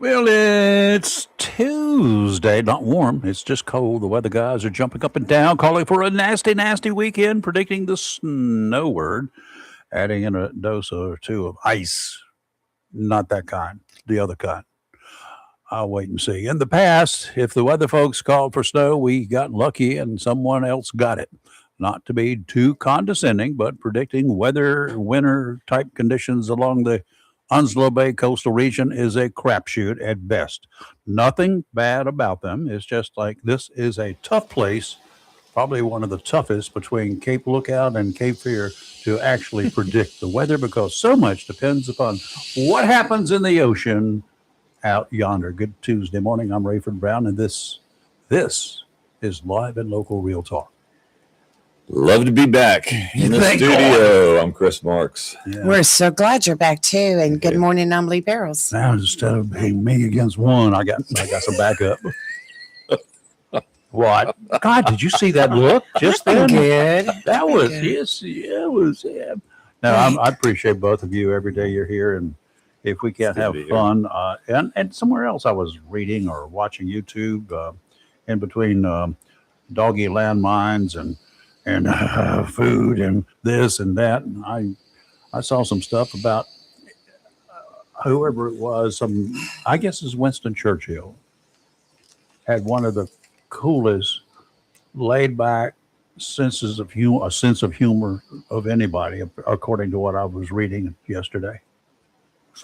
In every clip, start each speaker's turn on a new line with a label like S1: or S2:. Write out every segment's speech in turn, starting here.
S1: Well, it's Tuesday, not warm. It's just cold. The weather guys are jumping up and down, calling for a nasty, nasty weekend, predicting the snow word, adding in a dose or two of ice. Not that kind, the other kind. I'll wait and see. In the past, if the weather folks called for snow, we got lucky and someone else got it. Not to be too condescending, but predicting winter type conditions along the Onslow Bay coastal region is a crapshoot at best. Nothing bad about them. It's just like this is a tough place, probably one of the toughest between Cape Lookout and Cape Fear to actually predict the weather because so much depends upon what happens in the ocean out yonder. Good Tuesday morning. I'm Rayford Brown, and this is Live and Local Real Talk.
S2: Love to be back in the studio. I'm Chris Marks.
S3: Yeah. We're so glad you're back too. And good morning, I'm Lee Barrows.
S1: Now instead of being me against one, I got some backup. What? God, did you see that look just then?
S3: Good.
S1: That was yes, yeah, it was. Yeah. Now I appreciate both of you every day you're here, and if we can't have fun, and somewhere else I was reading or watching YouTube in between doggy landmines and food and this and that. And I saw some stuff about whoever it was. I guess it's Winston Churchill had one of the coolest, laid back a sense of humor of anybody, according to what I was reading yesterday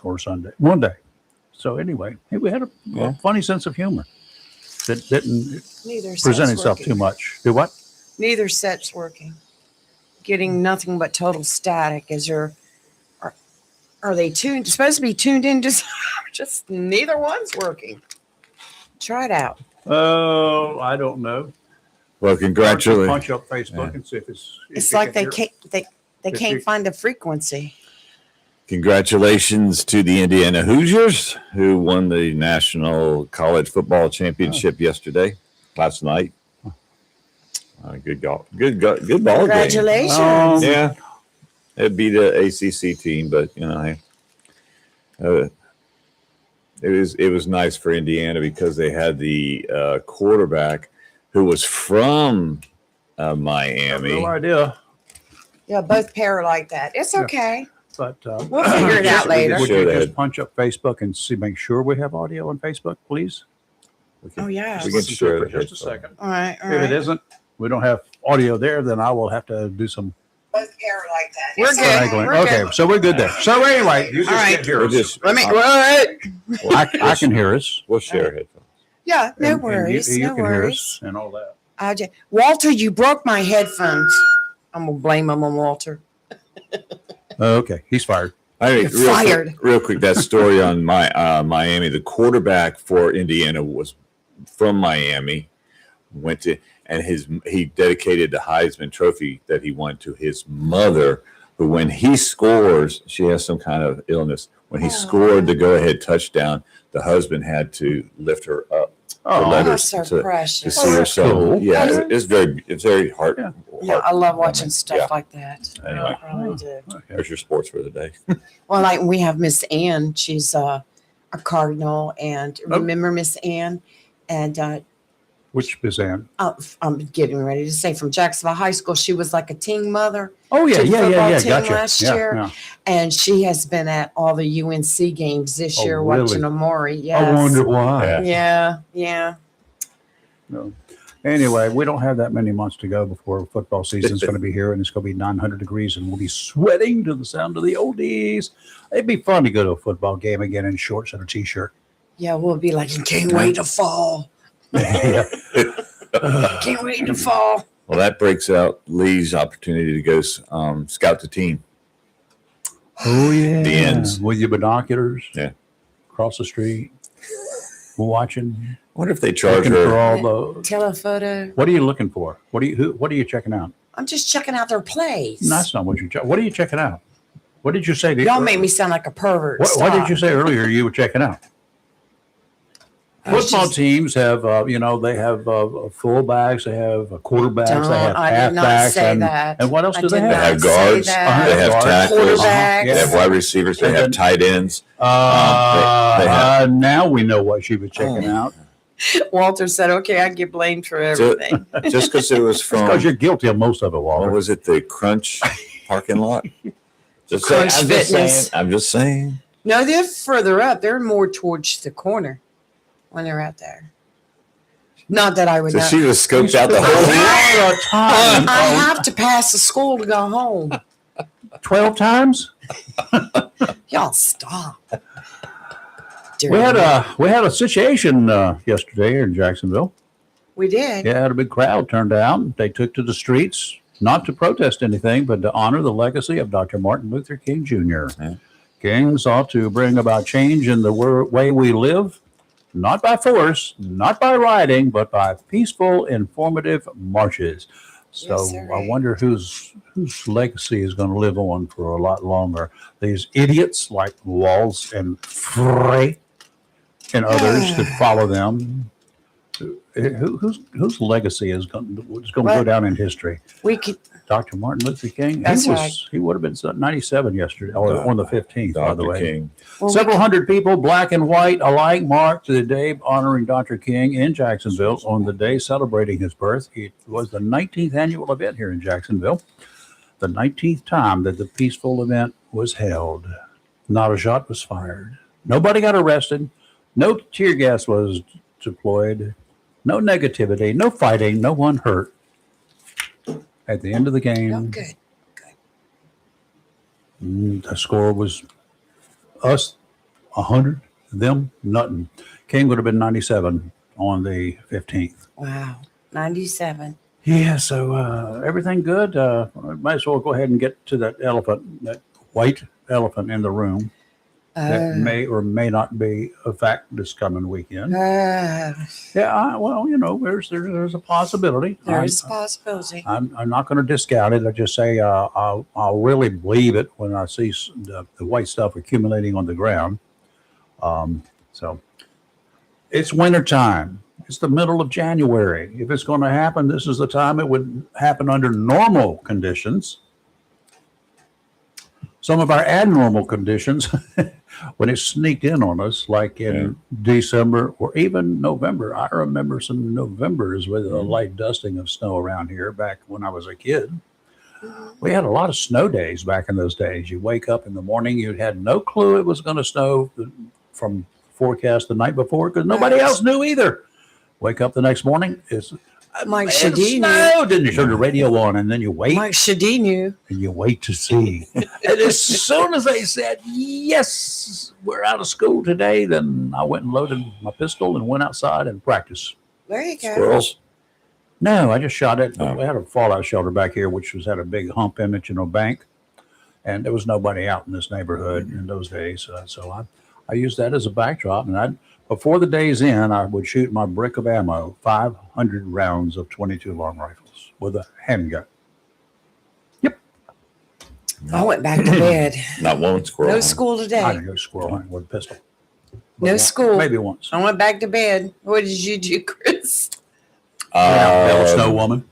S1: or Sunday, one day. So anyway, we had a funny sense of humor that didn't present itself too much. Do what?
S3: Neither set's working. Getting nothing but total static. Are they supposed to be tuned in? Just neither one's working. Try it out.
S1: Oh, I don't know.
S2: Well, congratulations.
S1: Punch up Facebook and see if it's.
S3: It's like they can't find the frequency.
S2: Congratulations to the Indiana Hoosiers who won the National College Football Championship last night. Good ball game.
S3: Congratulations.
S2: Yeah, it beat the ACC team, but it was nice for Indiana because they had the quarterback who was from Miami.
S1: No idea.
S3: Yeah, both pair like that. It's okay.
S1: But
S3: we'll figure it out later.
S1: Would you just punch up Facebook and make sure we have audio on Facebook, please?
S2: We can share it
S1: for just a second.
S3: All right.
S1: If it isn't, we don't have audio there, then I will have to do some.
S3: Both pair like that.
S1: We're good. So we're good there. So anyway, you just can't hear us. I can hear us.
S2: We'll share headphones.
S3: Yeah, no worries.
S1: And you
S3: no
S1: can
S3: worries.
S1: hear us and all that.
S3: Walter, you broke my headphones. I'm gonna blame him on Walter.
S1: Okay, he's fired.
S3: Fired.
S2: Real quick, that story on Miami. The quarterback for Indiana was from Miami. He dedicated the Heisman Trophy that he won to his mother, who when he scores, she has some kind of illness. When he scored the go-ahead touchdown, the husband had to lift her up.
S3: That's so precious.
S2: To see her. So yeah, it's very hard.
S3: Yeah, I love watching stuff like that.
S2: Anyway,
S3: I really do.
S2: There's your sports for the day.
S3: Well, like we have Miss Ann. She's a Cardinal, and remember Miss Ann, and
S1: which Miss Ann?
S3: I'm getting ready to say from Jacksonville High School. She was like a teen mother.
S1: Oh yeah. Gotcha.
S3: Last year, and she has been at all the UNC games this year watching Amari. Yes.
S1: I wonder why.
S3: Yeah.
S1: No. Anyway, we don't have that many months to go before football season's going to be here, and it's going to be 900 degrees, and we'll be sweating to the sound of the oldies. It'd be fun to go to a football game again in shorts and a t-shirt.
S3: Yeah, we'll be like, can't wait to fall.
S1: Yeah.
S3: Can't wait to fall.
S2: Well, that breaks out Lee's opportunity to go scout the team.
S1: Oh, yeah.
S2: The ends.
S1: With your binoculars.
S2: Yeah.
S1: Across the street. Watching.
S2: I wonder if they charge her.
S1: For all the
S3: telephoto.
S1: What are you looking for? What are you checking out?
S3: I'm just checking out their plays.
S1: No, that's not what you're checking. What are you checking out? What did you say?
S3: Y'all make me sound like a pervert.
S1: What did you say earlier you were checking out? Football teams have, they have fullbacks, they have quarterbacks, they have
S3: I did not
S1: halfbacks,
S3: say that.
S1: and what else
S3: I
S1: do they
S3: did
S2: They
S1: have?
S3: not
S2: have
S3: say
S2: guards.
S3: that.
S2: They have
S1: Guards.
S2: tackles.
S3: Quarterbacks.
S2: They have wide receivers. They have tight ends. They have-
S1: Now we know what she was checking out.
S3: Walter said, "Okay, I get blamed for everything."
S2: Just because it was from,
S1: Because you're guilty of most of it, Walter.
S2: what was it, the Crunch parking lot? Just
S3: Crunch
S2: saying, I'm just
S3: Fitness.
S2: saying. I'm just saying.
S3: No, they're further up. They're more towards the corner when they're out there. Not that I would
S2: So
S3: know.
S2: she was scoped out the
S1: A
S2: whole.
S1: lot of time.
S3: I have to pass the school to go home.
S1: 12 times?
S3: Y'all stop.
S1: We had a situation yesterday here in Jacksonville.
S3: We did.
S1: Yeah, had a big crowd turned out. They took to the streets, not to protest anything, but to honor the legacy of Dr. Martin Luther King Jr.
S2: Yeah.
S1: King sought to bring about change in the way we live, not by force, not by rioting, but by peaceful, informative marches. So
S3: Yes, sir.
S1: I wonder whose legacy is going to live on for a lot longer. These idiots like Walls and Frey and others that follow them. Whose legacy is going to go down in history?
S3: We could.
S1: Dr. Martin Luther King.
S3: That's
S1: He would have been 97 yesterday, or on the 15th, by the
S2: Dr.
S1: way.
S2: King.
S3: Well,
S1: Several hundred people, black and white alike, marked the day honoring Dr. King in Jacksonville on the day celebrating his birth. It was the 19th annual event here in Jacksonville, the 19th time that the peaceful event was held. Not a shot was fired. Nobody got arrested. No tear gas was deployed. No negativity, no fighting, no one hurt. At the end of the game,
S3: Oh, good.
S1: the score was us 100, them nothing. King would have been 97 on the 15th.
S3: Wow. 97.
S1: Yeah, so everything good. Might as well go ahead and get to that elephant, that white elephant in the room. That may or may not be a fact this coming weekend. There's a possibility.
S3: There is a possibility.
S1: I'm not going to discount it. I just say I'll really believe it when I see the white stuff accumulating on the ground. So it's winter time. It's the middle of January. If it's going to happen, this is the time it would happen under normal conditions. Some of our abnormal conditions, when it sneaked in on us, like in December or even November. I remember some Novembers with a light dusting of snow around here back when I was a kid. We had a lot of snow days back in those days. You wake up in the morning, you had no clue it was going to snow from forecast the night before because nobody else knew either. Wake up the next morning,
S3: Mike
S1: it
S3: Shadee knew.
S1: snowed, and you turn the radio on, and then you wait.
S3: Mike Shadee knew.
S1: And you wait to see. And as soon as they said, yes, we're out of school today, then I went and loaded my pistol and went outside and practiced.
S3: There you go.
S2: Squirrels.
S1: No, I just shot it.
S2: Oh.
S1: We had a fallout shelter back here, which had a big hump in it, bank. And there was nobody out in this neighborhood in those days. So I used that as a backdrop. And before the day's end, I would shoot my brick of ammo, 500 rounds of 22 long rifles with a handgun. Yep.
S3: I went back to bed.
S2: Not one squirrel.
S3: No school
S1: I
S3: today.
S1: didn't go squirrel hunting with a pistol.
S3: No school.
S1: Maybe once.
S3: I went back to bed. What did you do, Chris?
S1: Yellow Snow Woman.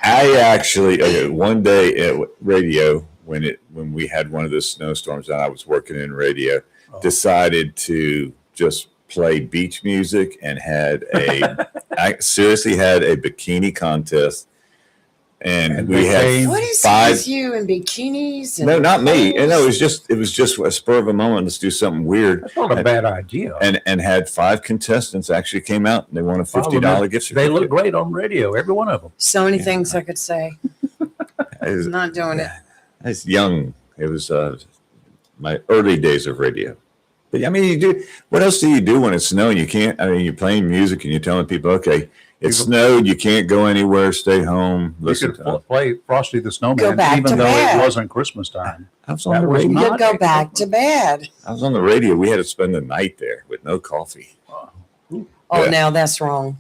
S2: I actually one day at radio when we had one of those snowstorms and I was working in radio, decided to just play beach music and I seriously had a bikini contest, and we had
S3: What is
S2: five.
S3: with you and bikinis? And
S2: No, not me.
S3: clothes?
S2: No, it was just a spur of a moment. Let's do something weird.
S1: That's not a bad idea.
S2: And had 5 contestants actually came out and they won a $50 gift certificate.
S1: They look great on radio, every one of them.
S3: So many things I could say. I'm not doing it.
S2: I was young. It was my early days of radio. But I mean, what else do you do when it's snowing? You're playing music and you're telling people, okay, it snowed, you can't go anywhere, stay home.
S1: You
S2: Listen
S1: could
S2: to
S1: play Frosty the
S3: Go
S1: Snowman,
S3: back
S1: even
S3: to
S1: though
S3: bed.
S1: it wasn't Christmas time.
S2: I was on
S1: That
S2: the
S1: was
S2: radio.
S1: not-
S3: You go back to bed.
S2: I was on the radio. We had to spend the night there with no coffee.
S3: Oh,
S2: Yeah.
S3: now that's wrong.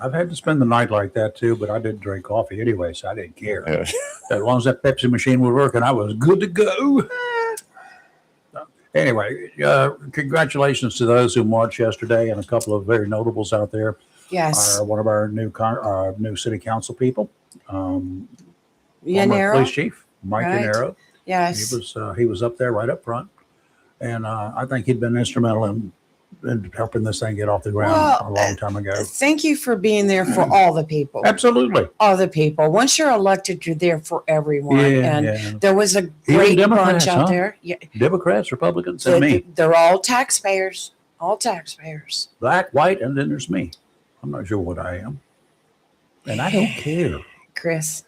S1: I've had to spend the night like that too, but I didn't drink coffee anyway, so I didn't care. As long as that Pepsi machine was working, I was good to go. Anyway, congratulations to those who marched yesterday, and a couple of very notables out there.
S3: Yes.
S1: One of our new city council people, former
S3: Yanero?
S1: police chief Mike
S3: Right.
S1: Yanero.
S3: Yes.
S1: He was up there right up front, and I think he'd been instrumental in helping this thing get off the ground a long time ago.
S3: Thank you for being there for all the people.
S1: Absolutely.
S3: All the people. Once you're elected, you're there for everyone. And there was a great bunch out there. Yeah.
S1: Democrats, Republicans, and me.
S3: They're all taxpayers. All taxpayers.
S1: Black, white, and then there's me. I'm not sure what I am. And I don't care.
S3: Chris,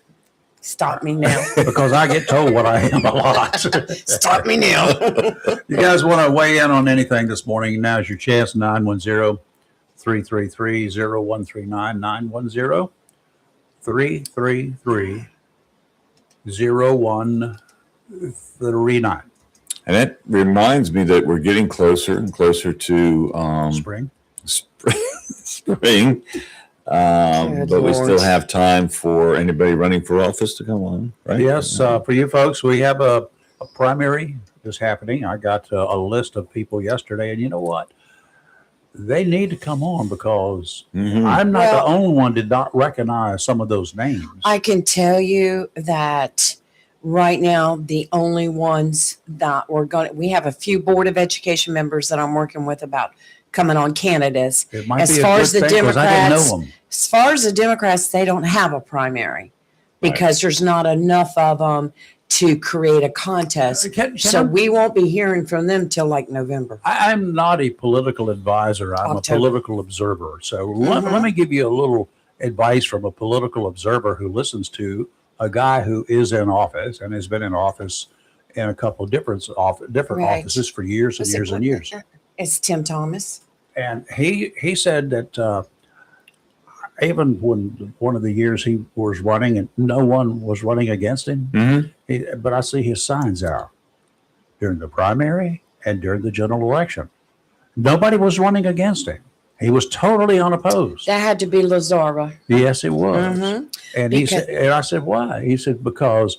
S3: stop me now.
S1: Because I get told what I am a lot.
S3: Stop me now.
S1: You guys want to weigh in on anything this morning? Now's your chance. 910-333-0139. 910-333-0139.
S2: And that reminds me that we're getting closer and closer to
S1: Spring.
S2: Spring. But we still have time for anybody running for office to come on, right?
S1: Yes, for you folks, we have a primary that's happening. I got a list of people yesterday, and you know what? They need to come on because I'm not the only one did not recognize some of those names.
S3: I can tell you that right now, the only ones that we have a few Board of Education members that I'm working with about coming on candidates.
S1: It might
S3: As
S1: be a
S3: far
S1: good
S3: as the
S1: thing 'cause I didn't
S3: Democrats,
S1: know them.
S3: as far as the Democrats, they don't have a primary because there's not enough of them to create a contest. So we won't be hearing from them till like November.
S1: I'm not a political advisor. I'm a political observer. So let me give you a little advice from a political observer who listens to a guy who is in office and has been in office in a couple of different offices for years and years and years.
S3: It's Tim Thomas.
S1: And he said that even when one of the years he was running and no one was running against him, but I see his signs out during the primary and during the general election. Nobody was running against him. He was totally unopposed.
S3: That had to be Lazara.
S1: Yes, it was. And he said, and I said, why? He said, because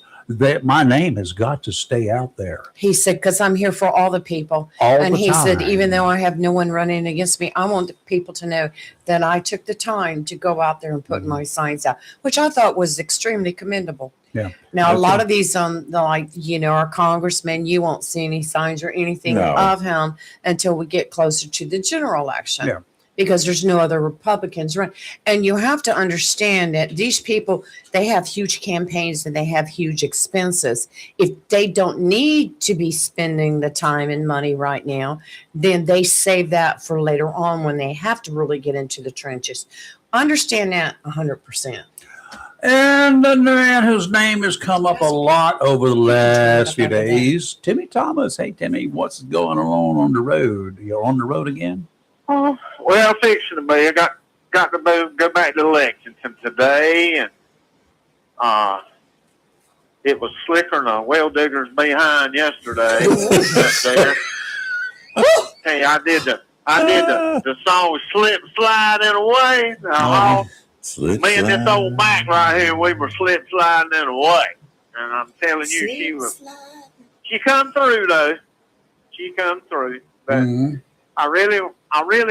S1: my name has got to stay out there.
S3: He said, because I'm here for all the people.
S1: And
S3: he said, even though I have no one running against me, I want people to know that I took the time to go out there and put my signs out, which I thought was extremely commendable.
S1: Yeah.
S3: Now, a lot of these, our congressmen, you won't see any signs or anything of him until we get closer to the general election.
S1: Yeah.
S3: Because there's no other Republicans run. And you have to understand that these people, they have huge campaigns and they have huge expenses. If they don't need to be spending the time and money right now, then they save that for later on when they have to really get into the trenches. Understand that 100%.
S1: And the man whose name has come up a lot over the last few days, Timmy Thomas. Hey, Timmy, what's going on the road? You're on the road again?
S4: Well, fixing to be. I got to go back to Lexington today, and it was slicker than a well digger's behind yesterday. There. Hey, I did the song Slip Slide in a Way. Me and this old Mac right here, we were slip sliding in a way, and I'm telling you, she come through though. She come through, but. I really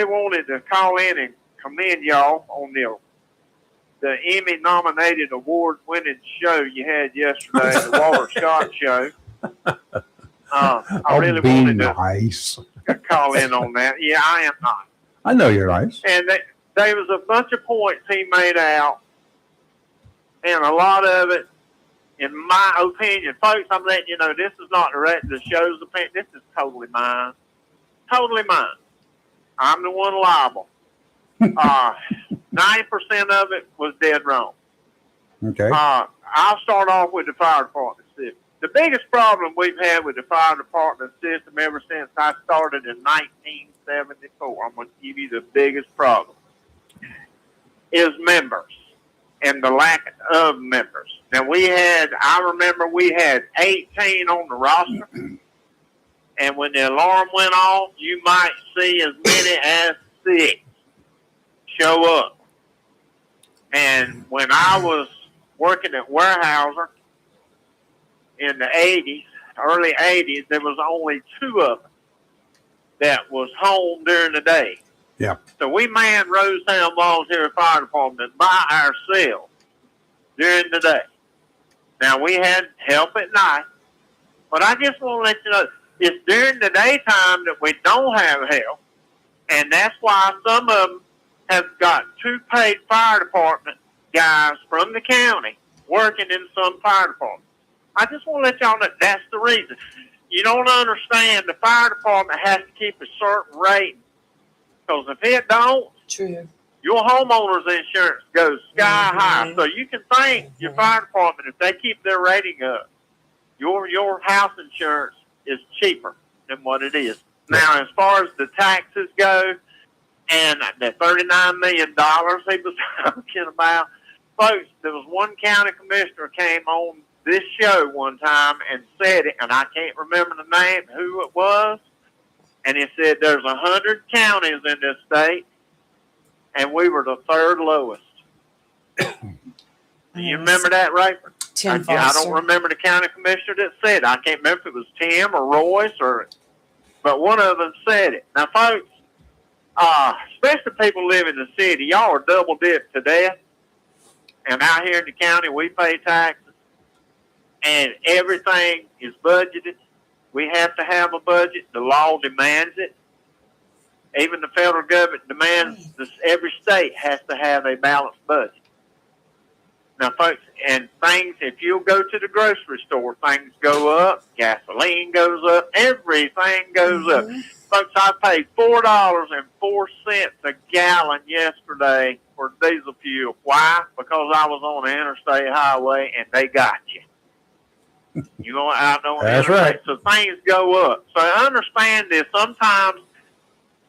S4: wanted to call in and commend y'all on the Emmy-nominated award-winning show you had yesterday, the Walter Scott Show. I really wanted to call in on that. Yeah, I am nice.
S1: I know you're nice.
S4: And there was a bunch of points he made out, and a lot of it, in my opinion, folks, I'm letting you know, this is not the show's opinion. This is totally mine. Totally mine. I'm the one liable. 90% of it was dead wrong.
S1: Okay.
S4: I'll start off with the fire department system. The biggest problem we've had with the fire department system ever since I started in 1974, I'm going to give you the biggest problem, is members and the lack of members. Now, I remember we had 18 on the roster. And when the alarm went off, you might see as many as 6 show up. And when I was working at Weyerhaeuser in the 80s, early 80s, there was only 2 of them. that was home during the day.
S1: Yeah.
S4: So we manned Rosetown Volunteer Fire Department by ourselves during the day. Now, we had help at night, but I just want to let you know, it's during the daytime that we don't have help, and that's why some of them have got 2 paid fire department guys from the county working in some fire departments. I just want to let y'all know that's the reason. You don't understand, the fire department has to keep a certain rating, because if it don't,
S3: True.
S4: your homeowner's insurance goes sky high. So you can thank your fire department if they keep their rating up. Your house insurance is cheaper than what it is. Now, as far as the taxes go, and the $39 million he was talking about, folks, there was one county commissioner came on this show one time and said it, and I can't remember the name, who it was, and he said there's 100 counties in this state, and we were the 3rd lowest. Do you remember that, Rayford?
S3: Tim
S4: I
S3: Foster.
S4: don't remember the county commissioner that said it. I can't remember if it was Tim or Royce, but one of them said it. Now, folks, especially people live in the city, y'all are double dipped to death. And out here in the county, we pay taxes, and everything is budgeted. We have to have a budget. The law demands it. Even the federal government demands every state has to have a balanced budget. Now, folks, and things, if you go to the grocery store, things go up, gasoline goes up, everything goes up. Folks, I paid $4.04 a gallon yesterday for diesel fuel. Why? Because I was on the interstate highway and they got you. You know, out on the
S1: That's
S4: interstate.
S1: right.
S4: So things go up. So I understand this. Sometimes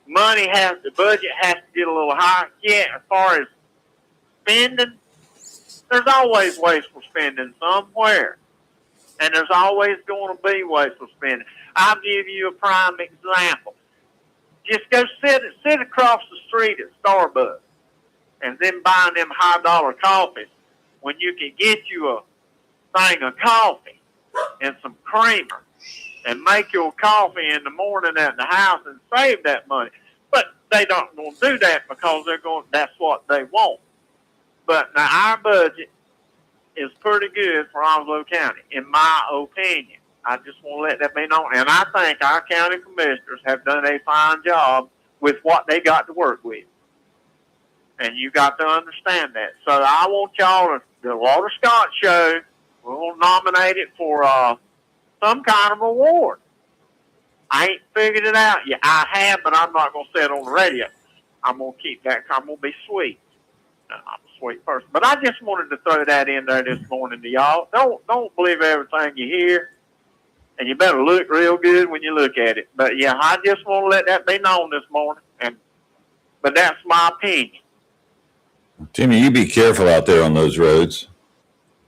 S4: the budget has to get a little higher. Yeah, as far as spending, there's always wasteful spending somewhere. And there's always going to be wasteful spending. I'll give you a prime example. Just go sit across the street at Starbucks and then buying them high-dollar coffees when you can get you a thing of coffee and some creamer and make your coffee in the morning at the house and save that money. But they don't going to do that because that's what they want. But now our budget is pretty good for Onslow County, in my opinion. I just want to let that be known. And I think our county commissioners have done a fine job with what they got to work with. And you got to understand that. So I want y'all to, the Walter Scott Show, we'll nominate it for some kind of award. I ain't figured it out yet. I have, but I'm not going to say it on the radio. I'm going to keep that. I'm going to be sweet. I'm a sweet person. But I just wanted to throw that in there this morning to y'all. Don't believe everything you hear. And you better look real good when you look at it. But, yeah, I just want to let that be known this morning. But that's my opinion.
S2: Timmy, you be careful out there on those roads.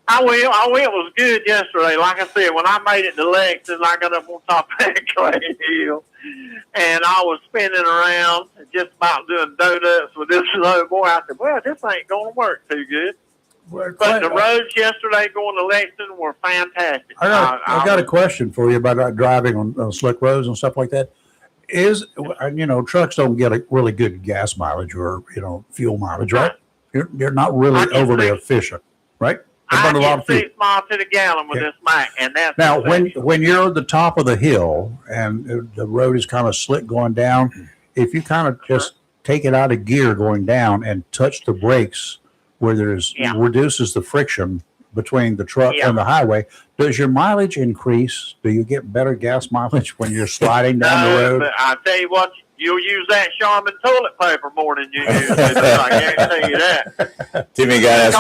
S4: I will. It was good yesterday. Like I said, when I made it to Lexington, I got up on top of that clay hill, and I was spinning around, just about doing donuts with this little boy. I said, well, this ain't going to work too good. But the roads yesterday going to Lexington were fantastic.
S1: I got a question for you about driving on slick roads and stuff like that. Trucks don't get a really good gas mileage or, fuel mileage, right? They're not really overly efficient, right? They burn a lot of fuel.
S4: 6 miles to the gallon with this Mac, and that's
S1: now when you're at the top of the hill and the road is kind of slick going down, if you kind of just take it out of gear going down and touch the brakes where reduces the friction between the truck and the highway, does your mileage increase? Do you get better gas mileage when you're sliding down the road?
S4: But I tell you what, you'll use that Charmin toilet paper more than you use it. I guarantee you that.
S2: Timmy got us.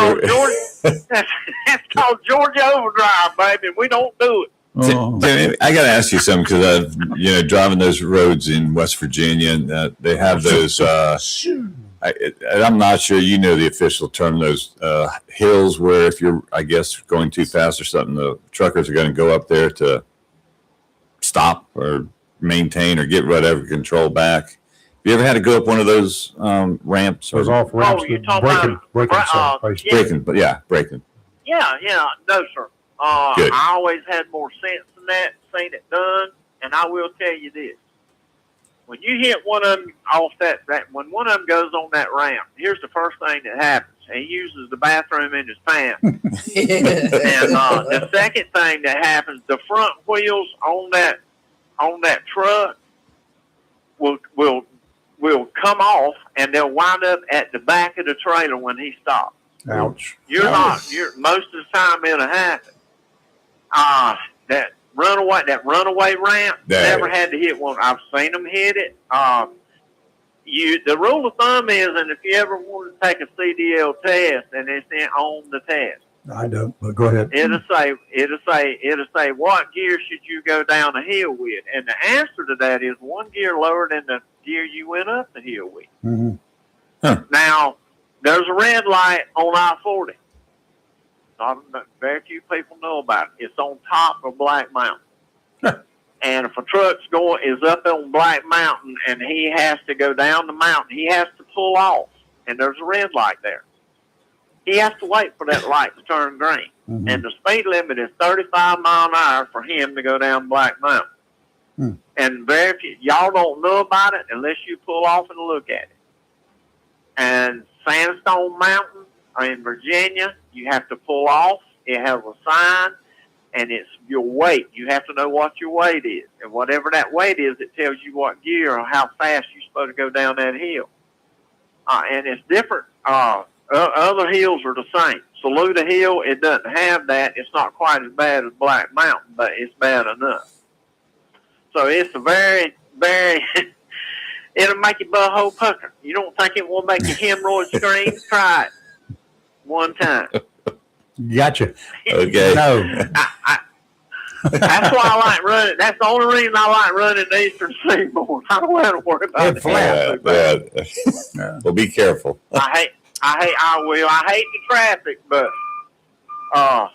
S4: That's called Georgia Overdrive, baby. We don't do it.
S2: Timmy, I got to ask you something because I've, driving those roads in West Virginia, and they have those. I'm not sure you know the official term. Those hills where if you're, I guess, going too fast or something, the truckers are going to go up there to stop or maintain or get whatever control back. Have you ever had to go up one of those ramps?
S1: Those off ramps.
S4: You're talking about
S2: braking. Yeah.
S4: No, sir. I always had more sense than that, seen it done, and I will tell you this. when you hit one of them off that when one of them goes on that ramp, here's the first thing that happens. He uses the bathroom in his pants. And the second thing that happens, the front wheels on that truck will come off, and they'll wind up at the back of the trailer when he stops.
S1: Ouch.
S4: You're most of the time it'll happen. That runaway ramp never had to hit one. I've seen them hit it. The rule of thumb is, and if you ever want to take a CDL test, and it's on the test.
S1: I don't, but go ahead.
S4: It'll say what gear should you go down the hill with, and the answer to that is one gear lower than the gear you went up the hill with.
S1: Mm-hmm.
S4: Now, there's a red light on I-40. Very few people know about it. It's on top of Black Mountain. And if a truck's is up on Black Mountain and he has to go down the mountain, he has to pull off, and there's a red light there. He has to wait for that light to turn green.
S1: Mm-hmm.
S4: And the speed limit is 35 miles an hour for him to go down Black Mountain.
S1: Mm.
S4: And very few, y'all don't know about it unless you pull off and look at it. And Sandstone Mountain in Virginia, you have to pull off. It has a sign, and it's your weight. You have to know what your weight is. And whatever that weight is, it tells you what gear or how fast you're supposed to go down that hill. And it's different. Other hills are the same. Saluda Hill, it doesn't have that. It's not quite as bad as Black Mountain, but it's bad enough. So it's a very, very, it'll make your butthole pucker. You don't think it will make your hemorrhoid scream? Try it one time.
S1: Gotcha.
S2: Okay.
S1: No.
S4: That's why I like running. That's the only reason I like running the Eastern Seaboard. I don't have to worry about it.
S2: Yeah. Well, be careful.
S4: I hate the traffic, but I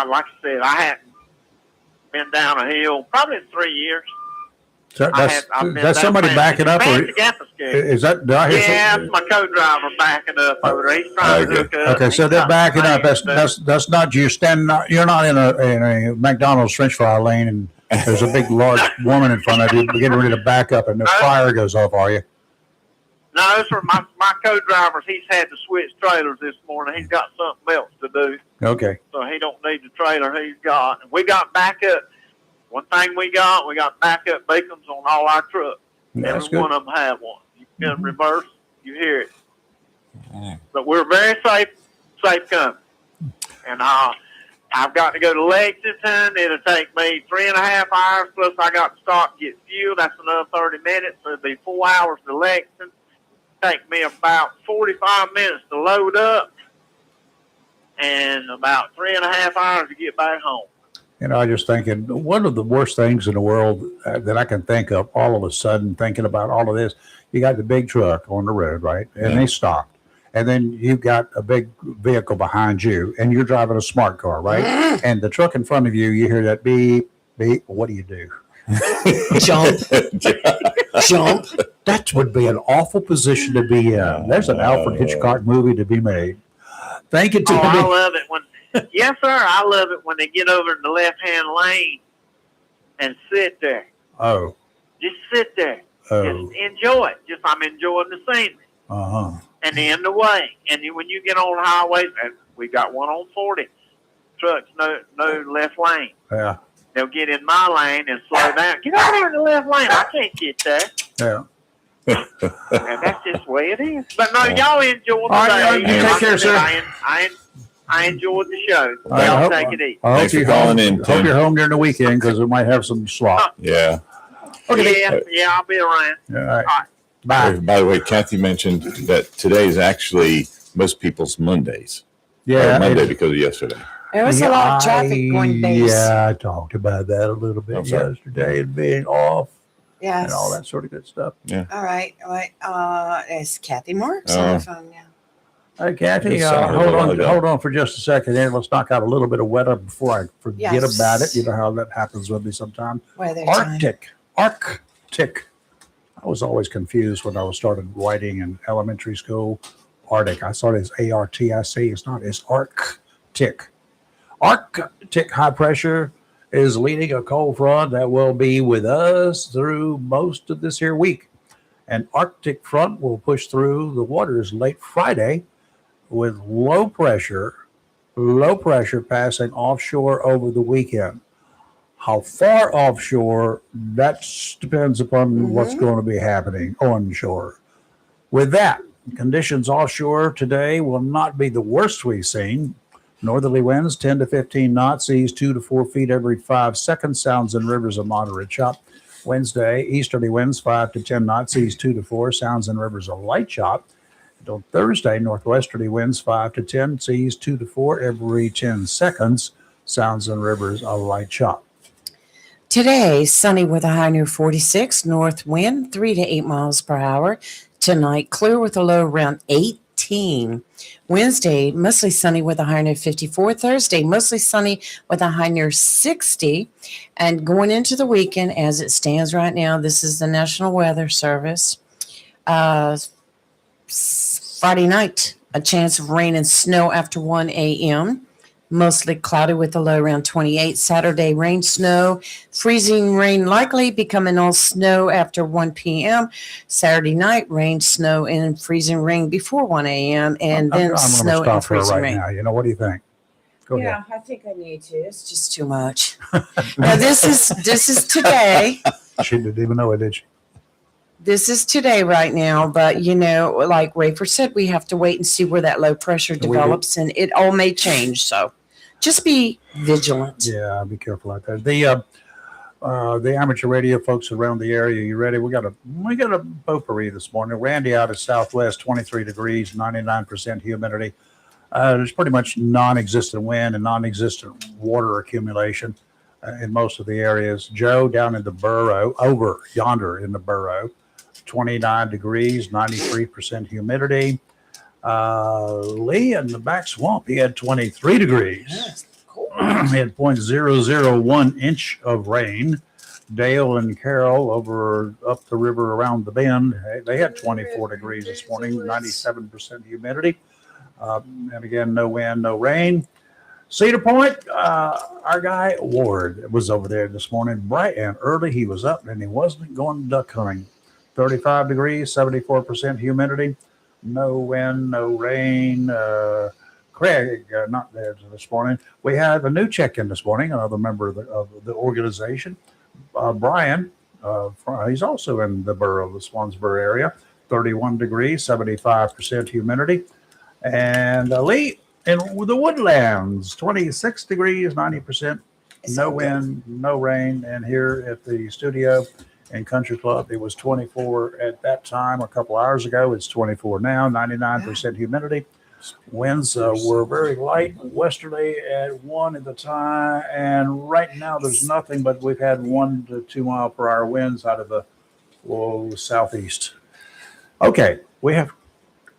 S4: like I said, I hadn't been down a hill probably in 3 years.
S1: So that's somebody backing up, or is that? Do I hear
S4: it's my co-driver backing up over there. He's trying to hook up.
S1: Okay, so they're backing up. That's not you standing. You're not in a McDonald's French fry lane, and there's a big, large woman in front of you getting ready to back up, and the fire goes off. Are you?
S4: No, those are my co-drivers. He's had to switch trailers this morning. He's got something else to do. Okay. So he don't need the trailer he's got. And we got backup. One thing we got backup beacons on all our trucks. Every one of them have one. You can reverse, you hear it. But we're very safe coming. And I've got to go to Lexington. It'll take me 3.5 hours, plus I got to stop and get fuel. That's another 30 minutes. So it'll be 4 hours to Lexington. Take me about 45 minutes to load up and about 3.5 hours to get back home.
S1: You know, I just thinking, one of the worst things in the world that I can think of all of a sudden, thinking about all of this, you got the big truck on the road, right? And they stopped. And then you've got a big vehicle behind you, and you're driving a smart car, right? And the truck in front of you, you hear that beep, beep. What do you do? Jump. Jump. That would be an awful position to be in. There's an Alfred Hitchcock movie to be made. Thank you, Timmy.
S4: I love it when, yes, sir. I love it when they get over in the left-hand lane and sit there.
S1: Oh.
S4: Just sit there.
S1: Oh.
S4: Just enjoy it. I'm enjoying the scenery.
S1: Uh-huh.
S4: And then the way. And then when you get on the highways, and we got one on 40, trucks, no left lane.
S1: Yeah.
S4: They'll get in my lane and slow down. Get over there in the left lane. I can't get there.
S1: Yeah.
S4: And that's just the way it is. But no, y'all enjoy the
S1: day. Take care, sir.
S4: I enjoyed the show.
S1: Right,
S4: y'all take it easy.
S2: Thanks for calling in, Tim.
S1: Hope you're home during the weekend because we might have some slot.
S2: Yeah.
S4: Okay. Yeah, I'll be around.
S1: All right.
S2: Bye. By the way, Kathy mentioned that today is actually most people's Mondays.
S1: Yeah.
S2: Monday because of yesterday.
S3: There was a lot of traffic going days.
S1: Yeah, I talked about that a little bit yesterday and being off.
S3: Yes.
S1: And all that sort of good stuff.
S2: Yeah.
S3: All right. It's Kathy Marks on the phone now.
S1: Hey, Kathy, hold on for just a second here. Let's knock out a little bit of weather before I forget about it. You know how that happens with me sometimes. Arctic. I was always confused when I started writing in elementary school. Arctic. I thought it's ARTIC. It's not. It's Arctic. Arctic high pressure is leading a cold front that will be with us through most of this here week. An Arctic front will push through the waters late Friday with low pressure passing offshore over the weekend. How far offshore, that depends upon what's going to be happening onshore. With that, conditions offshore today will not be the worst we've seen. Northerly winds 10 to 15 knots, seas 2 to 4 feet every 5 seconds, sounds and rivers a moderate chop. Wednesday, easterly winds 5 to 10 knots, seas 2 to 4, sounds and rivers a light chop. Until Thursday, northwesterly winds 5 to 10, seas 2 to 4 every 10 seconds, sounds and rivers a light chop.
S3: Today, sunny with a high near 46, north wind 3 to 8 miles per hour. Tonight, clear with a low around 18. Wednesday, mostly sunny with a high near 54. Thursday, mostly sunny with a high near 60. And going into the weekend, as it stands right now, this is the National Weather Service. Friday night, a chance of rain and snow after 1 a.m. Mostly cloudy with a low around 28. Saturday, rain, snow, freezing rain likely becoming all snow after 1 p.m. Saturday night, rain, snow, and freezing rain before 1 a.m. And then
S1: I'm
S3: snow
S1: going to
S3: and
S1: stop her
S3: freezing
S1: right
S3: rain.
S1: now. You know, what do you think? Go ahead.
S3: I think I need to. It's just too much. Now, this is today.
S1: She didn't even know it, did she?
S3: This is today right now, but like Rafer said, we have to wait and see where that low pressure develops, and it all may change. So just be vigilant.
S1: Yeah, be careful out there. The amateur radio folks around the area, you ready? We got a potpourri this morning. Randy out at Southwest, 23 degrees, 99% humidity. There's pretty much non-existent wind and non-existent water accumulation in most of the areas. Joe down in the borough, over yonder in the borough, 29 degrees, 93% humidity. Lee in the back swamp, he had 23 degrees.
S3: Yes, cool.
S1: He had 0.001 inch of rain. Dale and Carroll over up the river around the bend, they had 24 degrees this morning, 97% humidity. And again, no wind, no rain. Cedar Point, our guy Ward was over there this morning, bright and early. He was up and he wasn't going duck hunting. 35 degrees, 74% humidity. No wind, no rain. Craig, not there this morning. We had a new check-in this morning, another member of the organization. Brian, he's also in the borough of the Swansboro area. 31 degrees, 75% humidity. And Lee in the Woodlands, 26 degrees, 90%. No wind, no rain. And here at the studio in Country Club, it was 24 at that time a couple hours ago. It's 24 now, 99% humidity. Winds were very light westerly at 1 at the time, and right now there's nothing, but we've had 1 to 2 mile per hour winds out of the southeast. Okay, we have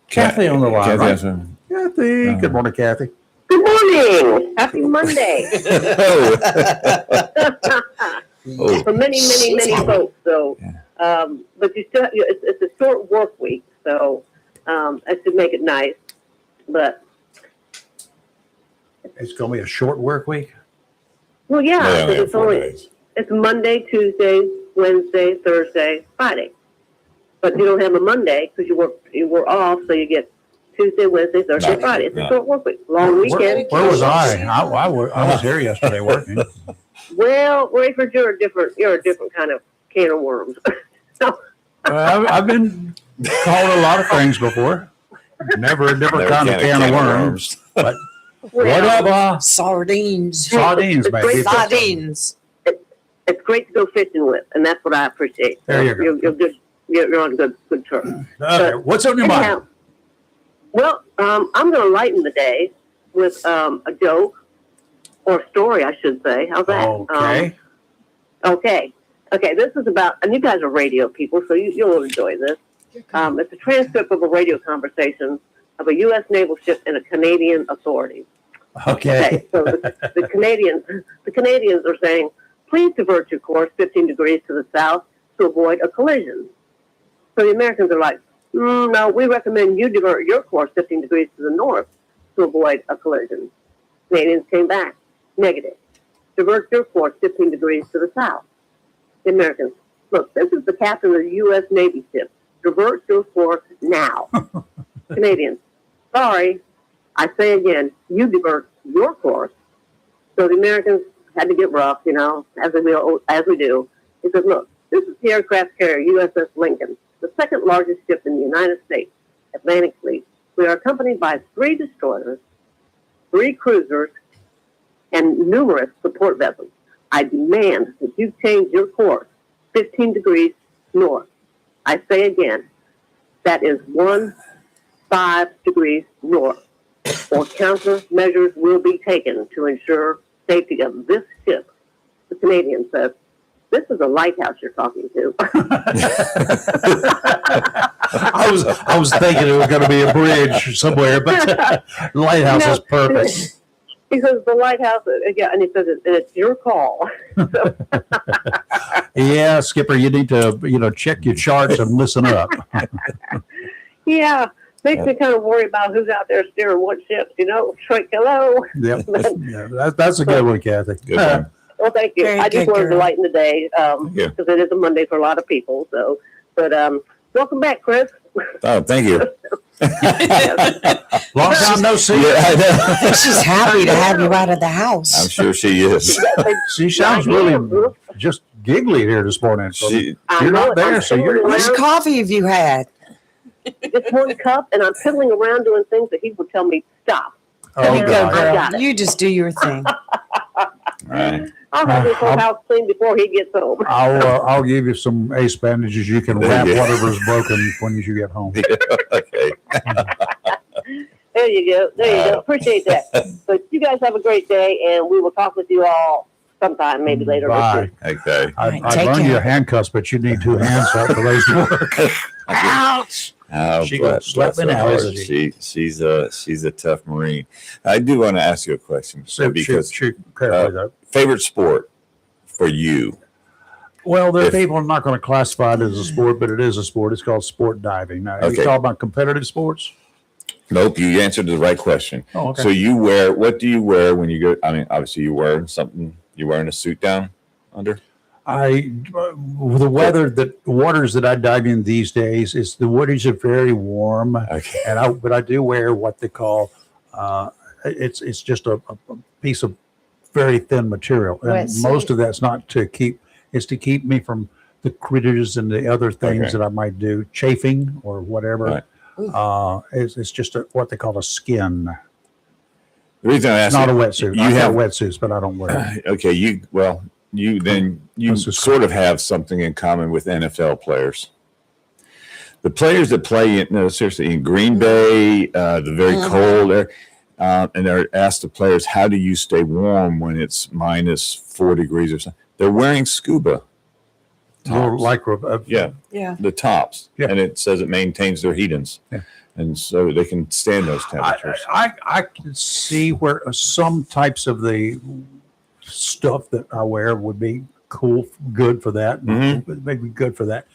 S1: Kathy on the line. Kathy, good morning, Kathy.
S5: Good morning. Happy Monday. For many folks. So, but you still, it's a short work week, so that should make it nice. But
S1: it's going to be a short work week.
S5: Well, yeah, it's Monday, Tuesday, Wednesday, Thursday, Friday. But you don't have a Monday because you were off, so you get Tuesday, Wednesday, Thursday, Friday. It's a short work week, long weekend.
S1: Where was I? I was here yesterday working.
S5: Well, Rayford, you're a different kind of can of worms. So,
S1: I've been called a lot of things before. Never a different kind of can of worms. But whatever.
S3: Sardines.
S1: Sardines, baby.
S3: Sardines.
S5: It's great to go fishing with, and that's what I appreciate.
S1: There you go.
S5: You're good. You're on good terms.
S1: What's on your mind?
S5: Well, I'm going to lighten the day with a joke or a story, I should say. How's that?
S1: Okay.
S5: Okay. This is about, and you guys are radio people, so you'll enjoy this. It's a transcript of a radio conversation of a U.S. naval ship and a Canadian authority.
S1: Okay.
S5: So the Canadians are saying, please divert your course 15 degrees to the south to avoid a collision. So the Americans are like, no, we recommend you divert your course 15 degrees to the north to avoid a collision. Canadians came back, negative. Divert your course 15 degrees to the south. The Americans, look, this is the captain of the U.S. Navy ship. Divert your course now. Canadians, sorry, I say again, you divert your course. So the Americans had to get rough, as we do. He says, look, this is the aircraft carrier USS Lincoln, the second largest ship in the United States Atlantic Fleet. We are accompanied by 3 destroyers, 3 cruisers, and numerous support vessels. I demand that you change your course 15 degrees north. I say again, that is 15 degrees north, or countermeasures will be taken to ensure safety of this ship. The Canadian says, this is a lighthouse you're talking to.
S1: I was thinking it was going to be a bridge somewhere, but lighthouse is perfect.
S5: He says the lighthouse, yeah, and he says it's your call. So,
S1: Yeah, Skipper, you need to check your charts and listen up.
S5: yeah, makes me kind of worry about who's out there steering what ships. Like, hello.
S1: Yep, yeah, that's a good one, Kathy.
S2: Good one.
S5: Well, thank you.
S3: Very
S5: I just
S3: good,
S5: wanted to
S3: girl.
S5: lighten the day because it is a Monday for a lot of people. So, but welcome back, Chris.
S2: Oh, thank you.
S1: Long time no see.
S2: Yeah, I know.
S3: She's happy to have you out of the
S2: I'm
S3: house.
S2: sure she is.
S1: She sounds really just giggly here this morning. So
S2: She,
S5: I
S1: you're
S5: know
S1: not
S5: it.
S1: there,
S5: I'm
S1: so you're.
S5: fiddling
S3: Which
S5: around.
S3: coffee have you had?
S5: Just one cup, and I'm piddling around doing things that he would tell me stop.
S1: Oh,
S3: You go,
S1: God.
S5: I
S3: girl.
S5: got it.
S3: You just do your thing.
S2: right.
S5: I'll have this whole house clean before he gets home.
S1: I'll give you some ace bandages. You can
S2: There
S1: wrap
S2: you go.
S1: whatever's broken when you get home.
S2: Okay.
S5: There you go. There you go. Appreciate that. But you guys have a great day, and we will talk with you all sometime, maybe later this
S1: Bye.
S5: week.
S2: Okay.
S1: I
S3: right, take
S1: learned you
S3: care.
S1: handcuffs, but you need 2 hands for those to work. Ouch!
S2: Oh,
S1: She gonna slap me
S2: bless
S1: now,
S2: her
S1: isn't
S2: heart. She's a tough Marine. I do want to ask you a question.
S1: So
S2: because
S1: shoot carefully though.
S2: favorite sport for you?
S1: Well, there are
S2: if-
S1: people not going to classify it as a sport, but it is a sport. It's called sport diving. Now,
S2: Okay.
S1: you talk about competitive sports?
S2: Nope, you answered the right question.
S1: Oh, okay.
S2: So what do you wear when you go? I mean, obviously you're wearing something. You're wearing a suit down under?
S1: The waters that I dive in these days is the waters are very warm,
S2: Okay.
S1: but I do wear what they call it's just a piece of very thin material, and
S3: Wetsuit.
S1: most of that's not to keep. It's to keep me from the critters and the other things
S2: Okay.
S1: that I might do, chafing or whatever.
S2: Right.
S1: It's just what they call a skin.
S2: The reason I
S1: It's
S2: asked
S1: not a
S2: you-
S1: wetsuit.
S2: You
S1: I
S2: have
S1: have wetsuits, but I don't wear it.
S2: okay. You
S1: That's just
S2: sort of have something in common with NFL players. The players that play seriously in Green Bay, the very cold air, and they're asked the players, "How do you stay warm when it's minus 4 degrees or something?" They're wearing scuba
S1: More
S2: tops.
S1: lycra.
S2: Yeah,
S3: Yeah.
S2: the tops,
S1: Yeah.
S2: and it says it maintains their heatings,
S1: Yeah.
S2: and so they can stand those temperatures.
S1: I can see where some types of the stuff that I wear would be good for that.
S2: Mhm.
S1: Maybe good for that.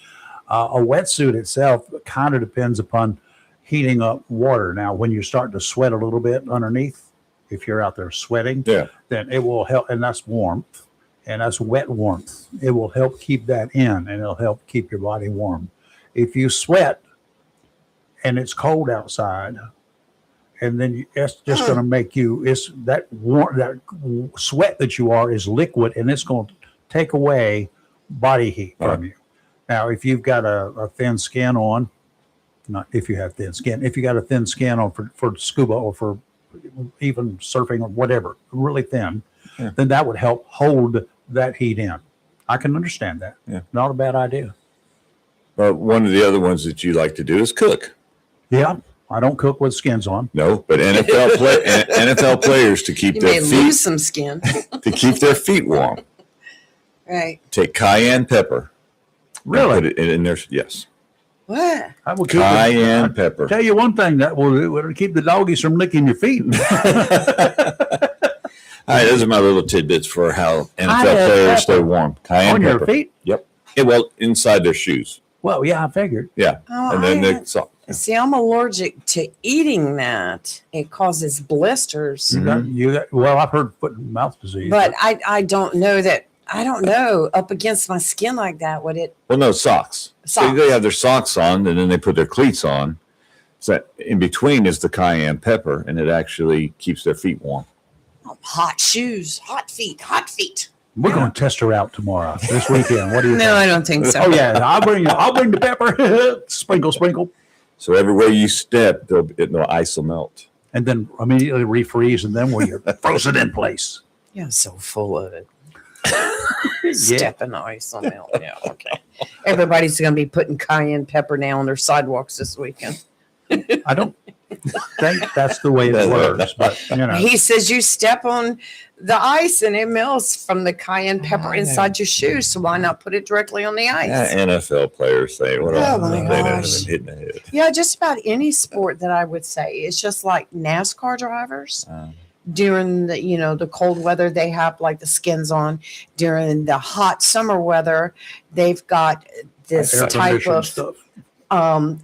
S1: A wetsuit itself kind of depends upon heating up water. Now, when you're starting to sweat a little bit underneath, if you're out there sweating,
S2: Yeah.
S1: then it will help, and that's warmth, and that's wet warmth. It will help keep that in, and it'll help keep your body warm. If you sweat and it's cold outside, and then it's just going to make you, it's that sweat that you are is liquid, and it's going to take away body heat from you. Now, if you've got a thin skin on, not if you have thin skin, if you got a thin skin on for scuba or for even surfing or whatever, really thin, then that would help hold that heat in. I can understand that.
S2: Yeah.
S1: Not a bad idea.
S2: But one of the other ones that you like to do is cook.
S1: Yeah, I don't cook with skins on.
S2: No, but NFL players to keep
S3: You
S2: their
S3: may
S2: feet
S3: lose some skin.
S2: to keep their feet warm.
S3: Right.
S2: Take cayenne pepper.
S1: Really?
S2: Put it in there. Yes,
S3: What?
S1: I will keep
S2: cayenne pepper.
S1: Tell you one thing that will keep the doggies from licking your feet.
S2: All right, those are my little tidbits for how NFL
S1: Cayenne
S2: players stay
S1: pepper.
S2: warm. Cayenne
S1: On your
S2: pepper.
S1: feet?
S2: Yep. Yeah, well, inside their shoes.
S1: Well, yeah, I figured.
S2: Yeah,
S3: Oh,
S2: and then
S3: I
S2: they
S3: had-
S2: salt.
S3: See, I'm allergic to eating that. It causes blisters.
S1: Well, I've heard foot and mouth disease.
S3: But I don't know that. I don't know up against my skin like that. Would it?
S2: Well, no, socks.
S3: Socks.
S2: They have their socks on, and then they put their cleats on. So in between is the cayenne pepper, and it actually keeps their feet warm.
S3: Hot shoes, hot feet, hot feet.
S1: We're going to test her out tomorrow, this weekend. What do you think?
S3: No, I don't think so.
S1: Oh, yeah. I'll bring the pepper. Sprinkle, sprinkle.
S2: So everywhere you step, the ice will melt.
S1: And then immediately refreeze, and then you're frozen in place.
S3: Yeah, so full of it. Stepping ice on milk. Yeah, okay. Everybody's going to be putting cayenne pepper now on their sidewalks this weekend.
S1: I don't think that's the way it works, but
S3: He says you step on the ice and it melts from the cayenne pepper inside your shoes. So why not put it directly on the ice?
S2: Yeah, NFL players say, "What
S3: Oh my gosh.
S2: hitting the head."
S3: Yeah, just about any sport that I would say. It's just like NASCAR drivers. During the the cold weather, they have like the skins on. During the hot summer weather, they've got this type of
S1: stuff.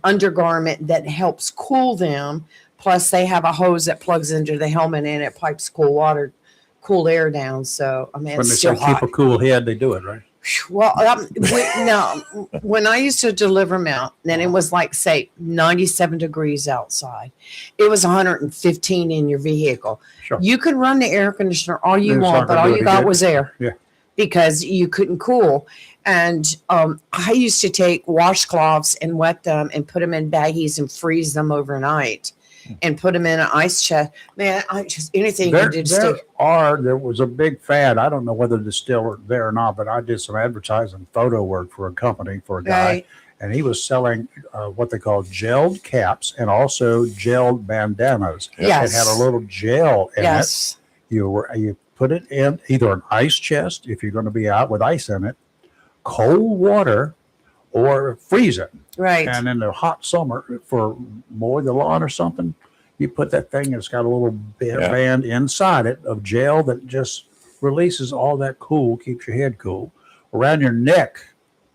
S3: Undergarment that helps cool them. Plus, they have a hose that plugs into the helmet and it pipes cool air down. So I mean,
S1: When
S3: it's
S1: they
S3: still
S1: say
S3: hot.
S1: keep a cool head, they do it, right?
S3: Well, when I used to deliver milk, then it was like, say, 97 degrees outside. It was 115 in your vehicle.
S1: Sure.
S3: You could run the air conditioner all you
S1: It's
S3: want,
S1: not
S3: but
S1: gonna
S3: all
S1: do
S3: you
S1: any
S3: got
S1: good.
S3: was air.
S1: Yeah.
S3: Because you couldn't cool. And I used to take washcloths and wet them and put them in baggies and freeze them overnight and put them in an ice chest. Man, anything you can do to stay.
S1: There was a big fad. I don't know whether it's still there or not, but I did some advertising photo work for a company for a guy,
S3: Right.
S1: and he was selling what they call gelled caps and also gelled bandanas.
S3: Yes.
S1: It had a little gel in it.
S3: Yes.
S1: You put it in either an ice chest if you're going to be out with ice in it, cold water, or freeze it.
S3: Right.
S1: And in the hot summer, for mowing the lawn or something, you put that thing, and it's got a little band inside it of gel that just releases all that cool, keeps your head cool. Around your neck,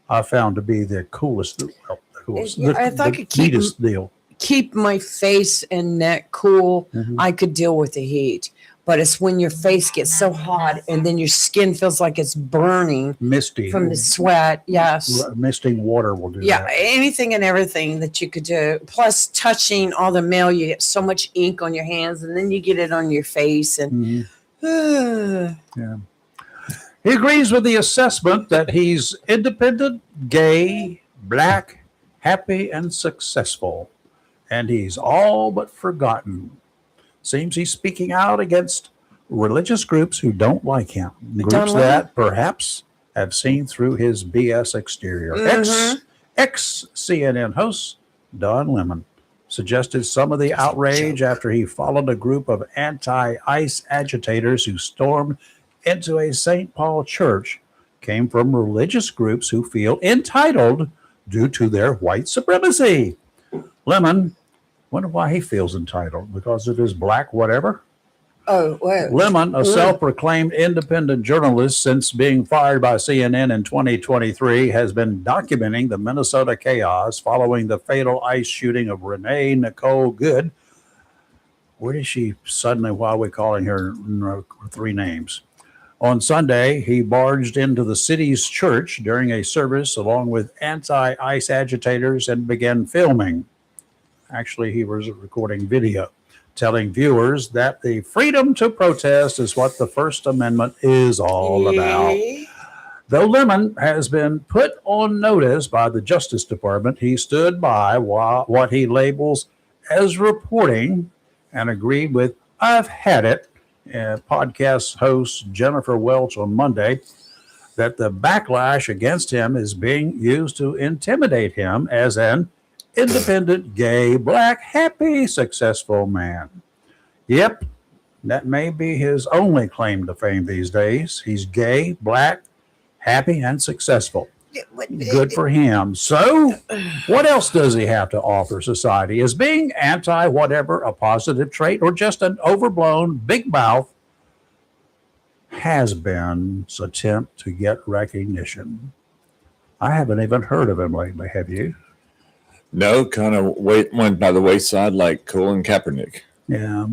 S1: I found to be the coolest,
S3: I thought
S1: the
S3: it keep-
S1: neatest deal.
S3: Keep my face and neck cool. I could deal with the heat. But it's when your face gets so hot and then your skin feels like it's burning
S1: Misty.
S3: from the sweat. Yes.
S1: Misting water will do
S3: Yeah,
S1: that.
S3: anything and everything that you could do. Plus, touching all the mail, you get so much ink on your hands, and then you get it on your face. And
S1: Yeah. He agrees with the assessment that he's independent, gay, black, happy, and successful. And he's all but forgotten. Seems he's speaking out against religious groups who don't like him. Groups that perhaps have seen through his BS exterior. Ex-CNN host Don Lemon suggested some of the outrage after he followed a group of anti-ICE agitators who stormed into a St. Paul church came from religious groups who feel entitled due to their white supremacy. Lemon, wonder why he feels entitled, because of his black whatever.
S3: oh, well,
S1: Lemon, a self-proclaimed independent journalist since being fired by CNN in 2023, has been documenting the Minnesota chaos following the fatal ICE shooting of Renee Nicole Good. Where is she suddenly, why are we calling her three names? On Sunday, he barged into the city's church during a service along with anti-ICE agitators and began filming. Actually, he was recording video, telling viewers that the freedom to protest is what the First Amendment is all about. Though Lemon has been put on notice by the Justice Department, he stood by what he labels as reporting and agreed with "I've had it" podcast host Jennifer Welch on Monday that the backlash against him is being used to intimidate him as an independent, gay, black, happy, successful man. Yep, that may be his only claim to fame these days. He's gay, black, happy, and successful. Good for him. So, what else does he have to offer society? Is being anti-whatever a positive trait or just an overblown, big mouth has-been's attempt to get recognition? I haven't even heard of him lately, have you?
S2: No, kind of went by the wayside like Colin Kaepernick.
S1: Yeah.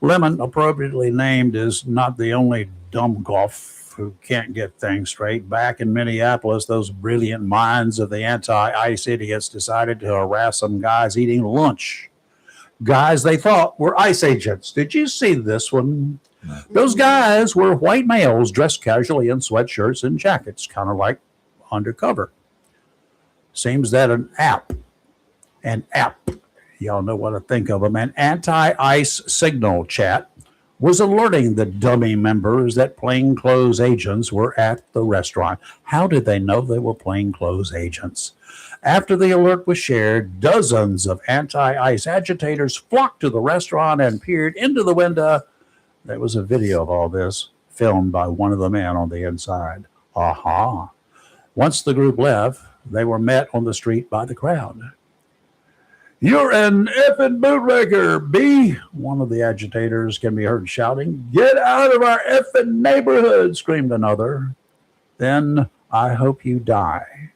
S1: Lemon, appropriately named, is not the only dumb golf who can't get things straight. Back in Minneapolis, those brilliant minds of the anti-ICE idiots decided to harass some guys eating lunch. Guys they thought were ICE agents. Did you see this one? No. Those guys were white males dressed casually in sweatshirts and jackets, kind of like undercover. Seems that an app, y'all know what I think of them, an anti-ICE signal chat was alerting the dummy members that plainclothes agents were at the restaurant. How did they know they were plainclothes agents? After the alert was shared, dozens of anti-ICE agitators flocked to the restaurant and peered into the window. There was a video of all this filmed by one of the men on the inside. Aha. Once the group left, they were met on the street by the crowd. "You're an effing bootlegger, B," one of the agitators can be heard shouting. "Get out of our effing neighborhood," screamed another. "Then I hope you die."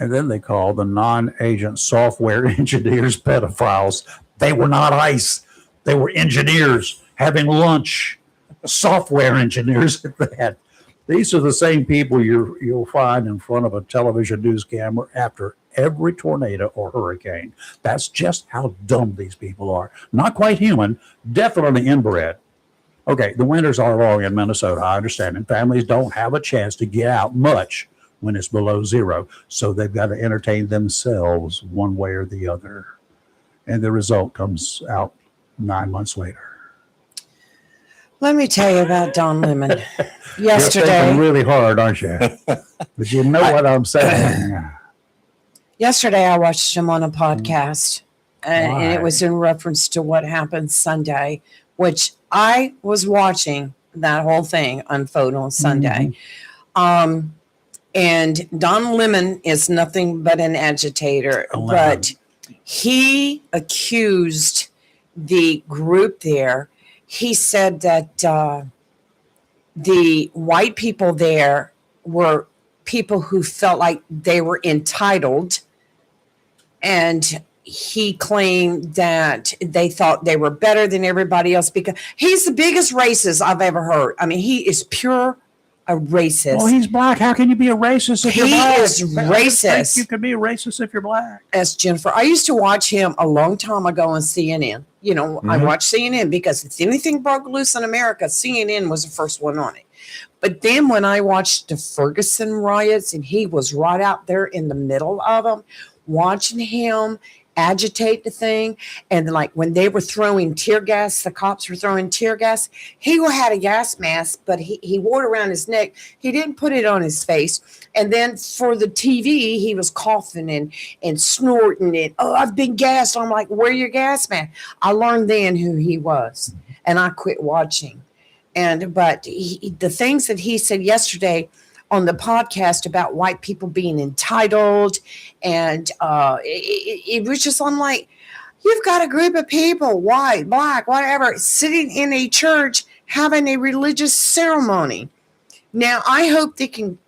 S1: And then they called the non-agent software engineers pedophiles. They were not ICE. They were engineers having lunch. Software engineers at that. These are the same people you'll find in front of a television news camera after every tornado or hurricane. That's just how dumb these people are. Not quite human, definitely inbred. Okay, the winters are long in Minnesota, I understand, and families don't have a chance to get out much when it's below zero, so they've got to entertain themselves one way or the other. And the result comes out 9 months later.
S3: Let me tell you about Don Lemon.
S1: You're
S3: Yesterday,
S1: thinking really hard, aren't you? But you know what I'm saying.
S3: yesterday I watched him on a podcast, and it
S1: Why?
S3: was in reference to what happened Sunday, which I was watching that whole thing unfold on Sunday. And Don Lemon is nothing but an agitator, but he accused the group there. He said that the white people there were people who felt like they were entitled, and he claimed that they thought they were better than everybody else because he's the biggest racist I've ever heard. I mean, he is pure a racist.
S1: Well, he's black. How can you be a racist if you're black?
S3: He is racist.
S1: You can be a racist if you're black.
S3: As Jennifer, I used to watch him a long time ago on CNN. You know, I watched CNN because if anything broke loose in America, CNN was the first one on it. But then when I watched the Ferguson riots, and he was right out there in the middle of them, watching him agitate the thing, and like when they were throwing tear gas, the cops were throwing tear gas, he had a gas mask, but he wore it around his neck. He didn't put it on his face. And then for the TV, he was coughing and snorting it. "Oh, I've been gassed." I'm like, "Where your gas mask?" I learned then who he was, and I quit watching. But the things that he said yesterday on the podcast about white people being entitled, and it was just, I'm like, you've got a group of people, white, black, whatever, sitting in a church having a religious ceremony. Now, I hope they can,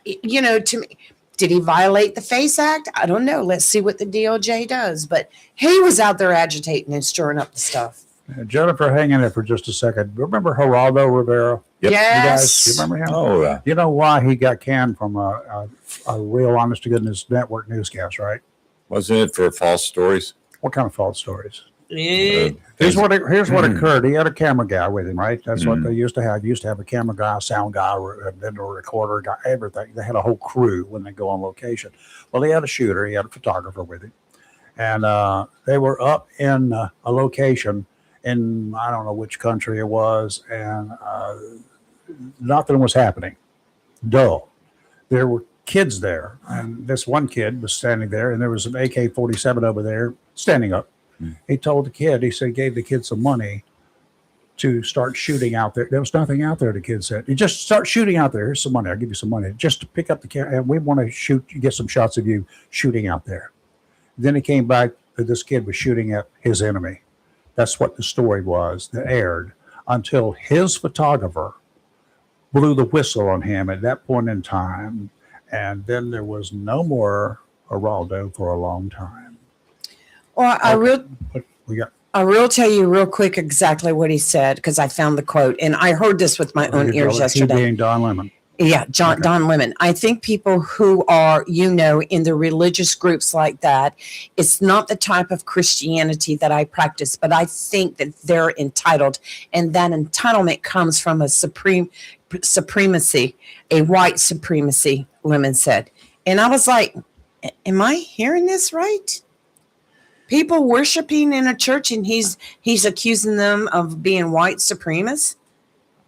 S3: to me, did he violate the FACE Act? I don't know. Let's see what the DOJ does. But he was out there agitating and stirring up the stuff.
S1: Jennifer, hang in there for just a second. Remember Geraldo Rivera?
S2: Yep.
S3: Yes.
S1: You remember him?
S2: Oh, yeah.
S1: You know why he got canned from a real honest to goodness network newscast, right?
S2: Wasn't it for false stories?
S1: What kind of false stories?
S3: Yeah.
S1: Here's what occurred. He had a camera guy with him, right? That's what they used to have. Used to have a camera guy, sound guy, then a recorder guy, everything. They had a whole crew when they go on location. Well, he had a shooter. He had a photographer with him. And they were up in a location in, I don't know which country it was, and nothing was happening. Dull. There were kids there, and this one kid was standing there, and there was an AK-47 over there standing up. He told the kid, he gave the kid some money to start shooting out there. There was nothing out there, the kid said. You just start shooting out there. Here's some money. I'll give you some money. Just to pick up the camera, and we want to get some shots of you shooting out there. Then he came back, this kid was shooting at his enemy. That's what the story was that aired until his photographer blew the whistle on him at that point in time. And then there was no more Geraldo for a long time.
S3: Well, I will
S1: What we got?
S3: tell you real quick exactly what he said because I found the quote and I heard this with my own ears
S1: He
S3: yesterday.
S1: being Don Lemon.
S3: Yeah,
S1: Okay.
S3: Don Lemon. I think people who are, in the religious groups like that, it's not the type of Christianity that I practice, but I think that they're entitled, and that entitlement comes from a supremacy, a white supremacy, Lemon said. And I was like, am I hearing this right? People worshiping in a church and he's accusing them of being white supremacists?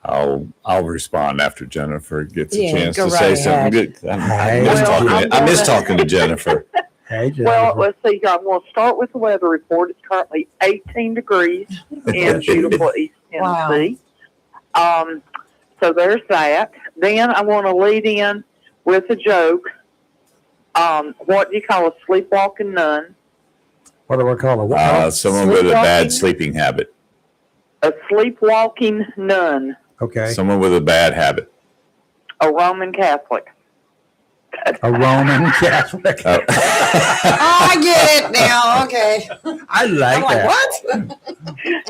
S2: I'll respond after Jennifer gets a
S3: Yeah,
S2: chance
S3: go
S2: to
S3: right
S2: say
S3: ahead.
S2: something good.
S1: Well,
S2: I miss talking to Jennifer.
S1: Hey,
S6: Well,
S1: Jennifer.
S6: let's see. I'm going to start with the weather report. It's currently 18 degrees in beautiful East
S3: Wow.
S6: Tennessee. So there's that. Then I want to lead in with a joke. What do you call a sleepwalking nun?
S1: What do I call it?
S2: Someone with a bad
S6: Sleepwalking?
S2: sleeping habit.
S6: A sleepwalking nun.
S1: Okay.
S2: Someone with a bad habit.
S6: A Roman Catholic.
S1: A Roman Catholic.
S2: Oh.
S3: I get it now. Okay.
S1: I like
S3: I'm like,
S1: that.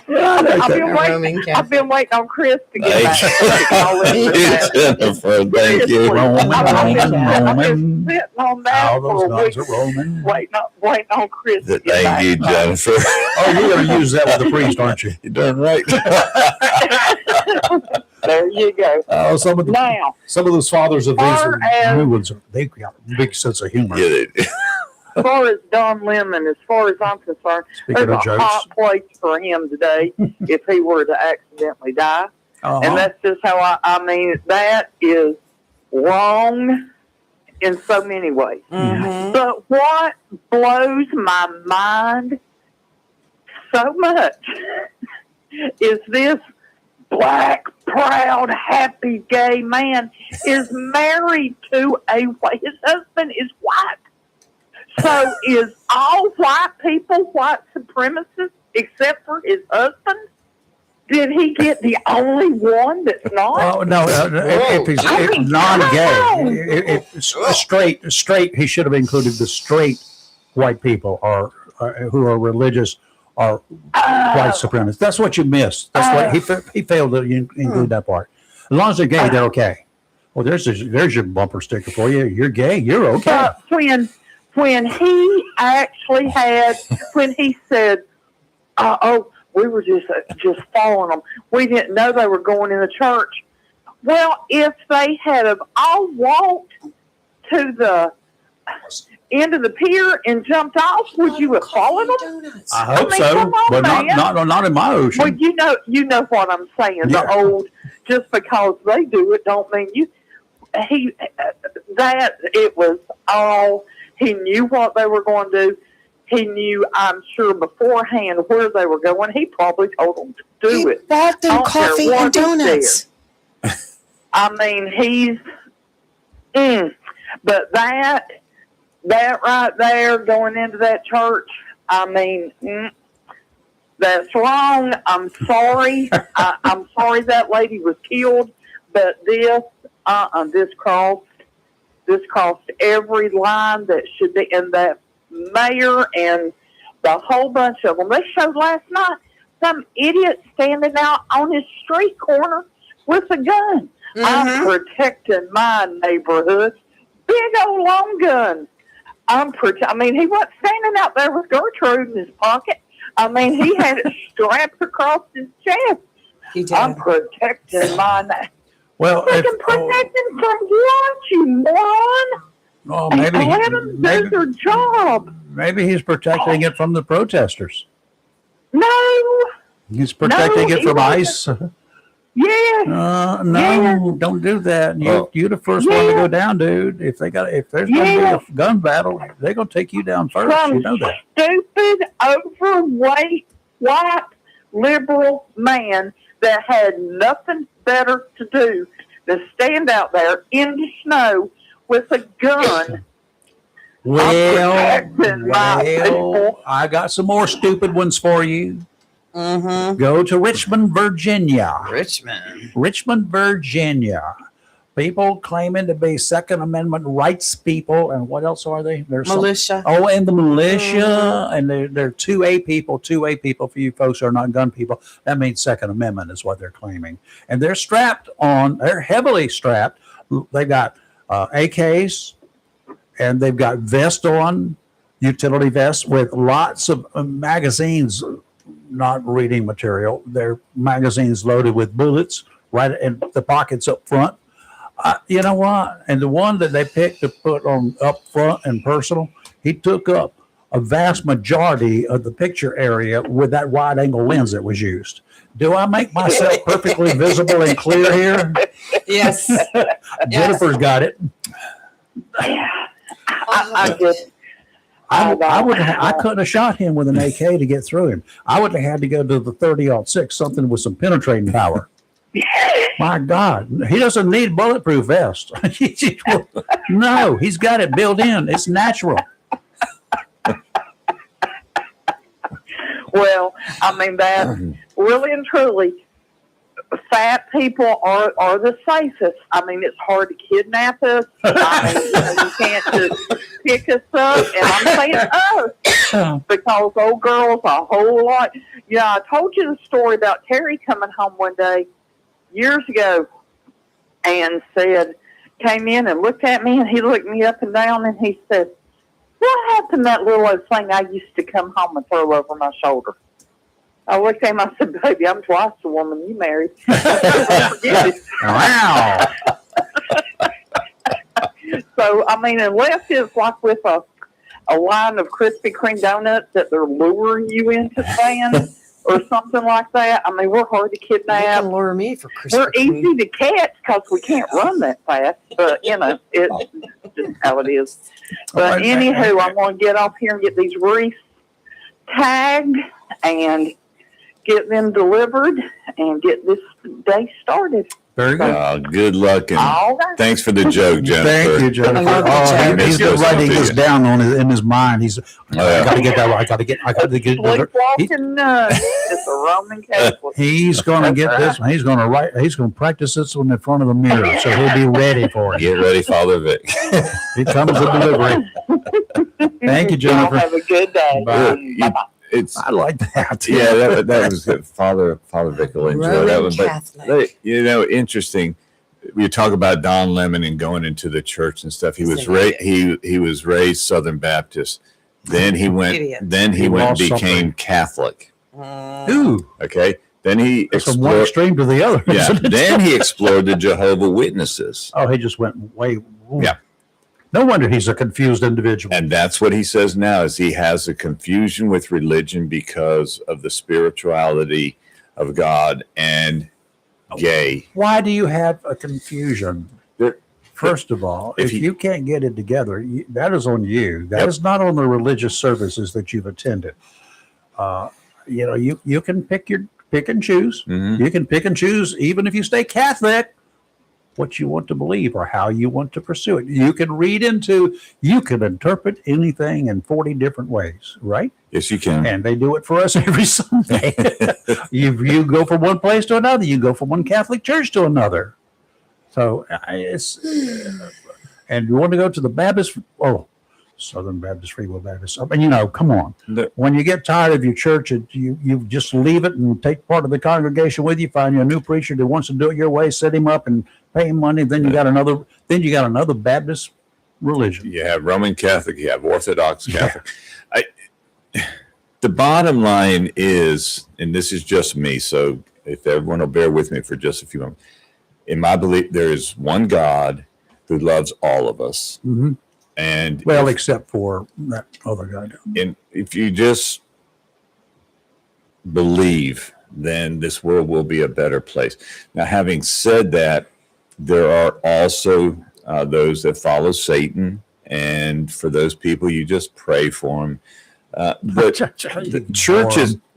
S3: what?
S6: I've been waiting on Chris to get back.
S2: Thank you, Jennifer. Thank you.
S1: Roman.
S6: I've been sitting on that
S1: All those
S6: for a
S1: nuns
S6: week,
S1: are Roman.
S6: waiting on Chris to get back.
S2: Thank you, Jennifer.
S1: Oh, you're going to use that with the priest, aren't you?
S2: You're darn right.
S6: There you go.
S1: Oh, some of
S6: Now,
S1: those fathers of
S6: Far as-
S1: new ones, they got a big sense of humor.
S2: Yeah, they do.
S6: as far as Don Lemon, as far as I'm concerned,
S1: Speaking
S6: there's
S1: of
S6: a
S1: jokes,
S6: hot place for him today if he were to accidentally die. And that's just how I mean, that is wrong in so many ways.
S3: Mhm.
S6: But what blows my mind so much is this black, proud, happy gay man is married to his husband is white. So is all white people white supremacists except for his husband? Did he get the only one that's not?
S1: well, no, if he's non-gay, straight, he should have included the straight white people or who are religious or white supremacists. That's what you missed. That's what he failed to include that part. As long as they're gay, they're okay. Well, there's your bumper sticker for you. You're gay, you're okay.
S6: But when he actually when he said, we were just following them. We didn't know they were going in the church. Well, if they had have all walked to the end of the pier and jumped off, would you have followed them?
S1: I hope
S6: I mean,
S1: so,
S6: come on,
S1: but
S6: man.
S1: not in my ocean.
S6: Well, you know what I'm saying.
S1: Yeah.
S6: The old, just because they do it, don't mean you. It was all. He knew what they were going to do. He knew, I'm sure, beforehand where they were going. He probably told them to do it.
S3: Bought them
S6: I don't care
S3: coffee
S6: what
S3: and
S6: he
S3: donuts.
S6: I mean, he's. But that right there, going into that church, I mean, that's wrong. I'm sorry. I'm sorry that lady was killed, but this crossed every line that should be in that mayor and the whole bunch of them. They showed last night some idiot standing out on his street corner with a gun. I'm protecting my neighborhood. Big old long gun. I mean, he wasn't standing out there with Gertrude in his pocket. I mean, he had it strapped across his chest.
S3: He did.
S6: I'm protecting my neighborhood.
S1: Well,
S6: They can protect him from what, you moron?
S1: well,
S6: Let them do their job.
S1: maybe he's protecting it from the protesters.
S6: No.
S1: He's protecting
S6: No,
S1: it from
S6: he
S1: ICE.
S6: Yes.
S1: No,
S6: Yeah.
S1: don't do that.
S2: Well,
S1: You're the first one to
S6: yeah.
S1: go down, dude. If there's going to
S6: Yeah.
S1: be a gun battle, they're going to take you down first.
S6: Some
S1: You know that.
S6: stupid, overweight, white, liberal man that had nothing better to do than stand out there in the snow with a gun. protecting my people.
S1: I got some more stupid ones for you.
S3: Mm-hmm.
S1: Go to Richmond, Virginia.
S3: Richmond.
S1: Richmond, Virginia. people claiming to be Second Amendment rights people, and what else are they? There's
S3: Militia.
S1: and the militia, and they're 2A people. 2A people for you folks who are not gun people. That means Second Amendment is what they're claiming, and they're strapped on. They're heavily strapped. They've got AKs, and they've got vests on, utility vests with lots of magazines. Not reading material. They're magazines loaded with bullets right in the pockets up front. You know what? And the one that they picked to put on up front and personal, he took up a vast majority of the picture area with that wide angle lens that was used. Do I make myself perfectly visible and clear here?
S3: Yes.
S1: Jennifer's got it.
S5: I just,
S1: I couldn't have shot him with an AK to get through him. I would have had to go to the 30-06, something with some penetrating power. My God, he doesn't need bulletproof vest. No, he's got it built in. It's natural.
S6: Well, I mean, that really and truly, fat people are the safest. I mean, it's hard to kidnap us. I mean, you can't just pick us up. And I'm saying us because old girls a whole lot. Yeah, I told you the story about Terry coming home one day years ago and came in and looked at me, and he looked me up and down, and he said, "What happened to that little old thing I used to come home and throw over my shoulder?" I looked at him, I said, "Baby, I'm twice the woman you married."
S1: Wow.
S6: So, I mean, unless it's like with a line of Krispy Kreme donuts that they're luring you into the van or something like that, I mean, we're hard to
S3: You
S6: kidnap.
S3: can lure me for Christmas.
S6: We're easy to catch because we can't run that fast, but, you know, it's just how it is. But anywho, I want to get off here and get these wreaths tagged and get them delivered and get this day started.
S1: Very good.
S2: Good luck, and
S6: All right.
S2: thanks for the joke, Jennifer.
S1: Thank you, Jennifer.
S3: I love the
S1: He's
S2: joke.
S1: been writing this down in his mind. He's I got to get that right. I got to get
S6: Sleepwalking nuns. It's a Roman Catholic.
S1: He's going to get this. He's going to write. He's going to practice this one in front of the mirror, so he'll be ready for it.
S2: Get ready, Father Vic.
S1: Here comes the delivery. Thank you,
S6: Y'all
S1: Jennifer.
S6: have a good day.
S2: Bye. It's
S1: I like that.
S2: yeah, that was good. Father Vic will enjoy that
S3: Roman
S2: one. But
S3: Catholic.
S2: interesting. We talk about Don Lemon and going into the church and stuff. He
S3: He's
S2: was
S3: an
S2: raised. He was raised Southern Baptist. Then he went.
S3: Idiot.
S2: Then he
S1: He
S2: went and
S1: lost
S2: became
S1: something.
S2: Catholic.
S1: Ooh,
S2: Okay. Then he
S1: it's from one
S2: explored.
S1: extreme to the other.
S2: Yeah.
S1: isn't it?
S2: Then he explored the Jehovah Witnesses.
S1: Oh, he just went way. Ooh.
S2: Yeah.
S1: No wonder he's a confused individual.
S2: And that's what he says now is he has a confusion with religion because of the spirituality of God and gay.
S1: Why do you have a confusion?
S2: There-
S1: First of all, if
S2: If
S1: you can't get it together, that is on you. That is not on the religious services that you've attended. You can pick and choose.
S2: Mhm.
S1: You can pick and choose, even if you stay Catholic, what you want to believe or how you want to pursue it. You can interpret anything in 40 different ways, right?
S2: Yes, you can.
S1: And they do it for us every Sunday. You go from one place to another. You go from one Catholic church to another. So and you want to go to the Baptist, Southern Baptist, Free Will Baptist. I mean, come on. When you get tired of your church, you just leave it and take part of the congregation with you. Find you a new preacher that wants to do it your way. Set him up and pay him money. Then you got another Baptist religion.
S2: You have Roman Catholic, you have Orthodox Catholic. The bottom line is, and this is just me, so if everyone will bear with me for just a few moments, in my belief, there is one God who loves all of us.
S1: Mm-hmm.
S2: And
S1: Well, except for that other guy.
S2: if you just believe, then this world will be a better place. Now, having said that, there are also those that follow Satan, and for those people, you just pray for them. But the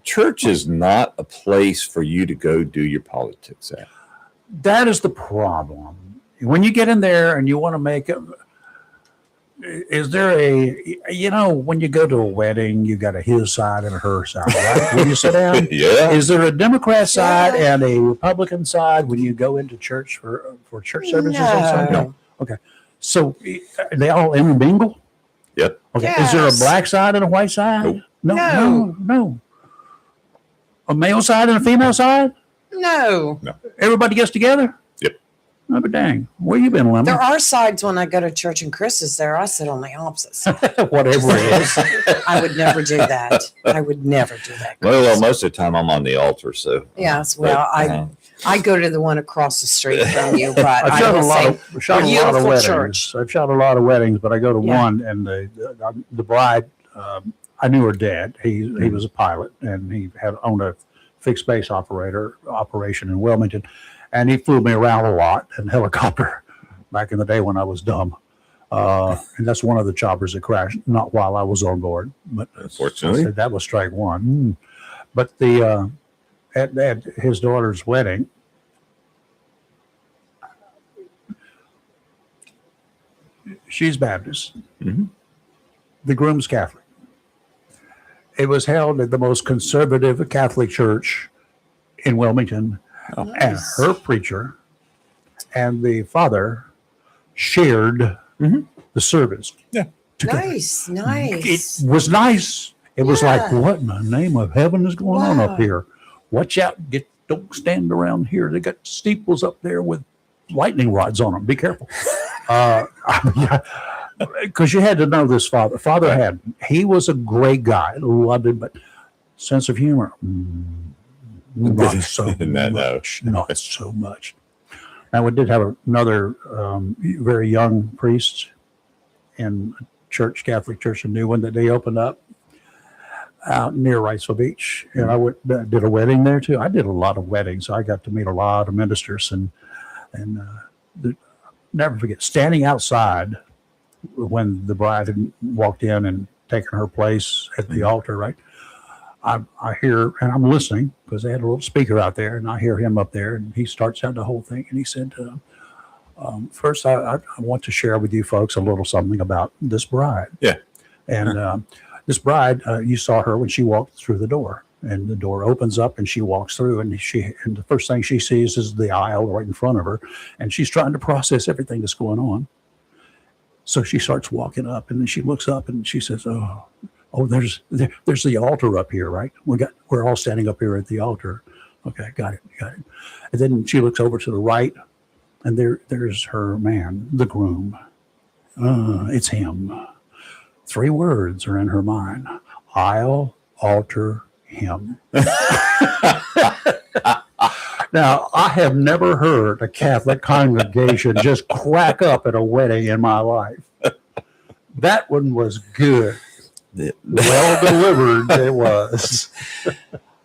S2: church is not a place for you to go do your politics at.
S1: That is the problem. When you get in there and you want to make it, is there when you go to a wedding, you got a his side and a her side, right? When you sit down,
S2: Yeah.
S1: is there a Democrat side and a Republican side when you go into church for church services on Sunday?
S3: No.
S1: Okay. So they all intermingle?
S2: Yep.
S1: Okay. Is there a
S3: Yes.
S1: black side and a white side?
S2: Nope.
S1: No. A male side and a female side?
S3: No.
S1: Everybody gets together?
S2: Yep.
S1: Oh, but dang. Where you been, Lemon?
S3: There are sides when I go to church and Chris is there. I sit on the opposite side.
S1: Whatever it is.
S3: I would never do that. I would never do that.
S2: Well, most of the time I'm on the altar, so.
S3: Yes. Well, I go to the one across the street from you, but
S1: I've
S3: I
S1: shot
S3: will
S1: a lot
S3: say
S1: of shot a lot of
S3: beautiful
S1: weddings.
S3: church.
S1: I've shot a lot of weddings, but I go to
S3: Yeah.
S1: one, and the bride, I knew her dad. He was a pilot, and he had owned a fixed base operation in Wilmington, and he flew me around a lot in helicopter back in the day when I was dumb. And that's one of the choppers that crashed, not while I was on board, but
S2: Unfortunately.
S1: I said that was strike one. But the at his daughter's wedding, she's Baptist.
S2: Mhm.
S1: The groom's Catholic. It was held at the most conservative Catholic church in Wilmington, and her preacher and the father shared the service.
S2: Yeah.
S1: together.
S3: Nice.
S1: It was nice. It was like,
S3: Yeah.
S1: what in the name of heaven is going on
S3: Wow.
S1: up here? Watch out! Don't stand around here. They got steeples up there with lightning rods on them. Be careful. Because you had to know this father. He was a great guy, loved him, but sense of humor, not so
S2: No.
S1: much. Not so much. Now we did have another very young priest in a church, Catholic church, a new one that they opened up out near Wrightsville Beach, and I did a wedding there too. I did a lot of weddings. I got to meet a lot of ministers, and never forget standing outside when the bride had walked in and taken her place at the altar. Right, I hear, and I'm listening because they had a little speaker out there, and I hear him up there, and he starts out the whole thing, and he said, "First, I want to share with you folks a little something about this bride."
S2: Yeah.
S1: And this bride, you saw her when she walked through the door, and the door opens up, and she walks through, and the first thing she sees is the aisle right in front of her, and she's trying to process everything that's going on. So she starts walking up, and then she looks up, and she says, "Oh, there's the altar up here, right? We're all standing up here at the altar." Okay, got it. And then she looks over to the right, and there's her man, the groom. It's him. 3 words are in her mind: I'll alter him. Now, I have never heard a Catholic congregation just crack up at a wedding in my life. That one was good. Well delivered, it was.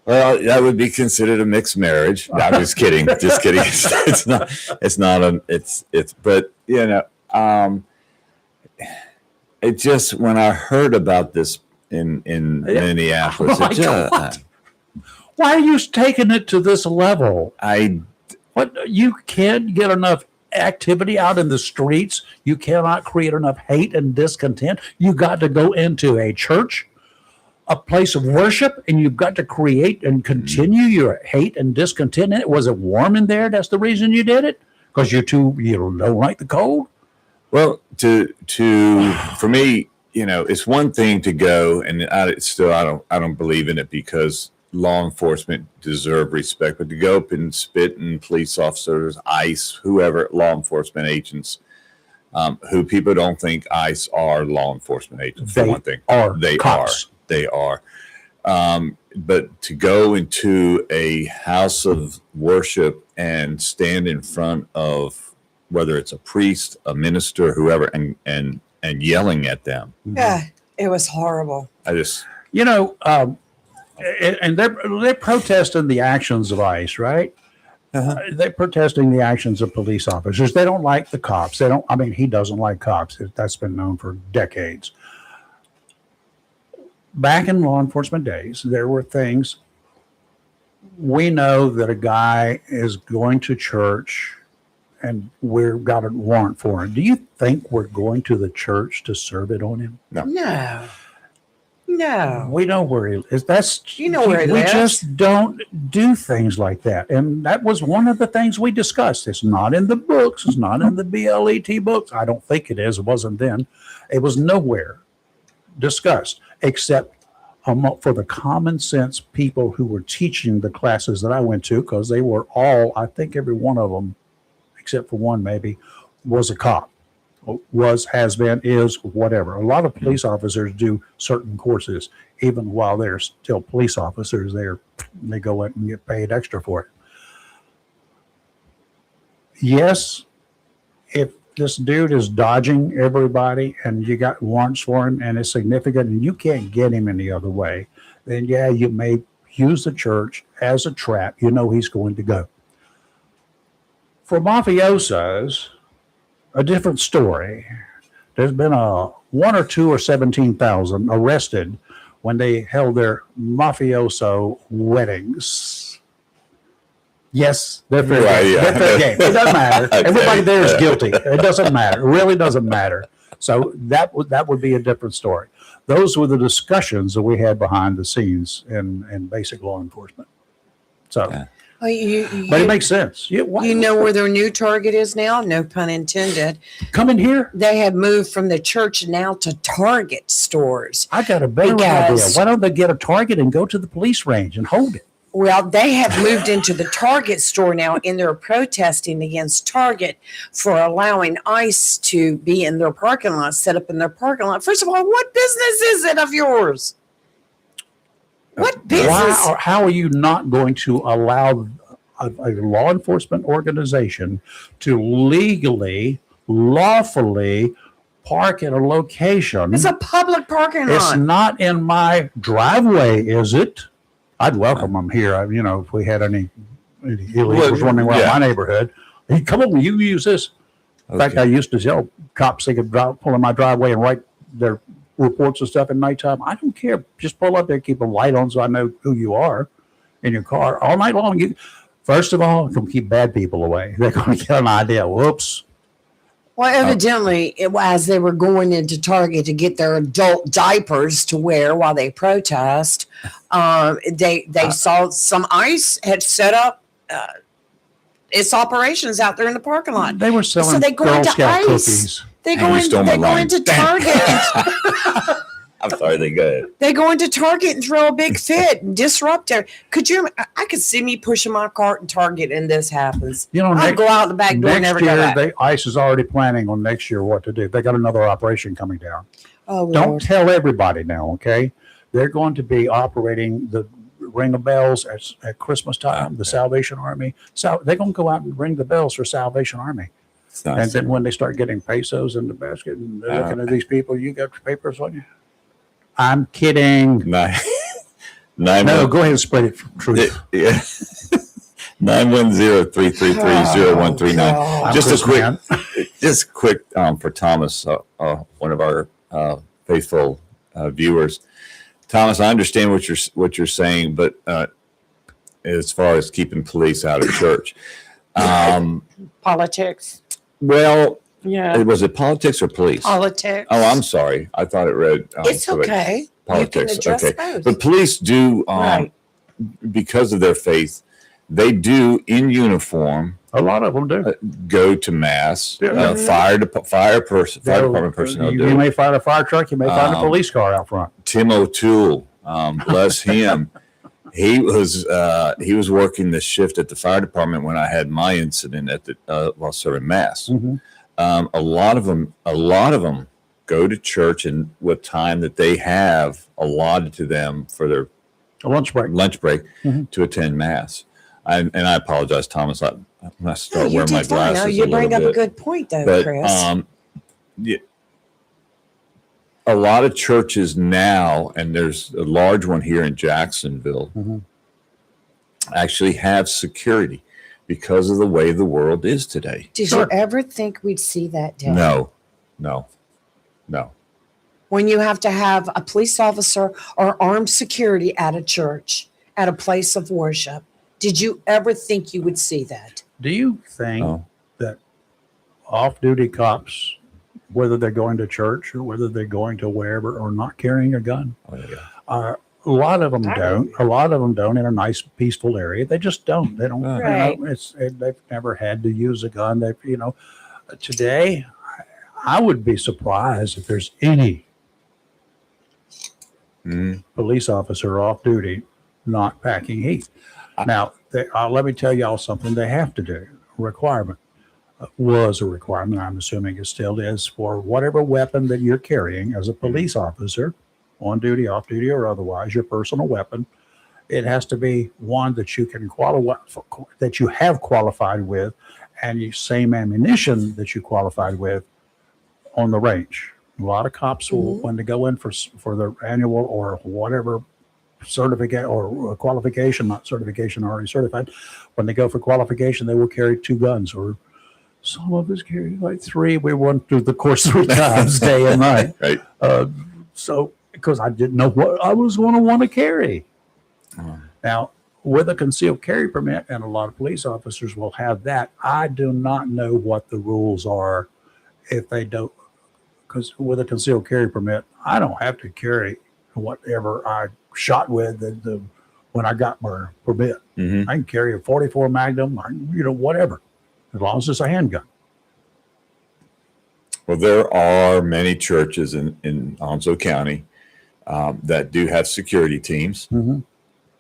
S2: Well, that would be considered a mixed marriage. No, I'm just kidding. Just kidding. It's not. But it just, when I heard about this in Minneapolis,
S1: Oh my God. Why are you taking it to this level? You can't get enough activity out in the streets. You cannot create enough hate and discontent. You got to go into a church, a place of worship, and you've got to create and continue your hate and discontent. Was it warm in there? That's the reason you did it? Because you don't like the cold?
S2: Well, for me, it's one thing to go, and I don't believe in it because law enforcement deserve respect, but to go up and spit in police officers, ICE, whoever, law enforcement agents, who people don't think ICE are law enforcement agents. For one thing, they
S1: cops.
S2: are. But to go into a house of worship and stand in front of, whether it's a priest, a minister, whoever, and yelling at them.
S3: Yeah, it was horrible.
S1: And they're protesting the actions of ICE, right? They're protesting the actions of police officers. They don't like the cops. He doesn't like cops. That's been known for decades. Back in law enforcement days, there were things. We know that a guy is going to church and we've got a warrant for him, do you think we're going to the church to serve it on him?
S3: No. No.
S1: We know where he is. That's
S3: You know where he
S1: we
S3: lives.
S1: just don't do things like that. And that was one of the things we discussed. It's not in the books. It's not in the BLET books. I don't think it is. It wasn't then. It was nowhere discussed except for the common sense people who were teaching the classes that I went to, because they were all, I think every one of them, except for one maybe, was a cop. Was, has been, is, whatever. A lot of police officers do certain courses, even while they're still police officers. They go in and get paid extra for it. Yes, if this dude is dodging everybody and you got warrants for him and it's significant and you can't get him any other way, then yeah, you may use the church as a trap. You know he's going to go. For mafiosos, a different story. There's been a 1 or 2 or 17,000 arrested when they held their mafioso weddings. Yes, they're fair game.
S2: Yeah.
S1: They're fair game. It doesn't matter. Everybody there is guilty. It doesn't matter. It really doesn't matter. So that would be a different story. Those were the discussions that we had behind the scenes in basic law enforcement. So.
S2: Yeah.
S3: Well,
S1: But it makes sense.
S3: you know where their new target is now? No pun intended.
S1: Come in here.
S3: They have moved from the church now to Target stores.
S1: I got a better idea. Why don't they get a Target and go to the police range and hold it?
S3: Well, they have moved into the Target store now, and they're protesting against Target for allowing ICE to be in their parking lot, set up in their parking lot. First of all, what business is it of yours? What business?
S1: How are you not going to allow a law enforcement organization to legally, lawfully park at a location?
S3: It's a public parking lot.
S1: It's not in my driveway, is it? I'd welcome them here. If we had any illegals running around my neighborhood, hey, come on, you use this. In fact, I used to tell cops they could pull in my driveway and write their reports and stuff at nighttime. I don't care. Just pull up there, keep a light on so I know who you are in your car all night long. First of all, come keep bad people away. They're going to get an idea. Whoops.
S3: Well, evidently, as they were going into Target to get their adult diapers to wear while they protest, they saw some ICE had set up its operations out there in the parking lot.
S1: They were selling
S3: they go
S1: Girl
S3: into
S1: Scout
S3: ICE.
S1: cookies.
S3: They go into Target.
S2: I'm sorry, they go.
S3: They go into Target and throw a big fit and disrupt there. I could see me pushing my cart in Target and this happens. I'd go out the back door and never go back.
S1: ICE is already planning on next year what to do. They got another operation coming down.
S3: Oh, Lord.
S1: Don't tell everybody now, okay? They're going to be operating the ring of bells at Christmas time, the Salvation Army. So they're going to go out and ring the bells for Salvation Army. And then when they start getting pesos in the basket and they're looking at these people, you got your papers on you? I'm kidding.
S2: No,
S1: go ahead and spread it truth.
S2: Yeah. 910-333-0139. Just quick for Thomas, one of our faithful viewers. Thomas, I understand what you're saying, but as far as keeping police out of church,
S3: Politics.
S2: well,
S3: Yeah.
S2: was it politics or police?
S3: Politics.
S2: Oh, I'm sorry. I thought it read.
S3: It's okay.
S2: Politics.
S3: You can address
S2: Okay,
S3: both.
S2: but police do,
S3: Right.
S2: because of their faith, they do in uniform
S1: A lot of them do.
S2: go to mass.
S1: Yeah.
S2: Fire department personnel do.
S1: You may find a fire truck. You may find a police car out front.
S2: Tim O'Toole, bless him. He was working the shift at the fire department when I had my incident while serving mass.
S1: Mm-hmm.
S2: A lot of them go to church and what time that they have allotted to them for their
S1: A lunch break.
S2: Mm-hmm. to attend mass. I apologize, Thomas. I'm going to start wearing my glasses.
S3: No, you bring up a good point, though,
S2: But
S3: Chris.
S2: a lot of churches now, and there's a large one here in Jacksonville, actually have security because of the way the world is today.
S3: Did you ever think we'd see that day?
S2: No.
S3: When you have to have a police officer or armed security at a church, at a place of worship. Did you ever think you would see that?
S1: Do you think
S2: No.
S1: that off-duty cops, whether they're going to church or whether they're going to wherever, or not carrying a gun.
S2: Oh, yeah.
S1: A lot of them don't. A lot of them don't in a nice, peaceful area. They just don't. They don't.
S3: Right.
S1: They've never had to use a gun. Today, I would be surprised if there's any police officer off duty not packing heat. Now, let me tell y'all something they have to do. Requirement was a requirement, I'm assuming it still is, for whatever weapon that you're carrying as a police officer, on duty, off duty, or otherwise, your personal weapon. It has to be one that you can qualify, that you have qualified with, and the same ammunition that you qualified with on the range. A lot of cops will, when they go in for their annual or whatever certificate or qualification, not certification, already certified, when they go for qualification, they will carry 2 guns, or some of us carry like 3. We went through the course 3 times, day and night.
S2: Right.
S1: So, because I didn't know what I was going to want to carry. Now, with a concealed carry permit, and a lot of police officers will have that, I do not know what the rules are if they don't, because with a concealed carry permit, I don't have to carry whatever I shot with when I got my permit.
S2: Mm-hmm.
S1: I can carry a 44 Magnum, whatever, as long as it's a handgun.
S2: Well, there are many churches in Onslow County that do have security teams.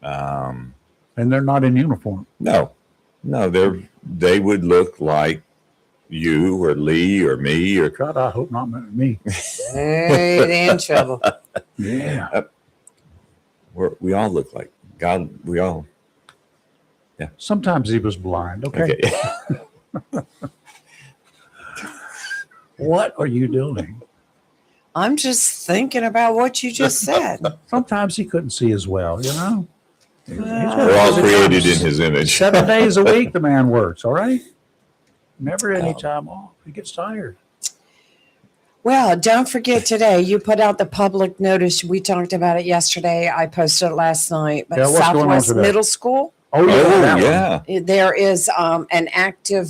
S1: And they're not in uniform.
S2: No, they would look like you or Lee or me or
S1: God, I hope not me.
S3: Hey, they in trouble.
S1: Yeah.
S2: we all look like God. We all.
S1: Sometimes he was blind. Okay. What are you doing?
S3: I'm just thinking about what you just said.
S1: Sometimes he couldn't see as well,
S2: We're all created in his image.
S1: 7 days a week the man works, all right? Never any time off. He gets tired.
S3: Well, don't forget today, you put out the public notice. We talked about it yesterday. I posted it last night. But
S1: Yeah, what's going on
S3: Southwest
S1: today?
S3: Middle School,
S1: Oh,
S2: yeah.
S3: there is an active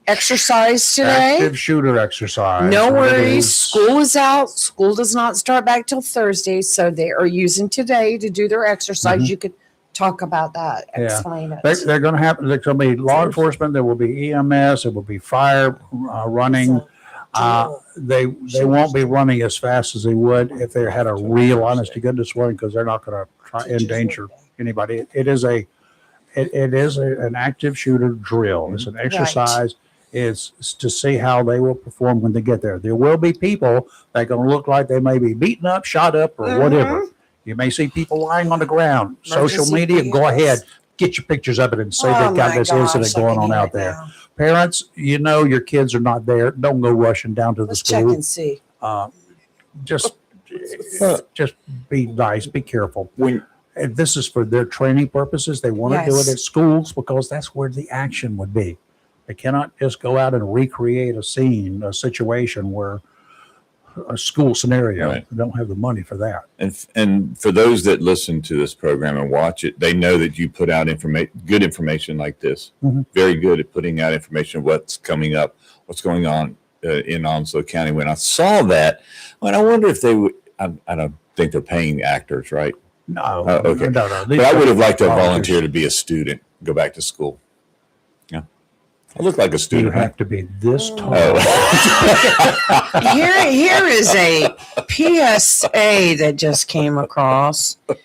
S3: exercise today.
S1: Active shooter exercise.
S3: No
S1: It
S3: worries.
S1: is-
S3: School is out. School does not start back till Thursday. So they are using today to do their exercise. You could talk about that.
S1: Yeah.
S3: Explain it.
S1: They're going to have, there's going to be law enforcement. There will be EMS. There will be fire running. They won't be running as fast as they would if they had a real honest to goodness one, because they're not going to try endanger anybody. It is an active shooter drill. It's an exercise. It's to see how they will perform when they get there. There will be people that are going to look like they may be beaten up, shot up, or whatever. You may see people lying on the ground. Social
S3: Emergency
S1: media, go
S3: vehicles.
S1: ahead, get your pictures of it and say
S3: Oh
S1: they've got
S3: my
S1: this
S3: gosh,
S1: incident
S3: I
S1: going
S3: can
S1: on
S3: hear
S1: out
S3: it
S1: there.
S3: now.
S1: Parents, your kids are not there. Don't go rushing down to the
S3: Let's check
S1: school.
S3: and see.
S1: Just be nice, be careful.
S2: When
S1: And this is for their training purposes. They want to do it
S3: Yes.
S1: at schools because that's where the action would be. They cannot just go out and recreate a scene, a situation where a school scenario.
S2: Right.
S1: They don't have the money for that.
S2: and for those that listen to this program and watch it, they know that you put out good information like this.
S1: Mhm.
S2: Very good at putting out information, what's coming up, what's going on in Onslow County. When I saw that, I wonder if they would. I don't think they're paying actors, right?
S1: No,
S2: Okay.
S1: no.
S2: But I would have liked to
S1: volunteers.
S2: volunteer to be a student, go back to school. Yeah, I look like a
S1: You
S2: student. Right?
S1: have to be this tall.
S2: Oh.
S3: Here is a PSA that just came across. This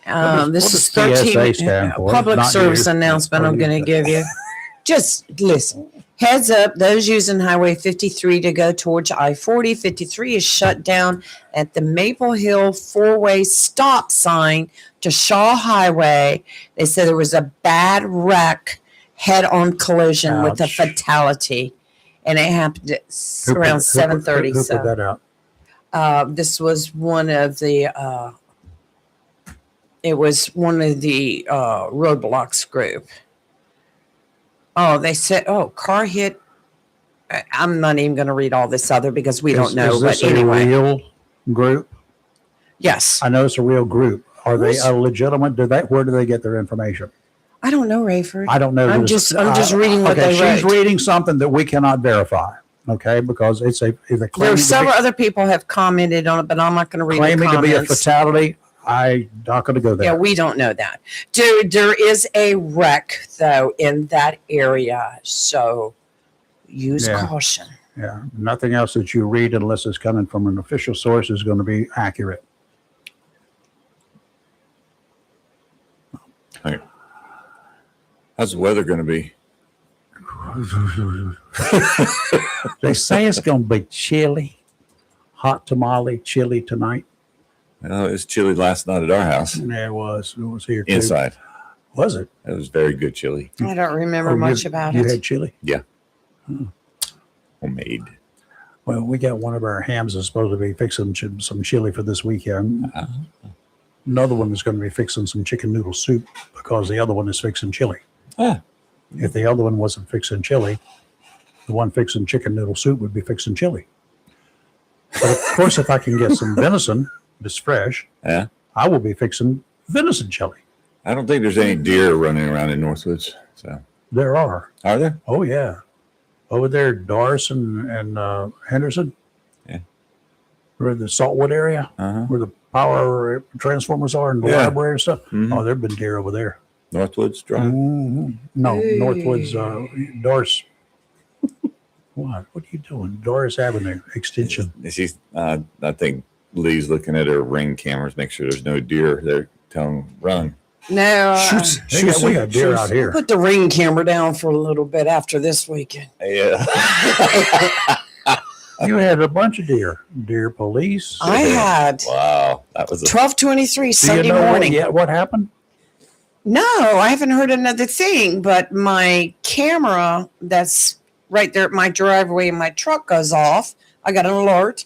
S1: what
S3: is
S1: does PSA
S3: 13
S1: stand for?
S3: public
S1: Not
S3: service
S1: you.
S3: announcement I'm
S1: Or
S3: going to
S1: you.
S3: give you. Just listen. Heads up, those using Highway 53 to go towards I-40. 53 is shut down at the Maple Hill four-way stop sign to Shaw Highway. They said there was a bad wreck, head-on collision with a
S1: Ouch.
S3: fatality. And it happened at
S1: Who put-
S3: around
S1: who
S3: 7:30.
S1: put
S3: So
S1: that out?
S3: this was one of the roadblocks group. Oh, they said, car hit. I'm not even going to read all this other because we don't know.
S1: Is this
S3: But anyway,
S1: a real group?
S3: yes.
S1: I know it's a real group. Are they a legitimate? Where do they get their information?
S3: I don't know, Rayford.
S1: I don't know.
S3: I'm
S1: this-
S3: just reading what
S1: okay,
S3: they
S1: she's
S3: wrote.
S1: reading something that we cannot verify. Okay, because it's a
S3: There
S1: claiming
S3: are
S1: to
S3: several
S1: be,
S3: other people have commented on it, but I'm not going to read the
S1: claiming to be a
S3: comments.
S1: fatality. I'm not going to go there.
S3: Yeah, we don't know that. There is a wreck though in that area, so use
S1: Yeah.
S3: caution.
S1: Yeah, nothing else that you read unless it's coming from an official source is going to be accurate.
S2: Okay. How's the weather going to be?
S1: They say it's going to be chilly, hot tamale, chilly tonight.
S2: Well, it was chilly last night at our house.
S1: Yeah, it was. It was here too.
S2: Inside.
S1: Was it?
S2: It was very good chili.
S3: I don't remember
S1: Oh,
S3: much
S1: you,
S3: about
S1: you
S3: it.
S1: had chili?
S2: Homemade.
S1: Well, we got one of our hams is supposed to be fixing some chili for this weekend. Another one is going to be fixing some chicken noodle soup because the other one is fixing chili.
S2: Ah.
S1: If the other one wasn't fixing chili, the one fixing chicken noodle soup would be fixing chili. But of course, if I can get some venison that's fresh,
S2: Yeah.
S1: I will be fixing venison chili.
S2: I don't think there's any deer running around in Northwoods. So
S1: There are.
S2: are there?
S1: Oh, yeah. Over there, Doris and Henderson.
S2: Yeah.
S1: Where the Saltwood area,
S2: Uh-huh.
S1: where the power transformers are and the
S2: Yeah.
S1: library and stuff.
S2: Mhm.
S1: Oh, there have been deer over there.
S2: Northwoods Drive.
S1: No,
S3: Hey.
S1: Northwoods, Doris. What? What are you doing? Doris Avenue Extension.
S2: She's, I think Lee's looking at her ring cameras, make sure there's no deer. They're telling them run.
S3: No,
S1: We got deer out here.
S3: put the ring camera down for a little bit after this weekend.
S2: Yeah.
S1: You had a bunch of deer. Deer police.
S3: I had
S2: Wow. That was a
S3: 12:23
S1: Do you
S3: Sunday
S1: know
S3: morning.
S1: what happened?
S3: No, I haven't heard another thing, but my camera that's right there at my driveway and my truck goes off. I got an alert.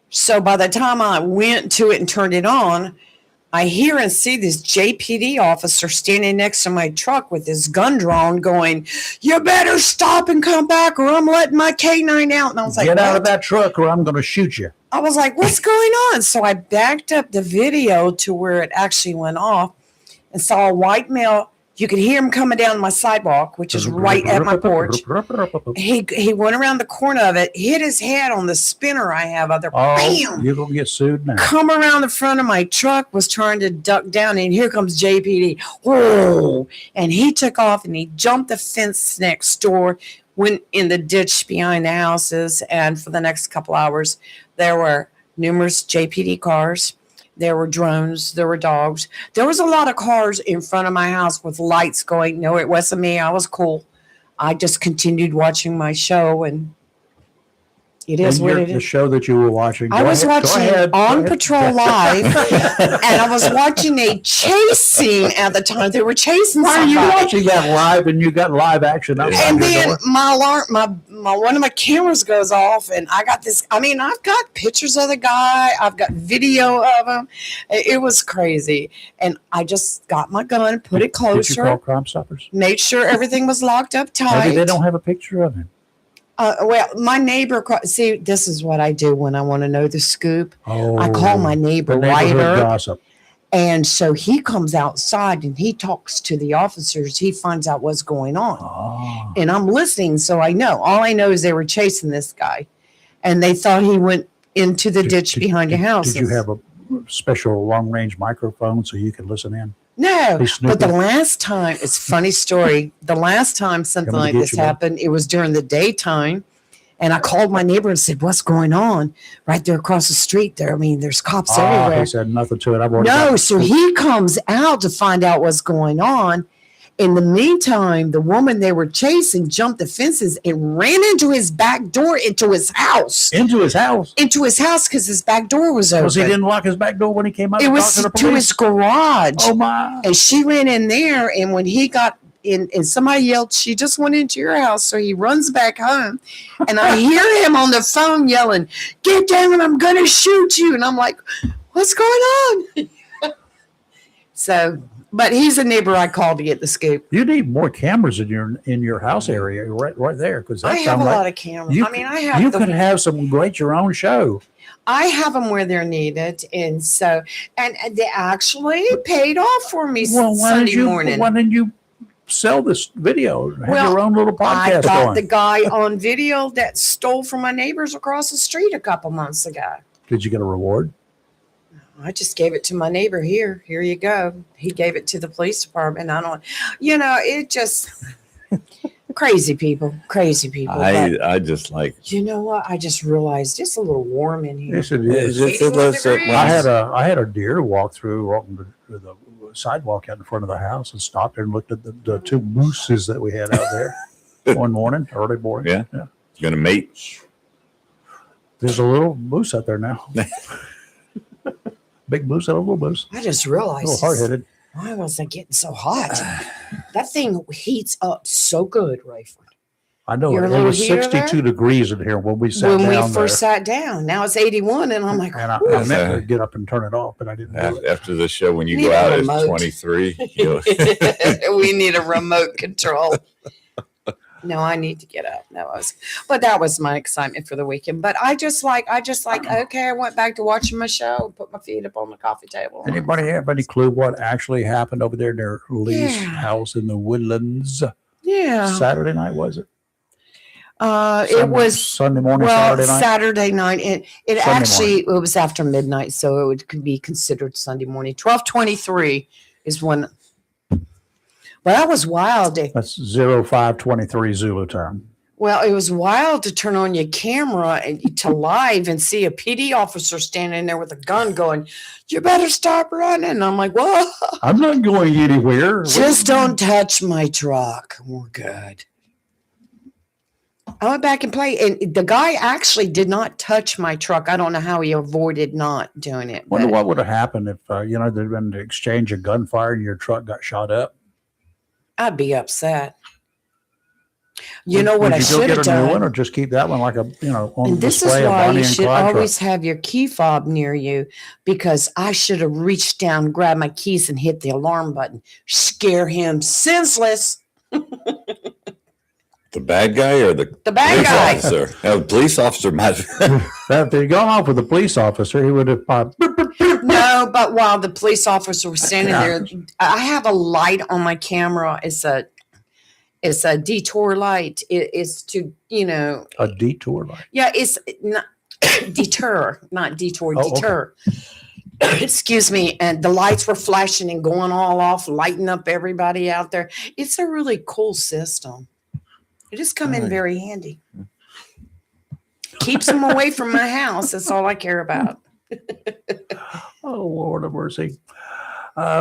S3: So by the time I went to it and turned it on, I hear and see this JPD officer standing next to my truck with his gun drawn going, "You better stop and come back or I'm letting my K9 out." And I was like,
S1: Get out
S3: "What?"
S1: of that truck or I'm going to shoot you.
S3: I was like, "What's going on?" So I backed up the video to where it actually went off and saw a white male. You could hear him coming down my sidewalk, which is right at my porch. He went around the corner of it, hit his head on the spinner I have out there.
S1: Oh,
S3: Bam!
S1: you're going to get sued now.
S3: Come around the front of my truck, was trying to duck down, and here comes JPD. Whoa! And he took off and he jumped the fence next door, went in the ditch behind the houses, and for the next couple hours, there were numerous JPD cars. There were drones. There were dogs. There was a lot of cars in front of my house with lights going. No, it wasn't me. I was cool. I just continued watching my show, and it is what it
S1: The
S3: is.
S1: show that you were watching.
S3: I
S1: Go
S3: was
S1: ahead, go
S3: watching
S1: ahead, go
S3: On
S1: ahead.
S3: Patrol Live, and I was watching a chase scene at the time. They were chasing
S1: Why are you
S3: somebody.
S1: watching that live and you got live action outside
S3: And
S1: your
S3: then
S1: door?
S3: my alarm, my one of my cameras goes off, and I got this. I mean, I've got pictures of the guy. I've got video of him. It was crazy, and I just got my gun, put it
S1: Did you call
S3: closer,
S1: Crime Stoppers?
S3: made sure everything was locked up tight.
S1: Maybe they don't have a picture of him.
S3: Well, my neighbor. See, this is what I do when I want to know the scoop.
S1: Oh,
S3: I call my neighbor
S1: the neighborhood
S3: Ryder.
S1: gossip.
S3: And so he comes outside and he talks to the officers. He finds out what's going on.
S1: Oh.
S3: And I'm listening, so I know. All I know is they were chasing this guy. And they thought he went into the ditch behind the house.
S1: Did you have a special long-range microphone so you could listen in?
S3: No,
S1: He's
S3: but the
S1: snooping.
S3: last time, it's a funny story. The last time something
S1: Coming to
S3: like
S1: get
S3: this
S1: you, man.
S3: happened, it was during the daytime. And I called my neighbor and said, "What's going on?" Right there across the street there. I mean, there's cops everywhere.
S1: He said nothing to it. I've already
S3: No,
S1: got-
S3: so he comes out to find out what's going on. In the meantime, the woman they were chasing jumped the fences and ran into his back door into his house.
S1: into his house
S3: Because his back door was open.
S1: because he didn't lock his back door when he came out.
S3: It
S1: to
S3: was
S1: talk to the
S3: to
S1: police.
S3: his garage.
S1: Oh my!
S3: And she ran in there, and when he got in, and somebody yelled, "She just went into your house." So he runs back home, and I hear him on the phone yelling, "Get down, I'm going to shoot you." And I'm like, "What's going on?" So, but he's a neighbor I called to get the scoop.
S1: You need more cameras in your house area, right there, because
S3: I have a lot of cameras.
S1: You
S3: I mean, I have
S1: you
S3: the,
S1: could have some great your own show.
S3: I have them where they're needed, and so and they actually paid off for me Sunday morning.
S1: Why didn't you sell this video. Have
S3: Well,
S1: your own little
S3: I
S1: podcast
S3: got
S1: going.
S3: the guy on video that stole from my neighbors across the street a couple months ago.
S1: Did you get a reward?
S3: I just gave it to my neighbor here. Here you go. He gave it to the police department. I don't, it just crazy people. But
S2: I just like.
S3: you know what? I just realized it's a little warm in here.
S1: Yes, it is.
S2: It's just-
S3: degrees.
S1: I had a deer walk the sidewalk out in front of the house and stopped there and looked at the two mooses that we had out there one morning, early morning.
S2: Yeah. Gonna mate.
S1: There's a little moose out there now. Big moose and a little moose.
S3: I just
S1: A
S3: realized.
S1: little hard-headed.
S3: Why was I getting so hot? That thing heats up so good, Rayford.
S1: I know
S3: You're a
S1: it
S3: little
S1: was
S3: heater
S1: 62 degrees in here when we sat
S3: When
S1: down
S3: we
S1: there.
S3: first sat down, now it's 81, and I'm like,
S1: And I meant to get up and turn it off, but I didn't do it.
S2: After the show, when you
S3: Need
S2: go
S3: a
S2: out
S3: remote.
S2: at 23,
S3: we need a remote control. No, I need to get up. But that was my excitement for the weekend. But I just like, okay, I went back to watching my show, put my feet up on the coffee table.
S1: Anybody have any clue what actually happened over there in their Lee's
S3: Yeah.
S1: house in the Woodlands?
S3: Yeah.
S1: Saturday night, was it?
S3: It was
S1: Sunday morning, Saturday night.
S3: Saturday night. It
S1: Sunday
S3: actually it was after midnight, so it could be considered Sunday morning. 12:23 is when. Well, that was wild.
S1: That's 0523 Zulu time.
S3: Well, it was wild to turn on your camera and to live and see a PD officer standing there with a gun going, "You better stop running." And I'm like, "Whoa,
S1: I'm not going anywhere.
S3: just don't touch my truck. We're good." I went back and played, and the guy actually did not touch my truck. I don't know how he avoided not doing it.
S1: Wonder
S3: but
S1: what would have happened if there'd been an exchange of gunfire and your truck got shot up.
S3: I'd be upset. You know what
S1: Would
S3: I
S1: you
S3: should
S1: go
S3: have
S1: get a new one,
S3: done?
S1: or just keep that one like on
S3: And this is
S1: display of
S3: why
S1: Bonnie
S3: you
S1: and
S3: should
S1: Clyde
S3: always
S1: truck?
S3: have your key fob near you, because I should have reached down, grabbed my keys, and hit the alarm button. Scare him senseless.
S2: the bad guy or the
S3: bad
S2: police
S3: guy.
S2: officer? Now, the police officer might.
S1: If they'd gone off with the police officer, he would have popped.
S3: No, but while the police officer was standing there, I have a light on my camera. It's a detour light. It's to,
S1: A detour light.
S3: yeah, it's not deter, not detour,
S1: Oh, okay.
S3: deter. Excuse me. And the lights were flashing and going all off, lighting up everybody out there. It's a really cool system. It just come in
S1: Right.
S3: very handy. Keeps them away from my house. That's all I care about.
S1: Oh, Lord of mercy.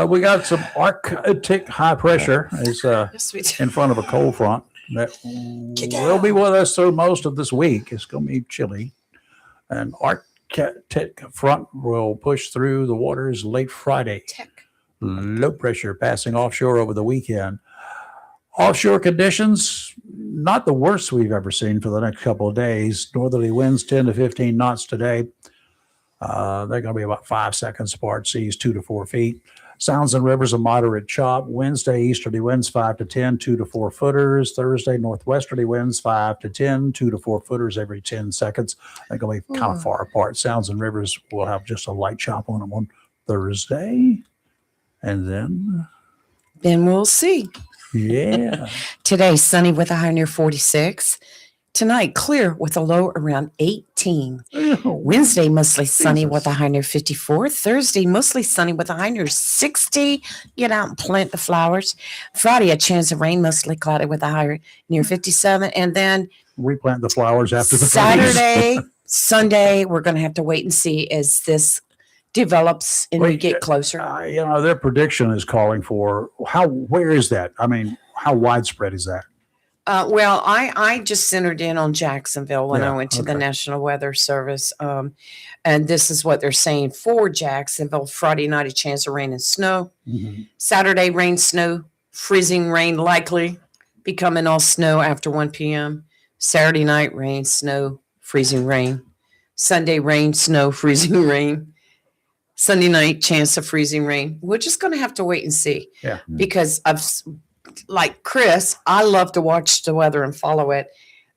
S1: We got some Arctic high pressure is
S3: Yes, we do.
S1: in front of a cold front that
S3: Kick
S1: will be
S3: out.
S1: with us through most of this week. It's going to be chilly. An Arctic front will push through the waters late Friday.
S3: Tech.
S1: Low pressure passing offshore over the weekend. Offshore conditions, not the worst we've ever seen for the next couple of days. Northerly winds 10 to 15 knots today. They're going to be about 5 seconds apart, seas 2 to 4 feet. Sounds and rivers a moderate chop. Wednesday, easterly winds 5 to 10, 2 to 4 footers. Thursday, northwesterly winds 5 to 10, 2 to 4 footers every 10 seconds. They're going to be kind of far apart. Sounds and rivers will have just a light chop on them on Thursday. And then,
S3: Then we'll see.
S1: yeah.
S3: Today, sunny with a high near 46. Tonight, clear with a low around 18. Wednesday, mostly sunny
S1: Jesus.
S3: with a high near 54. Thursday, mostly sunny with a high near 60. Get out and plant the flowers. Friday, a chance of rain, mostly cloudy with a high near 57. And then
S1: Replant the flowers after the freeze.
S3: Saturday, Sunday, we're going to have to wait and see as this develops and we
S1: Wait,
S3: get closer.
S1: Their prediction is calling for where is that? I mean, how widespread is that?
S3: Well, I just centered in on Jacksonville when
S1: Yeah,
S3: I went to the
S1: okay.
S3: National Weather Service. And this is what they're saying for Jacksonville. Friday night, a chance of rain and snow.
S1: Mhm.
S3: Saturday, rain, snow, freezing rain likely, becoming all snow after 1 p.m. Saturday night, rain, snow, freezing rain. Sunday, rain, snow, freezing rain. Sunday night, chance of freezing rain. We're just going to have to wait and see.
S1: Yeah.
S3: Because like Chris, I love to watch the weather and follow it.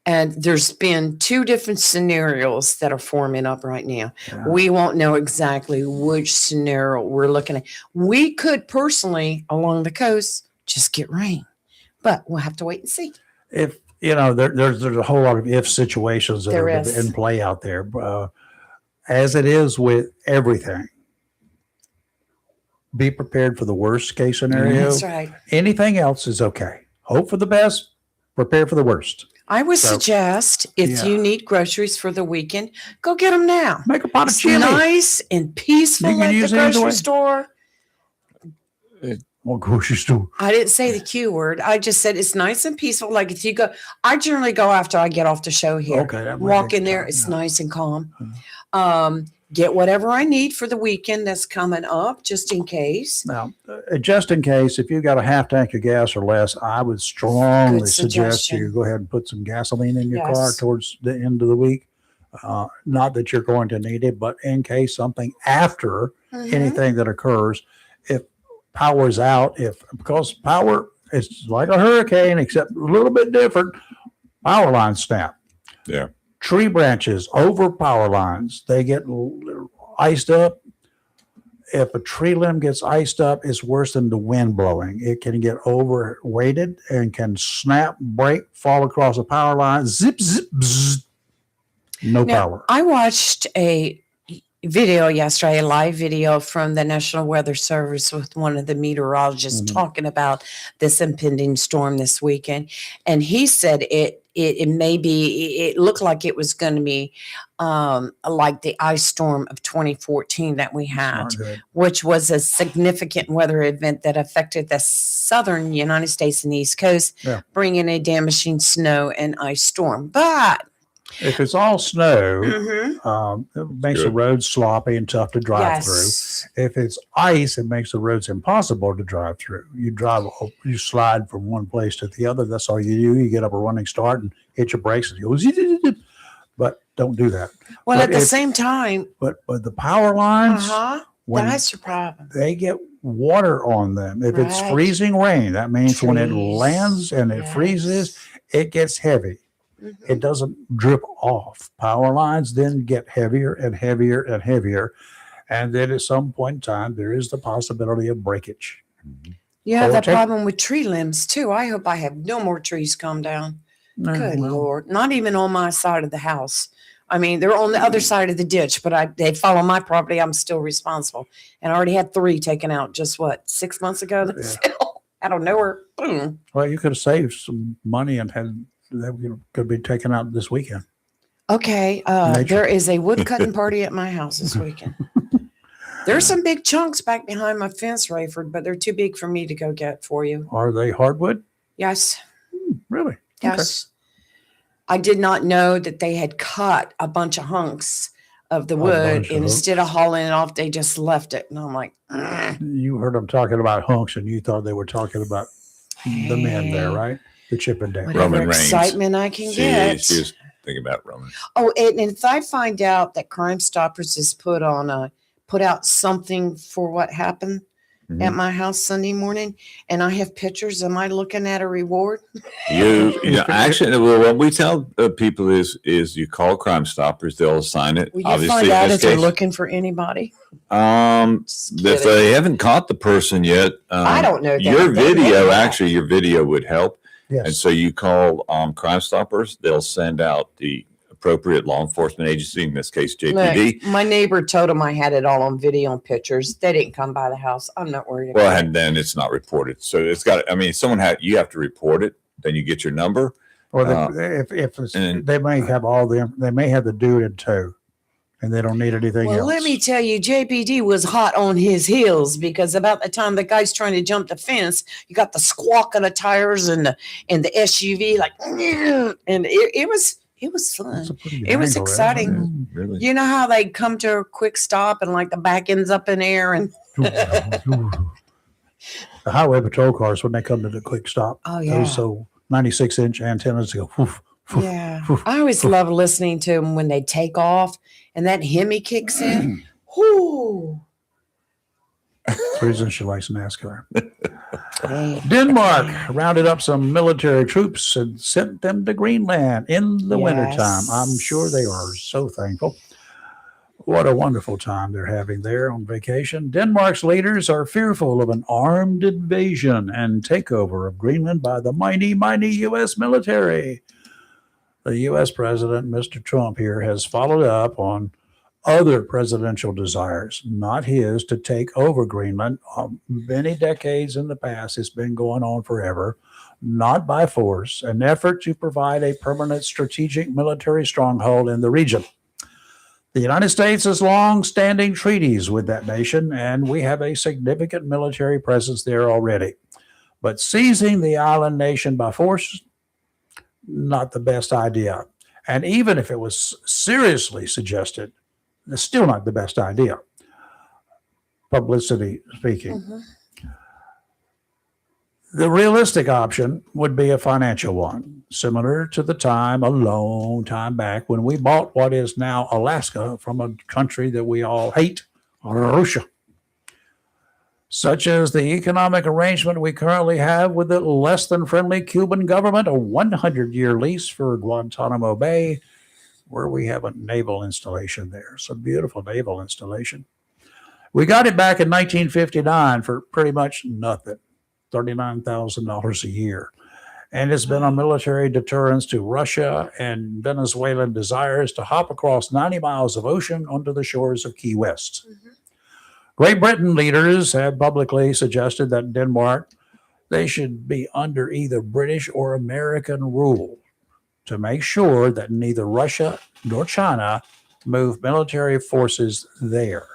S3: And there's been 2 different scenarios that are forming up right now.
S1: Yeah.
S3: We won't know exactly which scenario we're looking at. We could personally, along the coast, just get rain. but we'll have to wait and see.
S1: If there's a whole lot of if situations that
S3: There
S1: are
S3: is.
S1: in play out there, as it is with everything. Be prepared for the worst case scenario.
S3: That's right.
S1: Anything else is okay. Hope for the best, prepare for the worst.
S3: I would
S1: So,
S3: suggest if you need groceries for the weekend, go get them now.
S1: Make a pot of
S3: It's
S1: chili.
S3: nice and peaceful
S1: You can
S3: at the
S1: use it either
S3: grocery
S1: way.
S3: store.
S1: Well, grocery store.
S3: I didn't say the Q word. I just said it's nice and peaceful. Like if you go, I generally go after I get off the show here.
S1: Okay, that might
S3: Walk
S1: be
S3: in there.
S1: time,
S3: It's
S1: yeah.
S3: nice and calm. Get whatever I need for the weekend that's coming up, just in case.
S1: Now, just in case, if you got a half tank of gas or less, I would strongly
S3: Good
S1: suggest
S3: suggestion.
S1: you go ahead and put some gasoline in your car
S3: Yes.
S1: towards the end of the week. Not that you're going to need it, but in case something after
S3: Mhm.
S1: anything that occurs, if power is out, because power is like a hurricane, except a little bit different, power lines snap.
S2: Yeah.
S1: Tree branches over power lines, they get iced up. If a tree limb gets iced up, it's worse than the wind blowing. It can get overweighted and can snap, break, fall across a power line, zip, zip, bzz. No
S3: Now,
S1: power.
S3: I watched a video yesterday, a live video from the National Weather Service with one of the meteorologists
S1: Mhm.
S3: talking about this impending storm this weekend. And he said it may be, it looked like it was going to be like the ice storm of 2014 that we had,
S1: Not good.
S3: which was a significant weather event that affected the southern United States and the East Coast,
S1: Yeah.
S3: bringing a damaging snow and ice storm. But
S1: If it's all snow,
S3: mhm,
S1: it makes the
S2: Good.
S1: roads sloppy and tough to drive through.
S3: yes.
S1: If it's ice, it makes the roads impossible to drive through. You slide from one place to the other. That's all you do. You get up a running start and hit your brakes and you go, zip. But don't do that.
S3: Well,
S1: But
S3: at the
S1: if-
S3: same time,
S1: But the power lines, when
S3: that's the problem.
S1: they get water on them, if it's
S3: Right.
S1: freezing rain, that means when it
S3: Trees.
S1: lands and it freezes, it gets heavy.
S3: Mhm.
S1: It doesn't drip off. Power lines then get heavier and heavier and heavier. And then at some point in time, there is the possibility of breakage.
S3: You have
S1: Or
S3: that
S1: take-
S3: problem with tree limbs too. I hope I have no more trees come down. Good
S1: Well,
S3: Lord. Not even on my side of the house. I mean, they're on the other side of the ditch, but they follow my property. I'm still responsible. And I already had 3 taken out just 6 months ago. They
S1: Yeah.
S3: fell out of nowhere. Boom.
S1: Well, you could have saved some money and had that could be taken out this weekend.
S3: Okay.
S1: Nature.
S3: There is a wood cutting party at my house this weekend. There's some big chunks back behind my fence, Rayford, but they're too big for me to go get for you.
S1: Are they hardwood?
S3: Yes.
S1: Really?
S3: Yes. I did not know that they had cut a bunch of hunks of the
S1: A
S3: wood,
S1: bunch of
S3: and
S1: hunks.
S3: instead of hauling it off, they just left it. And I'm like, "Ugh."
S1: You heard them talking about hunks, and you thought they were talking about the men there,
S3: Hey,
S1: right? The Chippendale.
S3: whatever
S2: Roman Reigns.
S3: excitement I can get.
S2: She was thinking about Roman.
S3: Oh, and if I find out that Crime Stoppers has put out something for what happened
S2: Mhm.
S3: at my house Sunday morning, and I have pictures, am I looking at a reward?
S2: Actually, well, what we tell people is you call Crime Stoppers, they'll assign it.
S3: Will you
S2: Obviously,
S3: find
S2: in
S3: out
S2: this
S3: if they're
S2: case,
S3: looking for anybody?
S2: If
S3: Just kidding.
S2: they haven't caught the person yet,
S3: I don't know that.
S2: Your
S3: They may
S2: video,
S3: not.
S2: actually, your video would help. And
S1: Yes.
S2: so you call Crime Stoppers, they'll send out the appropriate law enforcement agency, in this case, JPD.
S3: Look, my neighbor told him I had it all on video and pictures. They didn't come by the house. I'm not worried
S2: Well,
S3: about it.
S2: and then it's not reported. So it's got, I mean, you have to report it, then you get your number.
S1: Or if it's,
S2: and-
S1: they may have they may have the dude in tow, and they don't need anything
S3: Well,
S1: else.
S3: let me tell you, JPD was hot on his heels because about the time the guy's trying to jump the fence, you got the squawk of the tires and the SUV, like, and it was fun.
S1: That's a pretty good
S3: It was
S1: angle there.
S3: exciting.
S2: Really?
S3: You know how they come to a quick stop and like the back ends up in air and
S1: The highway patrol cars, when they come to the quick stop,
S3: oh yeah,
S1: those 96-inch antennas go. Woof, woof.
S3: yeah. I always love listening to them when they take off and that Hemi kicks in. Whoo!
S1: That's the reason she likes NASCAR.
S3: Hey.
S1: Denmark rounded up some military troops and sent them to Greenland in the wintertime. I'm sure they are so thankful. what a wonderful time they're having there on vacation. Denmark's leaders are fearful of an armed invasion and takeover of Greenland by the mighty U.S. military. The U.S. President, Mr. Trump, here has followed up on other presidential desires, not his, to take over Greenland. Many decades in the past, it's been going on forever, not by force, an effort to provide a permanent strategic military stronghold in the region. The United States has long-standing treaties with that nation, and we have a significant military presence there already. But seizing the island nation by force, not the best idea. And even if it was seriously suggested, it's still not the best idea, publicity speaking.
S3: Mhm.
S1: The realistic option would be a financial one, similar to the time a long time back when we bought what is now Alaska from a country that we all hate, Russia. Such as the economic arrangement we currently have with the less than friendly Cuban government, a 100-year lease for Guantanamo Bay, where we have a naval installation there. It's a beautiful naval installation. We got it back in 1959 for pretty much nothing, $39,000 a year. And it's been a military deterrence to Russia and Venezuelan desires to hop across 90 miles of ocean onto the shores of Key West.
S3: Mhm.
S1: Great Britain leaders have publicly suggested that Denmark, they should be under either British or American rule to make sure that neither Russia nor China move military forces there.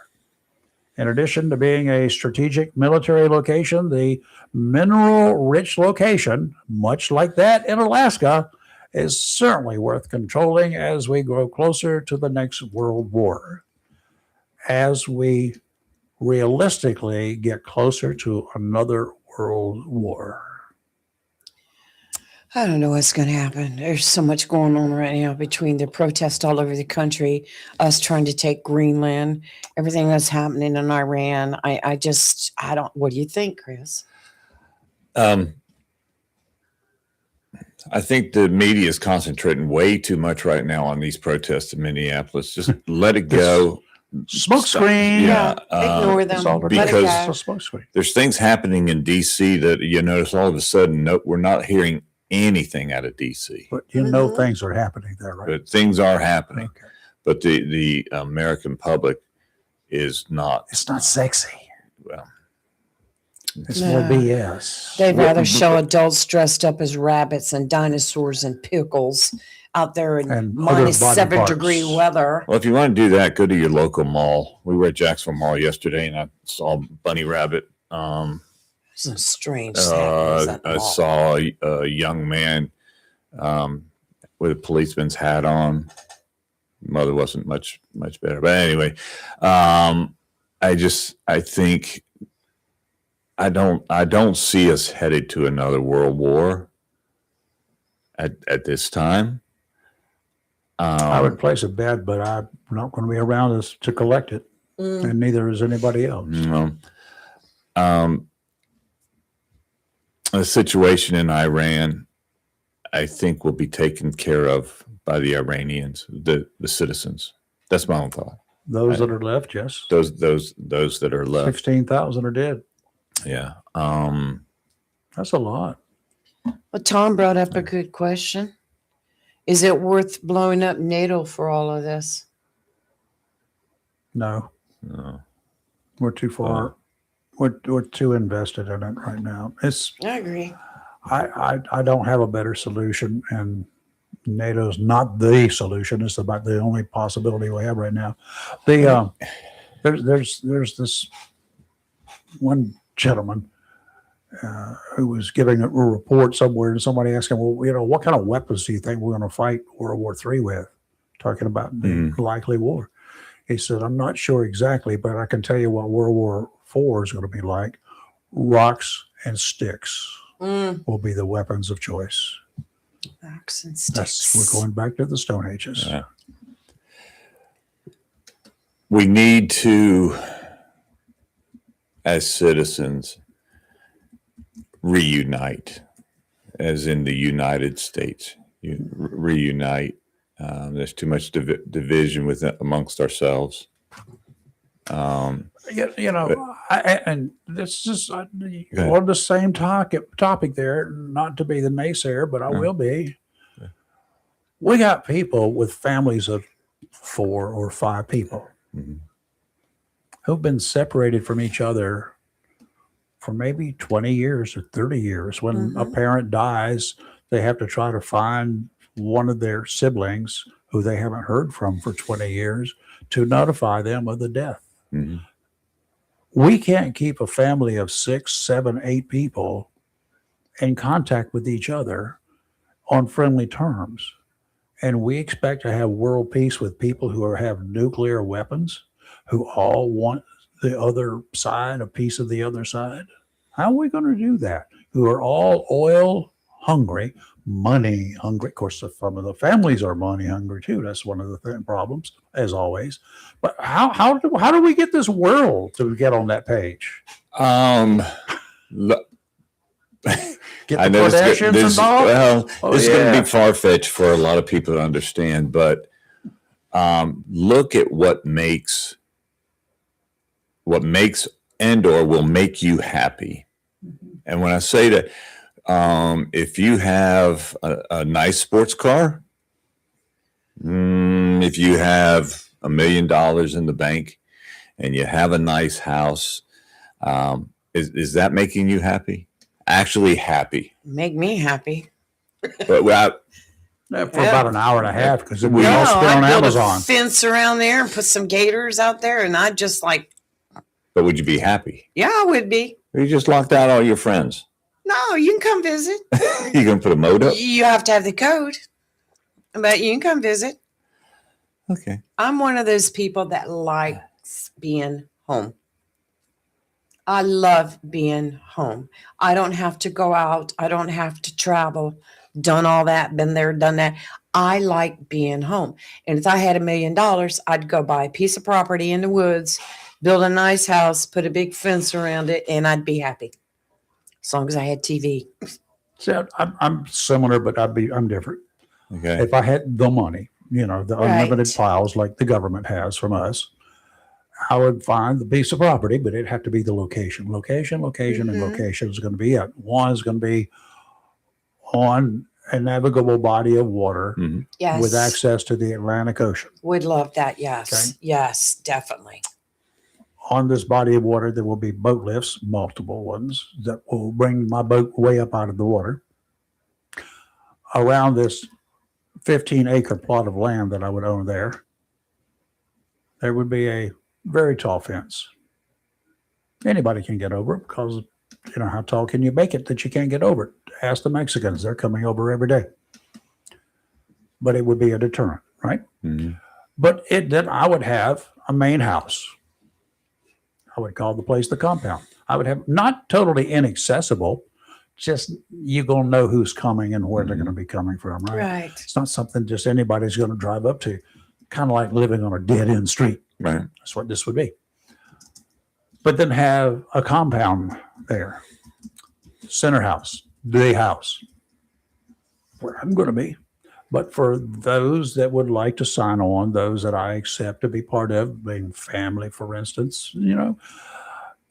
S1: In addition to being a strategic military location, the mineral-rich location, much like that in Alaska, is certainly worth controlling as we grow closer to the next World War. As we realistically get closer to another World War.
S3: I don't know what's going to happen. There's so much going on right now between the protests all over the country, us trying to take Greenland, everything that's happening in Iran. I don't, what do you think, Chris?
S2: I think the media is concentrating way too much right now on these protests in Minneapolis. Just let it go.
S1: Smoke screen.
S2: Yeah.
S3: Ignore them.
S1: It's all
S3: Let it
S2: because-
S3: go.
S1: it's a smoke screen.
S2: There's things happening in D.C. that you notice all of a sudden, no, we're not hearing anything out of D.C.
S1: But you know
S3: Mhm.
S1: things are happening there, right?
S2: But things are happening.
S1: Okay.
S2: But the American public is not.
S1: It's not sexy.
S2: Well,
S1: It's
S3: No.
S1: more BS.
S3: They'd rather show adults dressed up as rabbits and dinosaurs and pickles out there in
S1: And other
S3: minus
S1: body
S3: 7-degree
S1: parts.
S3: weather.
S2: well, if you want to do that, go to your local mall. We were at Jacksonville Mall yesterday, and I saw Bunny Rabbit.
S3: Some strange happenings at the
S2: I
S3: mall.
S2: saw a young man with a policeman's hat on. Mother wasn't much better, but anyway, I think I don't see us headed to another world war at this time.
S1: I would place a bet, but I'm not going to be around us to collect it,
S3: Mm.
S1: and neither is anybody else.
S2: The situation in Iran, I think, will be taken care of by the Iranians, the citizens. That's my own thought.
S1: Those that are left, yes.
S2: Those that are left.
S1: 16,000 are dead.
S2: Yeah.
S1: That's a lot.
S3: But Tom brought up a good question. Is it worth blowing up NATO for all of this?
S1: No,
S2: No.
S1: we're too far. We're too invested in it right now. It's
S3: I agree.
S1: I don't have a better solution, and NATO's not the solution. It's about the only possibility we have right now. The there's this one gentleman who was giving a report somewhere, and somebody asked him, well, you know, what kind of weapons do you think we're going to fight World War III with? Talking about the likely war. He said, I'm not sure exactly, but I can tell you what World War IV is going to be like. Rocks and sticks will be the weapons of choice.
S3: Rocks and sticks.
S1: We're going back to the Stone Ages.
S2: Yeah. We need to, as citizens, reunite, as in the United States. Reunite. There's too much division amongst ourselves.
S1: And this is on the same topic there, not to be the naysayer, but I will be. We got people with families of 4 or 5 people who've been separated from each other for maybe 20 years or 30 years. When a parent dies, they have to try to find one of their siblings who they haven't heard from for 20 years to notify them of the death. We can't keep a family of 6, 7, 8 people in contact with each other on friendly terms. And we expect to have world peace with people who have nuclear weapons, who all want the other side, a piece of the other side. How are we going to do that? Who are all oil hungry, money hungry. Of course, some of the families are money hungry too. That's one of the problems, as always. But how do we get this world to get on that page? Get the Kardashians involved?
S2: Well, this is going to be far-fetched for a lot of people to understand, but look at what makes and or will make you happy. And when I say that, if you have a nice sports car, if you have $1 million in the bank and you have a nice house, is that making you happy? Actually happy?
S3: Make me happy.
S2: But
S1: for about an hour and a half, because we all spend on
S3: I'd build
S1: Amazon.
S3: a fence around there and put some gators out there, and I'd just like.
S2: But would you be happy?
S3: Yeah, I would be.
S2: You just locked out all your friends.
S3: No, you can come visit.
S2: You gonna put a moat up?
S3: You have to have the code, but you can come visit.
S2: Okay.
S3: I'm one of those people that likes being home. I love being home. I don't have to go out. I don't have to travel. Done all that, been there, done that. I like being home. And if I had $1 million, I'd go buy a piece of property in the woods, build a nice house, put a big fence around it, and I'd be happy. As long as I had TV.
S1: So I'm similar, but I'm different.
S2: Okay.
S1: If I had the money, the unlimited files like the government has from us, I would find the piece of property, but it'd have to be the location. And location is going to be it. One is going to be on a navigable body of water
S3: Yes.
S1: with access to the Atlantic Ocean.
S3: Would love that. Yes.
S1: Okay.
S3: Yes, definitely.
S1: On this body of water, there will be boat lifts, multiple ones, that will bring my boat way up out of the water. Around this 15-acre plot of land that I would own there would be a very tall fence. Anybody can get over it because, how tall can you make it that you can't get over it? Ask the Mexicans. They're coming over every day. But it would be a deterrent, right?
S2: Mm-hmm.
S1: But then I would have a main house. I would call the place the compound. I would have not totally inaccessible, just you're going to know who's coming and where they're going to be coming from, right?
S3: Right.
S1: It's not something just anybody's going to drive up to, kind of like living on a dead-end street.
S2: Right.
S1: That's what this would be. But then have a compound there. Center house, the house, where I'm going to be. But for those that would like to sign on, those that I accept to be part of, being family, for instance, even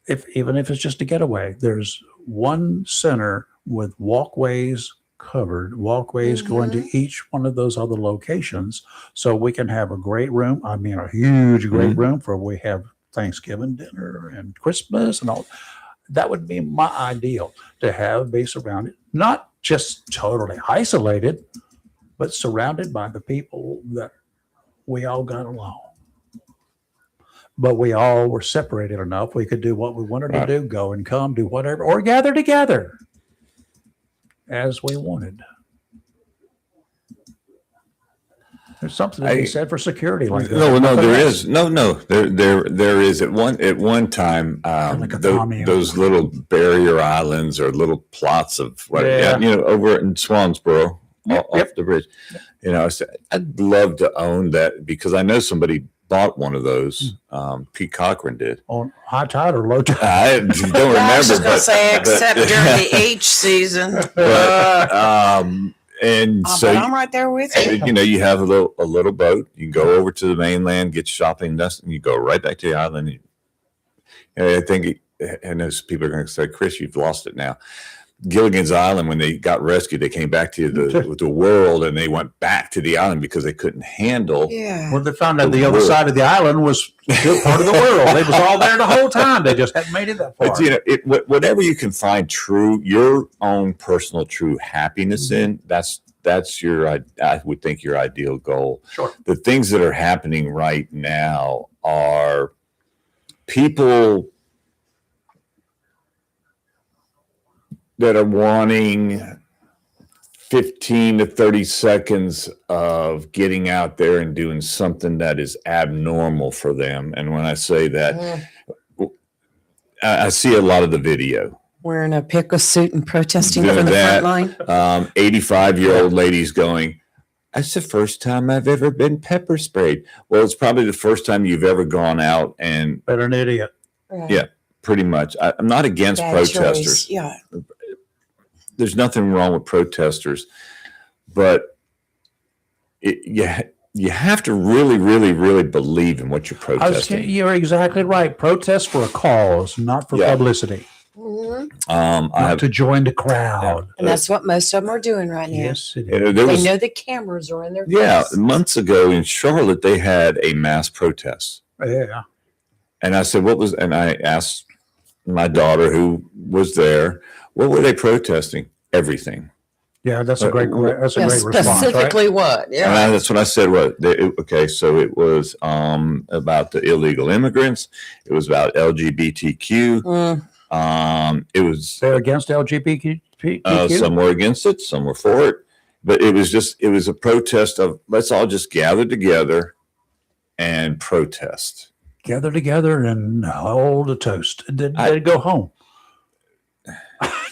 S1: if it's just a getaway, there's one center with walkways covered, walkways going to each one of those other locations, so we can have a great room. I mean, a huge, great room for we have Thanksgiving dinner and Christmas and all. That would be my ideal, to be surrounded, not just totally isolated, but surrounded by the people that we all got along. But we all were separated enough we could do what we wanted to do, go and come, do whatever, or gather together as we wanted. There's something to be said for security like that.
S2: No, there is. There is. At one time,
S1: like
S2: those little barrier islands or little plots of over in Swansboro, off the bridge. I'd love to own that because I know somebody bought one of those. Pete Cochran did.
S1: On high tide or low tide?
S2: I don't remember.
S3: I was just going to say, except during the H season.
S2: But And so
S3: but I'm right there with you.
S2: you know, you have a little boat. You can go over to the mainland, get shopping done, and you go right back to the island. And I think, and those people are going to say, Chris, you've lost it now. Gilligan's Island, when they got rescued, they came back to the world, and they went back to the island because they couldn't handle.
S3: Yeah.
S1: Well, they found out the other side of the island was still part of the world. They was all there the whole time. They just hadn't made it that far.
S2: But, you know, whatever you can find your own personal true happiness in, that's your, I would think, your ideal goal.
S1: Sure.
S2: The things that are happening right now are people that are wanting 15 to 30 seconds of getting out there and doing something that is abnormal for them. And when I say that, I see a lot of the video.
S3: Wearing a pickle suit and protesting from the front line.
S2: 85-year-old ladies going, that's the first time I've ever been pepper sprayed. Well, it's probably the first time you've ever gone out and.
S1: Better an idiot.
S3: Right.
S2: Yeah, pretty much. I'm not against
S3: Bad
S2: protesters.
S3: choice. Yeah.
S2: There's nothing wrong with protesters, but you have to really, really, really believe in what you're protesting.
S1: You're exactly right. Protest for a cause, not for publicity.
S3: Mm-hmm.
S1: Not to join the crowd.
S3: And that's what most of them are doing right now.
S1: Yes, it is.
S3: They know the cameras are in their face.
S2: Months ago in Charlotte, they had a mass protest.
S1: Yeah.
S2: And I said, and I asked my daughter who was there, what were they protesting? Everything.
S1: Yeah, that's a great response,
S3: specifically
S1: right?
S3: what? Yeah.
S2: And that's what I said. Okay, so it was about the illegal immigrants. It was about LGBTQ. It was.
S1: They're against LGBTQ.
S2: Some were against it, some were for it, but it was a protest of let's all just gather together and protest.
S1: Gather together and hold a toast. Then go home.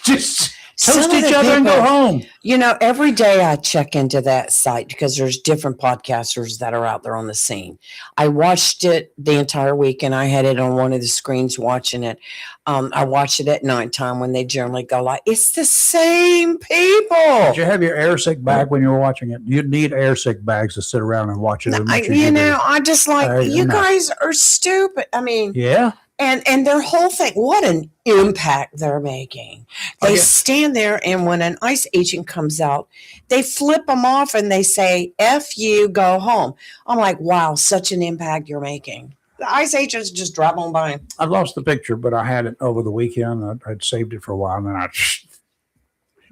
S1: Just toast each other and go home.
S3: You know, every day I check into that site because there's different podcasters that are out there on the scene. I watched it the entire week and I had it on one of the screens watching it. I watched it at nighttime when they generally go like, it's the same people.
S1: Did you have your airsick bag when you were watching it? You'd need airsick bags to sit around and watch it.
S3: I just like, you guys are stupid. I mean,
S1: yeah.
S3: And their whole thing, what an impact they're making. They stand there, and when an ICE agent comes out, they flip them off and they say, F you, go home. I'm like, wow, such an impact you're making. The ICE agents just drop on by.
S1: I lost the picture, but I had it over the weekend. I'd saved it for a while, and then I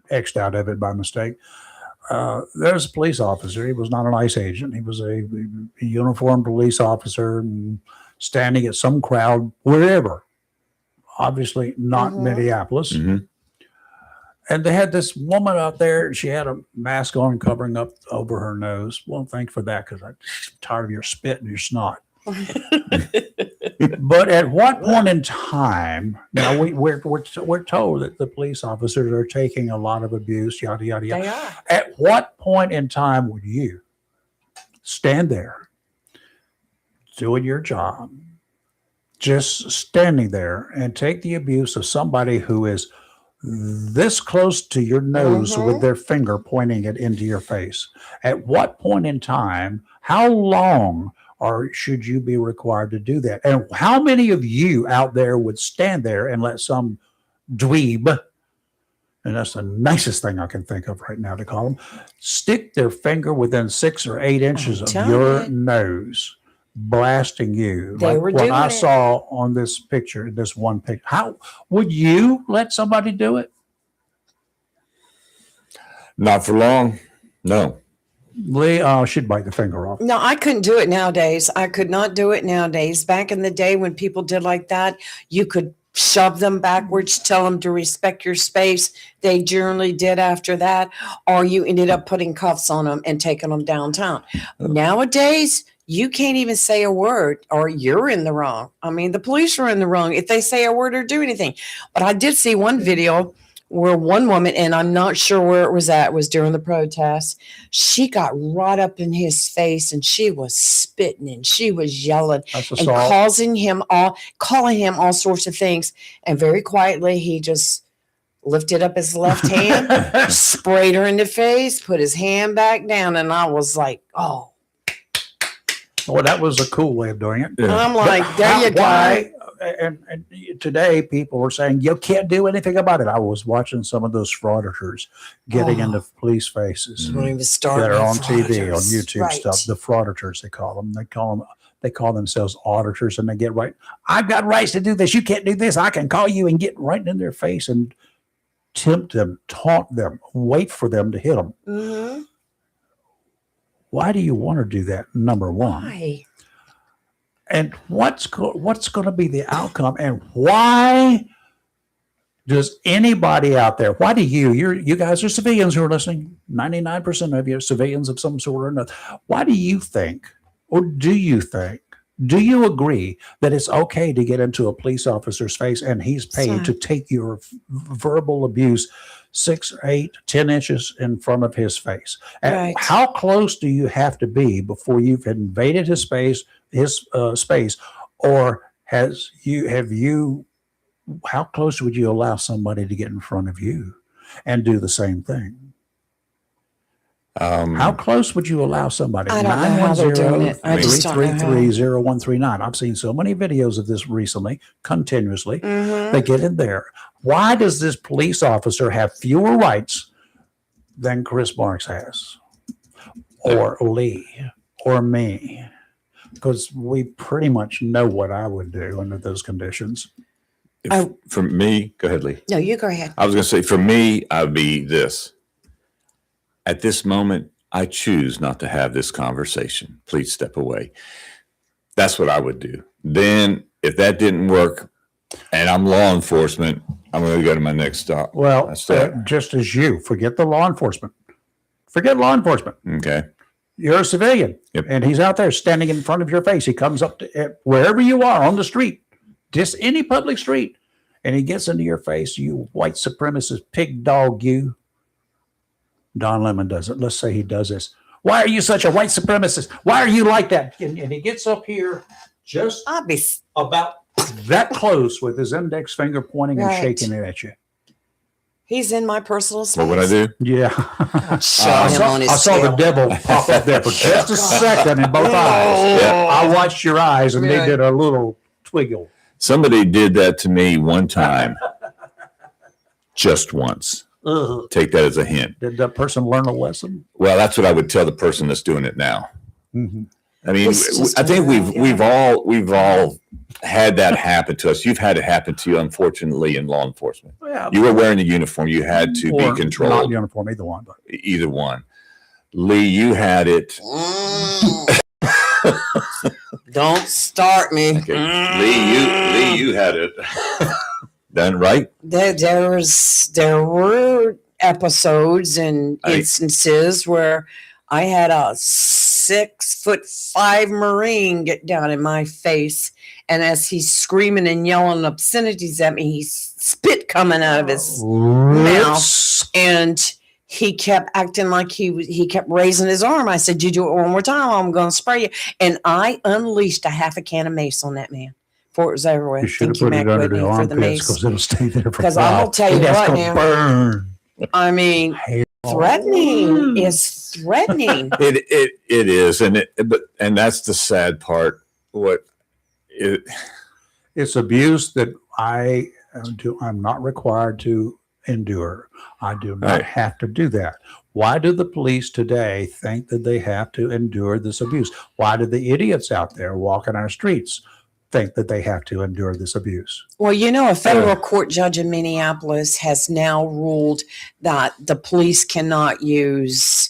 S1: X'd out of it by mistake. There's a police officer. He was not an ICE agent. He was a uniformed police officer and standing at some crowd, wherever, obviously not Minneapolis.
S2: Mm-hmm.
S1: And they had this woman out there. She had a mask on covering up over her nose. Well, thank you for that, because I'm tired of your spit and your snot. But at what point in time, now we're told that the police officers are taking a lot of abuse, yada, yada, yada.
S3: They are.
S1: At what point in time would you stand there doing your job, just standing there and take the abuse of somebody who is this close to your nose with their finger pointing it into your face? At what point in time, how long should you be required to do that? And how many of you out there would stand there and let some dweeb, and that's the nicest thing I can think of right now to call them, stick their finger within 6 or 8 inches of your nose, blasting you?
S3: They were
S1: what
S3: doing
S1: I
S3: it.
S1: saw on this picture, this one picture. How would you let somebody do it?
S2: Not for long. No.
S1: Lee, she'd bite the finger off.
S3: No, I couldn't do it nowadays. I could not do it nowadays. Back in the day when people did like that, you could shove them backwards, tell them to respect your space. They generally did after that, or you ended up putting cuffs on them and taking them downtown. Nowadays, you can't even say a word or you're in the wrong. I mean, the police are in the wrong if they say a word or do anything. But I did see one video where one woman, and I'm not sure where it was at, was during the protest. She got right up in his face and she was spitting and she was yelling and calling him all sorts of things. And very quietly, he just lifted up his left hand, sprayed her in the face, put his hand back down, and I was like, oh.
S1: Well, that was a cool way of doing it.
S3: And I'm like, there you go.
S1: Why? And today people were saying you can't do anything about it. I was watching some of those frauditors getting into police faces
S3: Don't even start
S1: that are on
S3: with
S1: TV, on
S3: frauditors.
S1: YouTube
S3: Right.
S1: stuff. The frauditors, they call them. They call themselves auditors, and they get right. I've got rights to do this. You can't do this. I can call you and get right in their face and tempt them, taunt them, wait for them to hit them.
S3: Mm-hmm.
S1: Why do you want to do that? Number one.
S3: Why?
S1: And what's going to be the outcome? And why does anybody out there? Why do you guys are civilians who are listening? 99% of you are civilians of some sort or another. Why do you think, or do you think, do you agree that it's okay to get into a police officer's face and he's paid to take your verbal abuse 6, 8, 10 inches in front of his face? And
S3: Right.
S1: how close do you have to be before you've invaded his space, or have you? How close would you allow somebody to get in front of you and do the same thing? How close would you allow somebody?
S3: I don't know how they're doing it. I just don't know how.
S1: 333-0139. I've seen so many videos of this recently, continuously.
S3: Mm-hmm.
S1: They get in there. Why does this police officer have fewer rights than Chris Marks has, or Lee, or me? Because we pretty much know what I would do under those conditions.
S2: For me, go ahead, Lee.
S3: No, you go ahead.
S2: I was going to say, for me, I'd be this. At this moment, I choose not to have this conversation. Please step away. That's what I would do. Then, if that didn't work, and I'm law enforcement, I'm going to go to my next stop.
S1: Well,
S2: That's that.
S1: just as you forget the law enforcement. Forget law enforcement.
S2: Okay.
S1: You're a civilian,
S2: Yep.
S1: and he's out there standing in front of your face. He comes up to wherever you are on the street, just any public street, and he gets into your face. You white supremacist pig dog, you. Don Lemon does it. Let's say he does this. Why are you such a white supremacist? Why are you like that? And he gets up here just
S3: I'll be
S1: about that close with his index finger pointing and
S3: Right.
S1: shaking it at you.
S3: He's in my personal space.
S2: What would I do?
S1: Yeah.
S3: Show
S1: I
S3: him on his
S1: saw the
S3: scale.
S1: devil pop up there for just a second in both eyes.
S2: Yeah.
S1: I watched your eyes, and they
S3: Right.
S1: did a little twiggle.
S2: Somebody did that to me one time. Just once.
S1: Ugh.
S2: Take that as a hint.
S1: Did that person learn a lesson?
S2: Well, that's what I would tell the person that's doing it now.
S1: Mm-hmm.
S2: I mean,
S3: It's just
S2: I think
S3: around,
S2: we've all had that happen to us. You've had it happen to you, unfortunately, in law enforcement.
S1: Yeah.
S2: You were wearing the uniform. You had to
S1: Or
S2: be controlled.
S1: Not uniform, either one. But
S2: Either one. Lee, you had it.
S3: Don't start me.
S2: Okay. Lee, you had it. Done right?
S3: There were episodes and
S2: Right.
S3: instances where I had a 6'5" Marine get down in my face, and as he's screaming and yelling obscenities at me, he's spit coming out of his mouth, and he kept acting like he kept raising his arm. I said, "You do it one more time, I'm going to spray you." And I unleashed a half a can of mace on that man before it was over with.
S1: you should have
S3: Thank you,
S1: put it
S3: Mac
S1: under the
S3: Whitney, for the
S1: armpits
S3: mace.
S1: because it'll stay there for
S3: 'Cause I'm gonna tell you
S1: That's
S3: what
S1: gonna
S3: now.
S1: burn.
S3: I mean, threatening is threatening.
S2: It is, and that's the sad part.
S1: It's abuse that I'm not required to endure. I do not
S2: Right.
S1: have to do that. Why do the police today think that they have to endure this abuse? Why do the idiots out there walking our streets think that they have to endure this abuse?
S3: Well, you know, a federal court judge in Minneapolis has now ruled that the police cannot use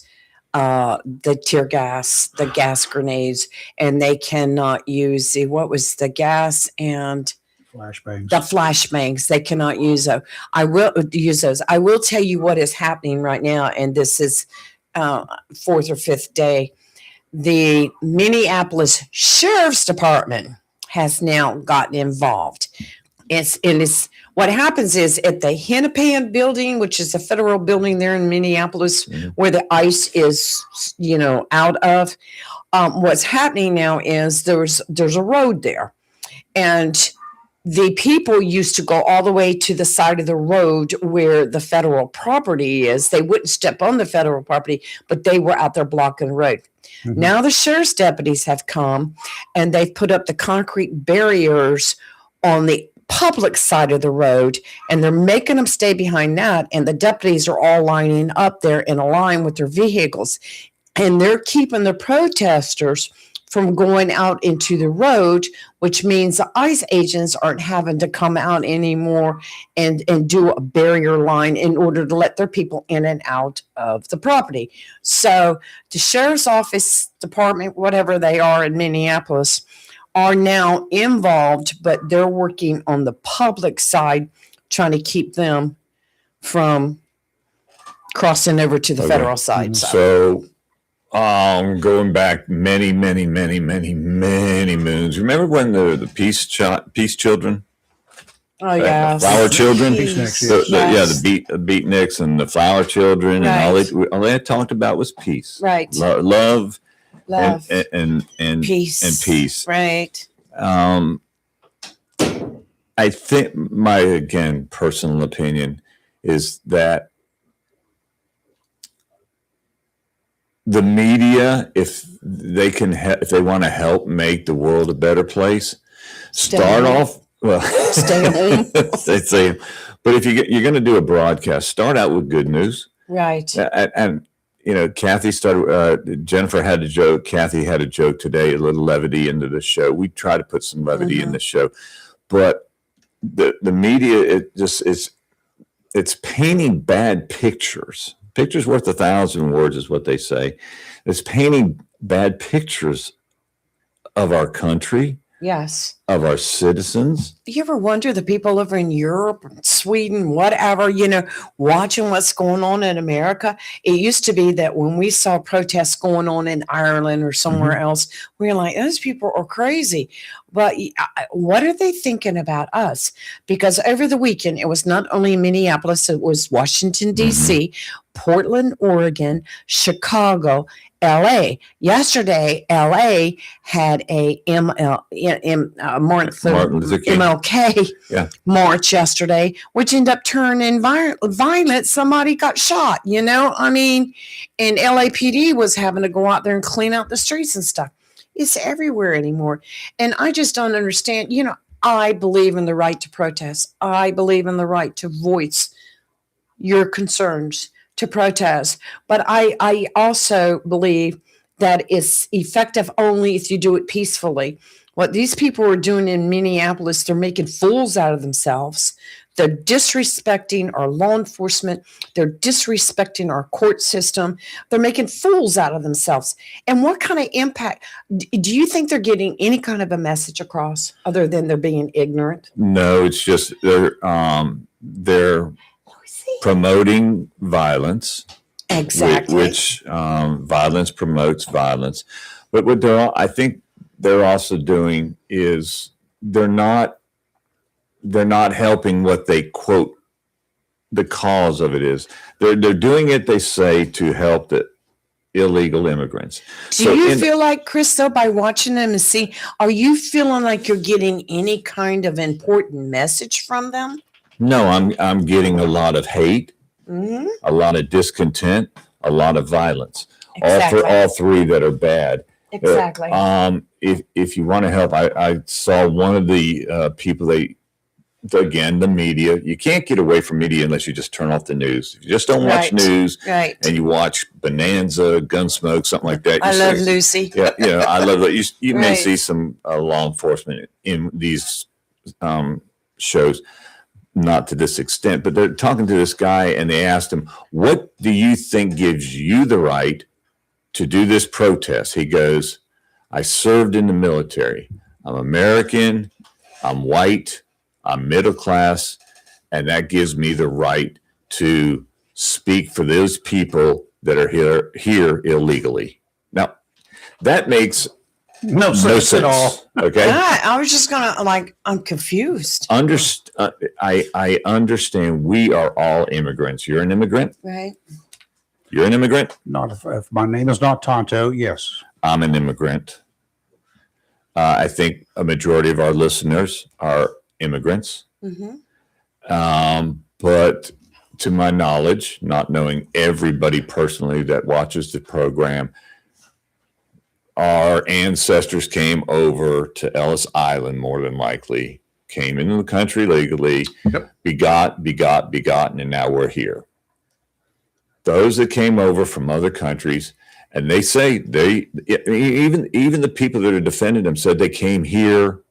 S3: the tear gas, the gas grenades, and they cannot use the gas and
S1: Flashbangs.
S3: the flashbangs. They cannot use those. I will use those. I will tell you what is happening right now, and this is 4th or 5th day. The Minneapolis Sheriff's Department has now gotten involved. It's what happens is at the Hennepin building, which is a federal building there in Minneapolis, where the ICE is, out of. What's happening now is there's a road there, and the people used to go all the way to the side of the road where the federal property is. They wouldn't step on the federal property, but they were out there blocking the road.
S1: Mhm.
S3: Now the sheriff's deputies have come and they've put up the concrete barriers on the public side of the road, and they're making them stay behind that. And the deputies are all lining up there in a line with their vehicles, and they're keeping the protesters from going out into the road, which means the ICE agents aren't having to come out anymore and do a barrier line in order to let their people in and out of the property. So the sheriff's office, department, whatever they are in Minneapolis, are now involved, but they're working on the public side, trying to keep them from crossing over to the
S2: Okay.
S3: federal side.
S2: So, going back many moons. Remember when the peace children,
S3: Oh yeah,
S2: flower children,
S1: Peaceniks,
S2: the beatniks and the flower children, and all they had talked about was peace,
S3: right,
S2: love,
S3: love,
S2: and
S3: peace,
S2: and peace.
S3: right.
S2: I think my, again, personal opinion is that the media, if they can, if they want to help make the world a better place,
S3: Stay
S2: start
S3: home.
S2: off well.
S3: Stay home.
S2: They say, but if you're going to do a broadcast, start out with good news.
S3: Right.
S2: And you know, Kathy started. Jennifer had a joke. Kathy had a joke today. A little levity into the show. We try to put some levity in the show, but the media, it's painting bad pictures. Pictures worth 1,000 words is what they say. It's painting bad pictures of our country,
S3: Yes.
S2: of our citizens.
S3: You ever wonder the people over in Europe, Sweden, whatever, you know, watching what's going on in America? It used to be that when we saw protests going on in Ireland or somewhere else, we were like, those people are crazy. But what are they thinking about us? Because over the weekend, it was not only Minneapolis, it was Washington, D.C., Portland, Oregon, Chicago, LA. Yesterday, LA had a
S2: Martin Luther King.
S3: MLK
S2: Yeah.
S3: march yesterday, which ended up turning violent. Somebody got shot, you know? I mean, and LAPD was having to go out there and clean out the streets and stuff. It's everywhere anymore. And I just don't understand. You know, I believe in the right to protest. I believe in the right to voice your concerns, to protest. But I also believe that it's effective only if you do it peacefully. What these people are doing in Minneapolis, they're making fools out of themselves. They're disrespecting our law enforcement. They're disrespecting our court system. They're making fools out of themselves. And what kind of impact? Do you think they're getting any kind of a message across other than they're being ignorant?
S2: No, it's just they're promoting violence.
S3: Exactly.
S2: Which violence promotes violence. But what I think they're also doing is they're not helping what they quote the cause of it is. They're doing it, they say, to help the illegal immigrants.
S3: Do you feel like, Chris, though, by watching them and see, are you feeling like you're getting any kind of important message from them?
S2: No, I'm getting a lot of hate, a lot of discontent, a lot of violence.
S3: Exactly.
S2: All three that are bad.
S3: Exactly.
S2: If you want to help, I saw one of the people, again, the media. You can't get away from media unless you just turn off the news. If you just don't watch news and you watch Bonanza, Gunsmoke, something like that.
S3: I love Lucy.
S2: Yeah, I love that. You may see some law enforcement in these shows. Not to this extent, but they're talking to this guy and they asked him, what do you think gives you the right to do this protest? He goes, I served in the military. I'm American. I'm white. I'm middle class. And that gives me the right to speak for those people that are here illegally. Now, that makes
S1: No sense at all.
S2: Okay.
S3: I was just I'm confused.
S2: I understand we are all immigrants. You're an immigrant?
S3: Right.
S2: You're an immigrant?
S1: Not if my name is not Tonto, yes.
S2: I'm an immigrant. I think a majority of our listeners are immigrants.
S3: Mm-hmm.
S2: But to my knowledge, not knowing everybody personally that watches the program, our ancestors came over to Ellis Island, more than likely, came into the country legally, begotten, and now we're here. Those that came over from other countries, and they say even the people that are defending them said they came here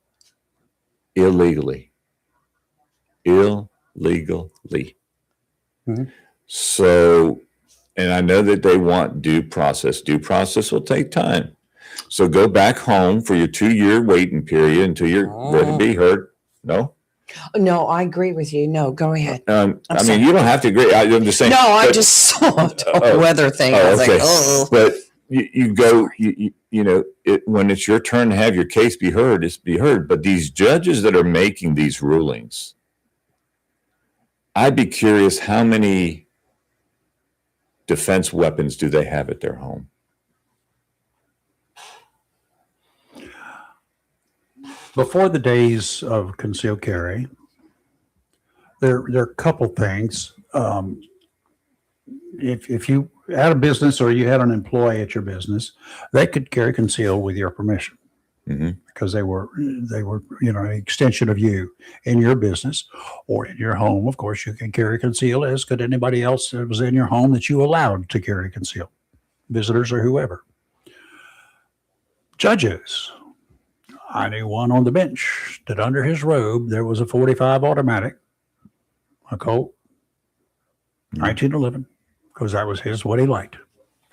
S2: illegally.
S1: Mhm.
S2: So, and I know that they want due process. Due process will take time. So go back home for your 2-year waiting period until you're ready to be heard. No?
S3: No, I agree with you. No, go ahead.
S2: I mean,
S3: sorry.
S2: you don't have to agree. I'm just saying.
S3: No, I
S2: but-
S3: just saw the weather thing. I was like, oh.
S2: But you go, you know, when it's your turn to have your case be heard, it's be heard. But these judges that are making these rulings, I'd be curious how many defense weapons do they have at their home?
S1: Before the days of concealed carry, there are a couple things. If you had a business or you had an employee at your business, they could carry concealed with your permission because they were an extension of you in your business or in your home. Of course, you can carry concealed, as could anybody else that was in your home that you allowed to carry concealed, visitors or whoever. Judges. I knew one on the bench that under his robe there was a .45 automatic, a Colt, 1911, because that was what he liked.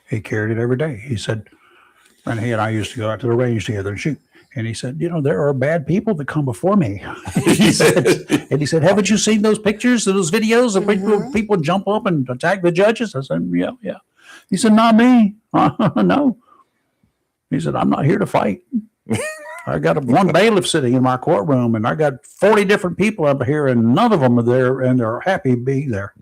S1: He carried it every day. He said, and he and I used to go out to the range together and shoot. And he said, there are bad people that come before me. he said, haven't you seen those pictures, those videos of people jump up and attack the judges? I said, yeah. He said, not me. No. He said, I'm not here to fight. I got one bailiff sitting in my courtroom, and I got 40 different people up here, and none of them are there, and they're happy to be there.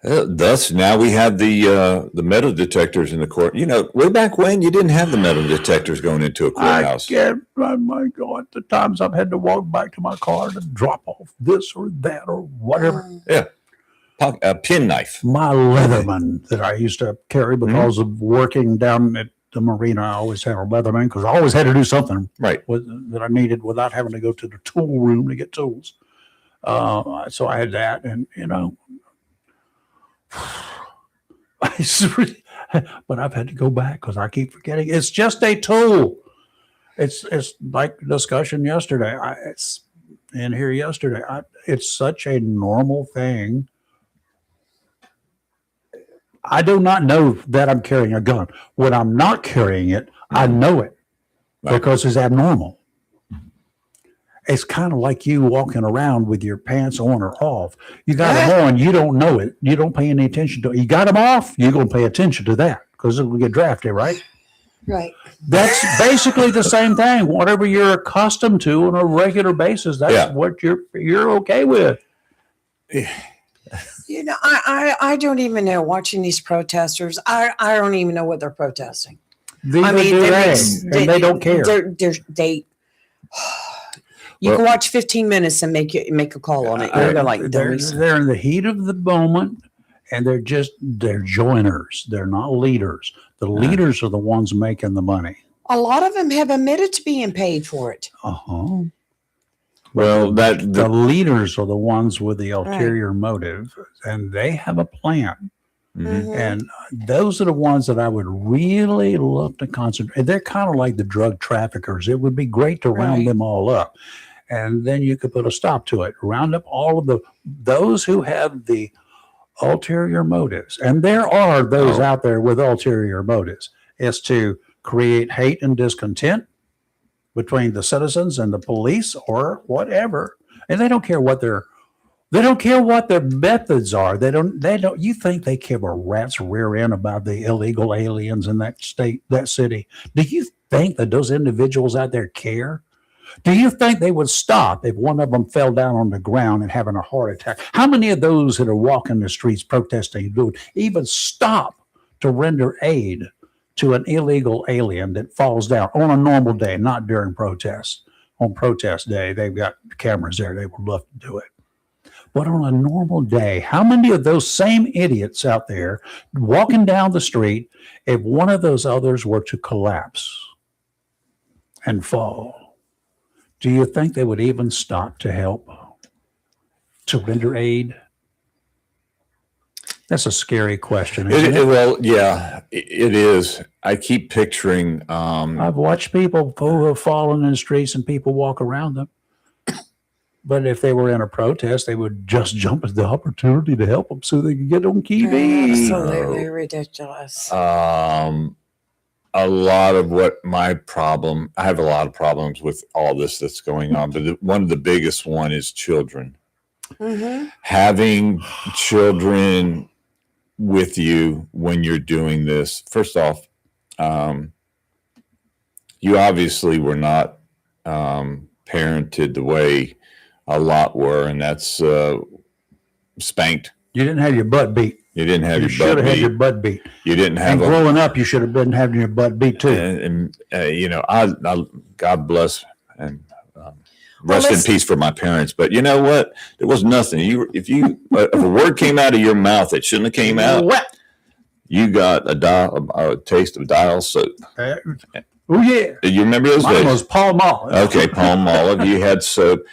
S2: Thus, now we have the metal detectors in the court. Way back when, you didn't have the metal detectors going into a courthouse.
S1: My God, the times I've had to walk back to my car to drop off this or that or whatever.
S2: Yeah. A pin knife.
S1: My Leatherman that I used to carry because of working down at the marina, I always had a Leatherman because I always had to do something that I needed without having to go to the tool room to get tools. So I had that, and but I've had to go back because I keep forgetting. It's just a tool. It's like discussion yesterday. It's in here yesterday. It's such a normal thing. I do not know that I'm carrying a gun. When I'm not carrying it, I know it because it's abnormal. It's kind of like you walking around with your pants on or off. You got them on, you don't know it. You don't pay any attention to it. You got them off, you're going to pay attention to that because it will get drafty, right?
S3: Right.
S1: That's basically the same thing. Whatever you're accustomed to on a regular basis, that's what you're okay with.
S3: I don't even know. Watching these protesters, I don't even know what they're protesting.
S1: They don't care.
S3: You can watch 15 minutes and make a call on it. They're like
S1: they're in the heat of the moment, and they're joiners. They're not leaders. The leaders are the ones making the money.
S3: A lot of them have admitted to being paid for it.
S2: Well,
S1: the leaders are the ones with the ulterior motive, and they have a plan. And those are the ones that I would really love to concentrate. They're kind of like the drug traffickers. It would be great to round them all up, and then you could put a stop to it. Round up all of those who have the ulterior motives, and there are those out there with ulterior motives, is to create hate and discontent between the citizens and the police or whatever. And they don't care what their methods are. They don't, you think they give a rat's rear end about the illegal aliens in that state, that city? Do you think that those individuals out there care? Do you think they would stop if one of them fell down on the ground and having a heart attack? How many of those that are walking the streets protesting would even stop to render aid to an illegal alien that falls down on a normal day, not during protests? on protest day, they've got cameras there. They would love to do it. But on a normal day, how many of those same idiots out there walking down the street, if one of those others were to collapse and fall, do you think they would even stop to help, to render aid? That's a scary question, isn't it?
S2: Well, yeah, it is. I keep picturing.
S1: I've watched people who have fallen in the streets and people walk around them. But if they were in a protest, they would just jump at the opportunity to help them so they could get on TV.
S3: Absolutely ridiculous.
S2: A lot of what my problem, I have a lot of problems with all this that's going on, but one of the biggest one is children.
S3: Mm-hmm.
S2: Having children with you when you're doing this. First off, you obviously were not parented the way a lot were, and that's spanked.
S1: You didn't have your butt beat.
S2: You didn't have
S1: You
S2: your
S1: should
S2: butt
S1: have had
S2: beat.
S1: your butt beat.
S2: You didn't
S1: And
S2: have a,
S1: growing up, you should have been having your butt beat too.
S2: and you know, I God bless and rest in
S3: let's-
S2: peace for my parents. But you know what? There was nothing. If a word came out of your mouth that shouldn't have came out, you got a taste of dial soap.
S1: Oh yeah.
S2: Do you remember those
S1: Mine
S2: days?
S1: was Paul Mall.
S2: Okay, Palm Olive. You had soap.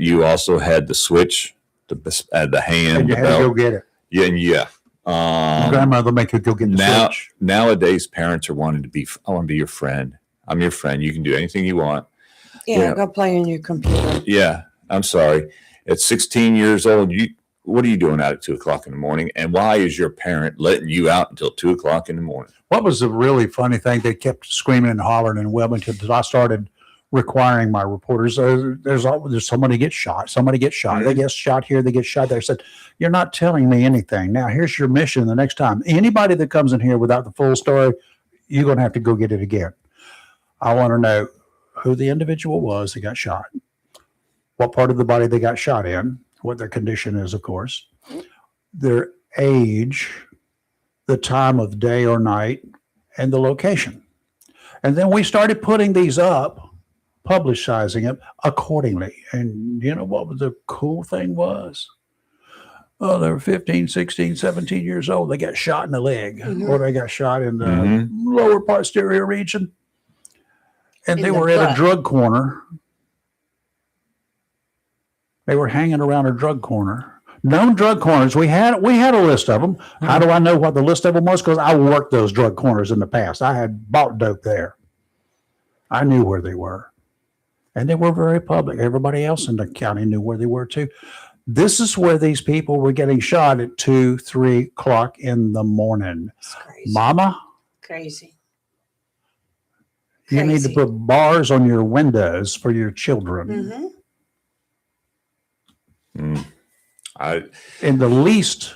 S2: You also had the switch, the hand,
S1: And you
S2: the
S1: had to go
S2: belt.
S1: get it.
S2: Yeah, and yeah.
S1: Your grandmother make you go get the switch.
S2: Nowadays, parents are wanting to be. I want to be your friend. I'm your friend. You can do anything you want.
S3: Yeah, go play on your computer.
S2: Yeah, I'm sorry. At 16 years old, what are you doing out at 2:00 in the morning? And why is your parent letting you out until 2:00 in the morning?
S1: What was the really funny thing? They kept screaming and hollering in Wilmington until I started requiring my reporters. There's somebody gets shot. Somebody gets shot. They get shot here. They get shot there. I said, you're not telling me anything. Now here's your mission. The next time anybody that comes in here without the full story, you're going to have to go get it again. I want to know who the individual was that got shot, what part of the body they got shot in, what their condition is, of course, their age, the time of day or night, and the location. And then we started putting these up, publicizing it accordingly. And you know what the cool thing was? Oh, they were 15, 16, 17 years old. They got shot in the leg, or they got shot in the lower posterior region. And they were at a drug corner. They were hanging around a drug corner. Known drug corners. We had a list of them. How do I know what the list of them was? Because I worked those drug corners in the past. I had bought dope there. I knew where they were. And they were very public. Everybody else in the county knew where they were too. This is where these people were getting shot at 2, 3 o'clock in the morning.
S3: It's crazy.
S1: Mama,
S3: Crazy.
S1: you need to
S3: Crazy.
S1: put bars on your windows for your children.
S3: Mm-hmm.
S1: In the least,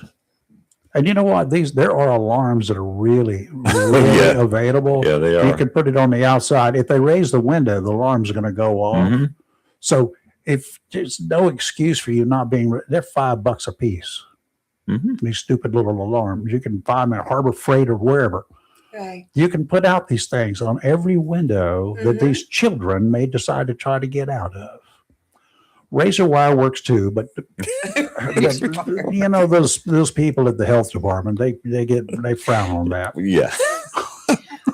S1: and you know what? There are alarms that are really
S2: Yeah.
S1: available.
S2: Yeah, they
S1: You
S2: are.
S1: can put it on the outside. If they raise the window, the alarm's going to go off.
S2: Mhm.
S1: So if there's no excuse for you not being, they're $5 a piece.
S2: Mhm.
S1: These stupid little alarms. You can find them at Harbor Freight or wherever.
S3: Right.
S1: You can put out these things on every window that
S3: Mhm.
S1: these children may decide to try to get out of. Razor wire works too, but you know those people at the health department, they frown on that.
S2: Yeah.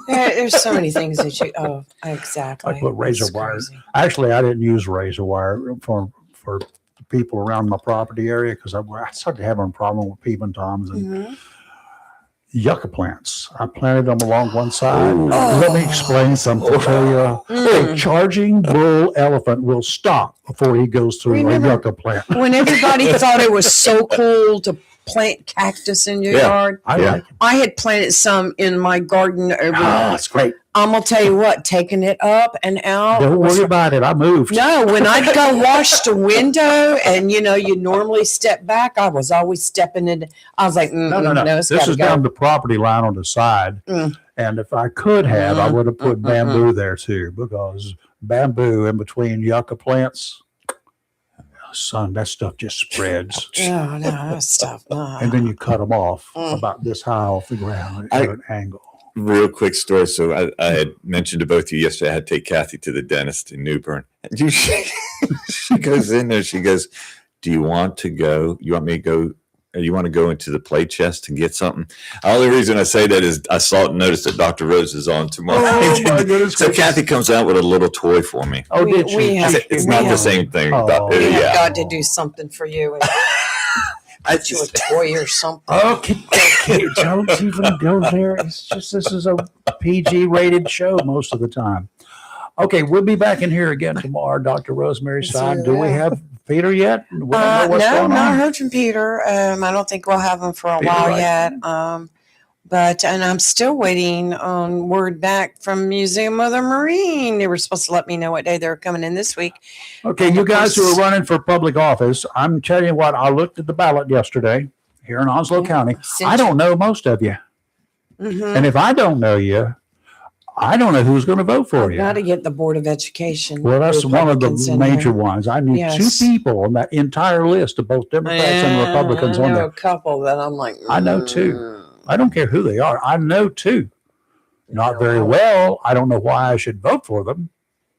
S3: There's so many things that you. Oh, exactly.
S1: I put razor
S3: It's
S1: wire.
S3: crazy.
S1: Actually, I didn't use razor wire for the people around my property area because I started having a problem with peeping toms and
S3: Mhm.
S1: yucca plants. I planted them along one side.
S2: Ooh.
S1: Let me explain something to you. A charging bull elephant will stop before he goes through
S3: Remember-
S1: a yucca plant.
S3: When everybody thought it was so cool to plant cactus in your
S2: Yeah.
S3: yard,
S1: I
S2: Yeah.
S1: like it.
S3: I had planted some in my garden.
S1: It's great.
S3: I'm gonna tell you what, taking it up and out.
S1: Don't
S3: was-
S1: worry about it. I moved.
S3: No, when I'd go wash the window, and you normally step back, I was always stepping in. I was like,
S1: No.
S3: it's
S1: This
S3: gotta
S1: is
S3: go.
S1: down the property line on the side.
S3: Mm.
S1: And if I could have, I would have put bamboo there too, because bamboo in between yucca plants, son, that stuff just spreads.
S3: No, that stuff. No.
S1: And then you cut them off
S3: Mm.
S1: about this high off the ground at
S2: I-
S1: an angle.
S2: real quick story. So I had mentioned to both of you yesterday, I had to take Kathy to the dentist in New Bern. And she goes in there. She goes, do you want to go? You want me to go? Or you want to go into the play chest and get something? The only reason I say that is I saw it and noticed that Dr. Rose is on tomorrow.
S1: Oh, my goodness.
S2: So Kathy comes out with a little toy for me.
S1: Oh, did she?
S2: It's not the same thing.
S3: We have
S2: Yeah.
S3: got to do something for you. And
S2: I
S3: get you a
S2: just,
S3: toy or something.
S1: Okay, don't even go there. It's just, this is a PG rated show most of the time. Okay, we'll be back in here again tomorrow. Dr. Rosemary Stein. Do we have Peter yet? We don't know what's
S3: No,
S1: going
S3: not
S1: on.
S3: heard from Peter. I don't think we'll have him for a while
S1: right.
S3: yet. And I'm still waiting on word back from Museum of the Marine. They were supposed to let me know what day they're coming in this week.
S1: Okay, you guys who are running for public office, I'm telling you what, I looked at the ballot yesterday here in Onslow County. I don't know most of you.
S3: Mhm.
S1: And if I don't know you, I don't know who's going to vote for
S3: I've
S1: you.
S3: got to get the Board of Education.
S1: Well, that's one of the
S3: Republicans in
S1: major
S3: there.
S1: ones. I need
S3: Yes.
S1: 2 people on that entire list of both Democrats and
S3: Yeah,
S1: Republicans
S3: I
S1: on
S3: know
S1: there.
S3: a couple that I'm like,
S1: I know 2. I don't care who they are. I know 2. Not very well. I don't know why I should vote for them.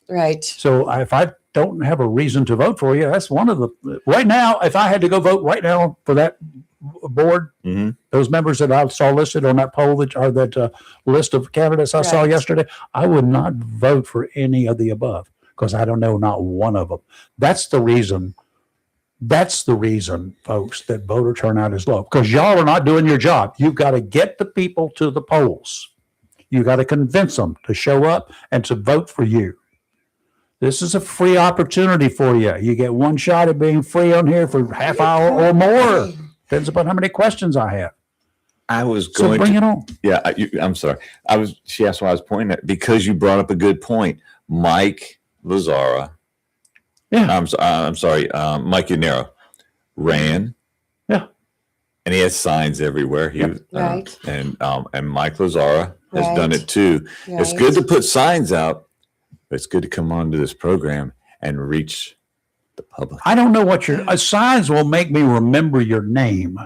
S3: Right.
S1: So if I don't have a reason to vote for you, that's one of the, right now, if I had to go vote right now for that board,
S2: Mhm.
S1: those members that I saw listed on that poll that list of candidates I saw
S3: Right.
S1: yesterday, I would not vote for any of the above because I don't know not one of them. That's the reason, folks, that voter turnout is low because y'all are not doing your job. You've got to get the people to the polls. You got to convince them to show up and to vote for you. This is a free opportunity for you. You get one shot at being free on here for half hour or more. Depends upon how many questions I have.
S2: I was
S1: So
S2: going
S1: bring
S2: to.
S1: it on.
S2: Yeah, I'm sorry. She asked why I was pointing at because you brought up a good point. Mike Lazzara.
S1: Yeah.
S2: I'm sorry. Mike Yanero ran.
S1: Yeah.
S2: And he has signs everywhere. He was,
S3: Right.
S2: and Mike Lazzara has
S3: Right.
S2: done it too. It's
S3: Right.
S2: good to put signs out, but it's good to come onto this program and reach the public.
S1: I don't know what your signs will make me remember your name.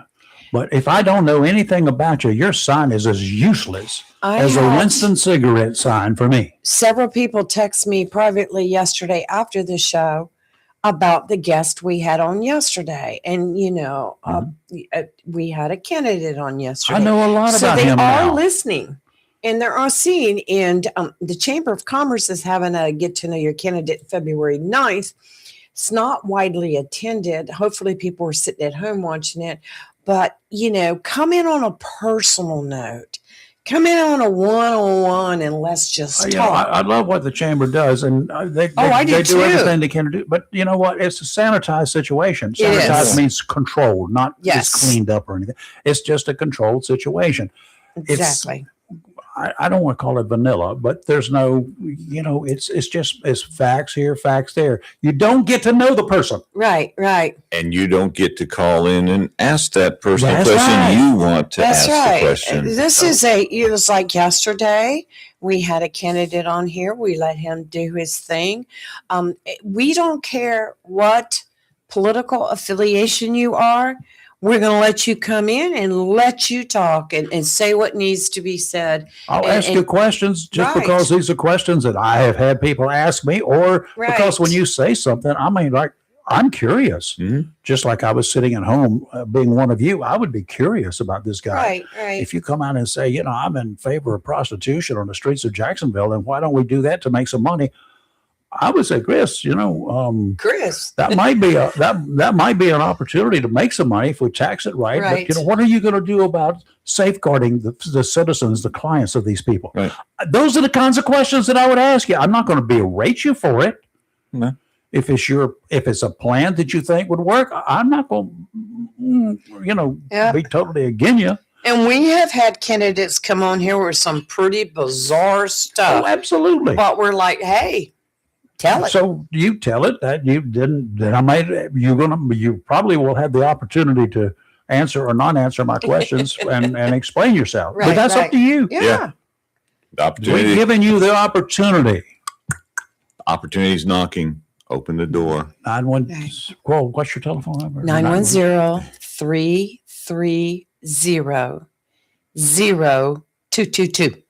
S1: But if I don't know anything about you, your sign is as useless as a
S3: had
S1: Winston cigarette sign for me.
S3: several people text me privately yesterday after the show about the guest we had on yesterday. And, we had a candidate on yesterday.
S1: I know a lot
S3: So
S1: about
S3: they
S1: him
S3: are
S1: now.
S3: listening and they're all seeing. And the Chamber of Commerce is having a get to know your candidate February 9th. It's not widely attended. Hopefully people are sitting at home watching it. But, come in on a personal note. Come in on a one-on-one and let's just talk.
S1: I love what the chamber does, and they
S3: I do too.
S1: everything they can do. But you know what? It's a sanitized situation.
S3: It is.
S1: Sanitized means controlled, not
S3: Yes.
S1: just cleaned up or anything. It's just a controlled situation.
S3: Exactly.
S1: I don't want to call it vanilla, but there's no, it's facts here, facts there. You don't get to know the person.
S3: Right.
S2: And you don't get to call in and ask that person
S1: That's
S2: the question
S1: right.
S2: you want to
S3: That's
S2: ask
S3: right.
S2: the question.
S3: It was like yesterday. We had a candidate on here. We let him do his thing. We don't care what political affiliation you are. We're going to let you come in and let you talk and say what needs to be said.
S1: I'll
S3: And-
S1: ask you
S3: and-
S1: questions just
S3: Right.
S1: because these are questions that I have had people ask me, or because
S3: Right.
S1: when you say something, I'm curious.
S2: Mhm.
S1: Just like I was sitting at home being one of you, I would be curious about this guy.
S3: Right.
S1: If you come out and say, I'm in favor of prostitution on the streets of Jacksonville, and why don't we do that to make some money? I would say, Chris,
S3: Chris.
S1: that might be that might be an opportunity to make some money if we tax it right.
S3: Right.
S1: But what are you going to do about safeguarding the citizens, the clients of these people?
S2: Right.
S1: Those are the kinds of questions that I would ask you. I'm not going to berate you for it.
S2: No.
S1: If it's a plan that you think would work, I'm not going to
S3: Yeah.
S1: be totally against you.
S3: And we have had candidates come on here with some pretty bizarre stuff.
S1: Oh, absolutely.
S3: But we're like, hey, tell it.
S1: So you tell it that you didn't. That I made. You probably will have the opportunity to answer or not answer my questions and explain yourself. But
S3: Right,
S1: that's
S3: right.
S1: up to you.
S3: Yeah.
S2: The
S1: We're giving you the opportunity.
S2: opportunity's knocking. Open the door.
S1: 910. Well, what's your telephone number?
S3: 910-330-0222.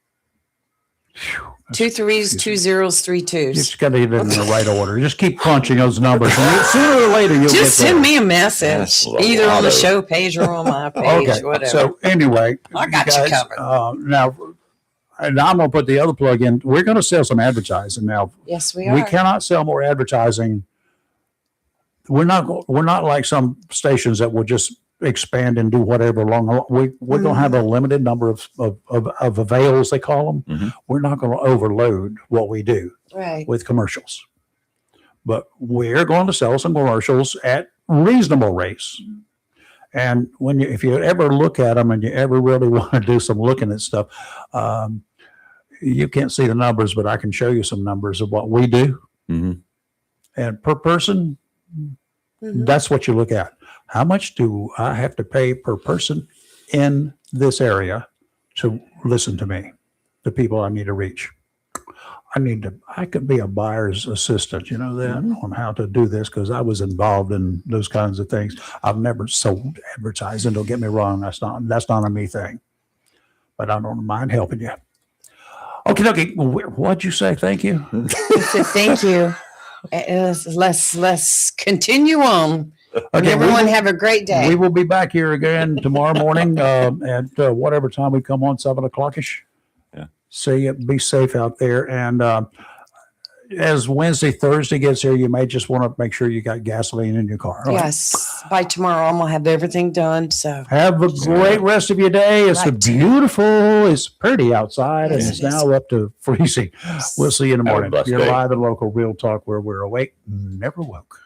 S3: 2 3s, 2 0s, 3
S1: You
S3: 2s.
S1: just got to get it in the right order. Just keep crunching those numbers. And sooner or later, you'll
S3: Just
S1: get
S3: send
S1: there.
S3: me a message,
S2: That's a
S3: either on the
S2: lot of-
S3: show page or on my page,
S1: Okay.
S3: whatever.
S1: So anyway,
S3: I got you covered.
S1: Now, and I'm going to put the other plug in. We're going to sell some advertising now.
S3: Yes, we are.
S1: We cannot sell more advertising. We're not like some stations that will just expand and do whatever long. We're going to have a limited number of avails, they call them.
S2: Mhm.
S1: We're not going to overload what we do
S3: Right.
S1: with commercials, but we're going to sell some commercials at reasonable rates. And if you ever look at them and you ever really want to do some looking at stuff, you can't see the numbers, but I can show you some numbers of what we do.
S2: Mhm.
S1: And per person,
S3: Mhm.
S1: that's what you look at. How much do I have to pay per person in this area to listen to me, the people I need to reach? I could be a buyer's assistant, you know, that on how to do this, because I was involved in those kinds of things. I've never sold advertising. Don't get me wrong. That's not a me thing, but I don't mind helping you. Okay. What'd you say? Thank you.
S3: I said, thank you. Let's continue on. And
S1: Okay,
S3: everyone have a great day.
S1: We will be back here again tomorrow morning at whatever time we come on, 7:00-ish.
S2: Yeah.
S1: See you. Be safe out there. And as Thursday gets here, you may just want to make sure you got gasoline in your car. All right?
S3: Yes. By tomorrow, I'm going to have everything done. So
S1: Have a great rest of your day. It's
S3: Right.
S1: beautiful. It's pretty outside,
S3: Yes,
S1: and it's
S3: it is.
S1: now up to freezing. We'll see you in the
S2: Have a
S1: morning.
S2: blessed
S1: You're
S2: day.
S1: live and local, real talk, where we're awake, never woke.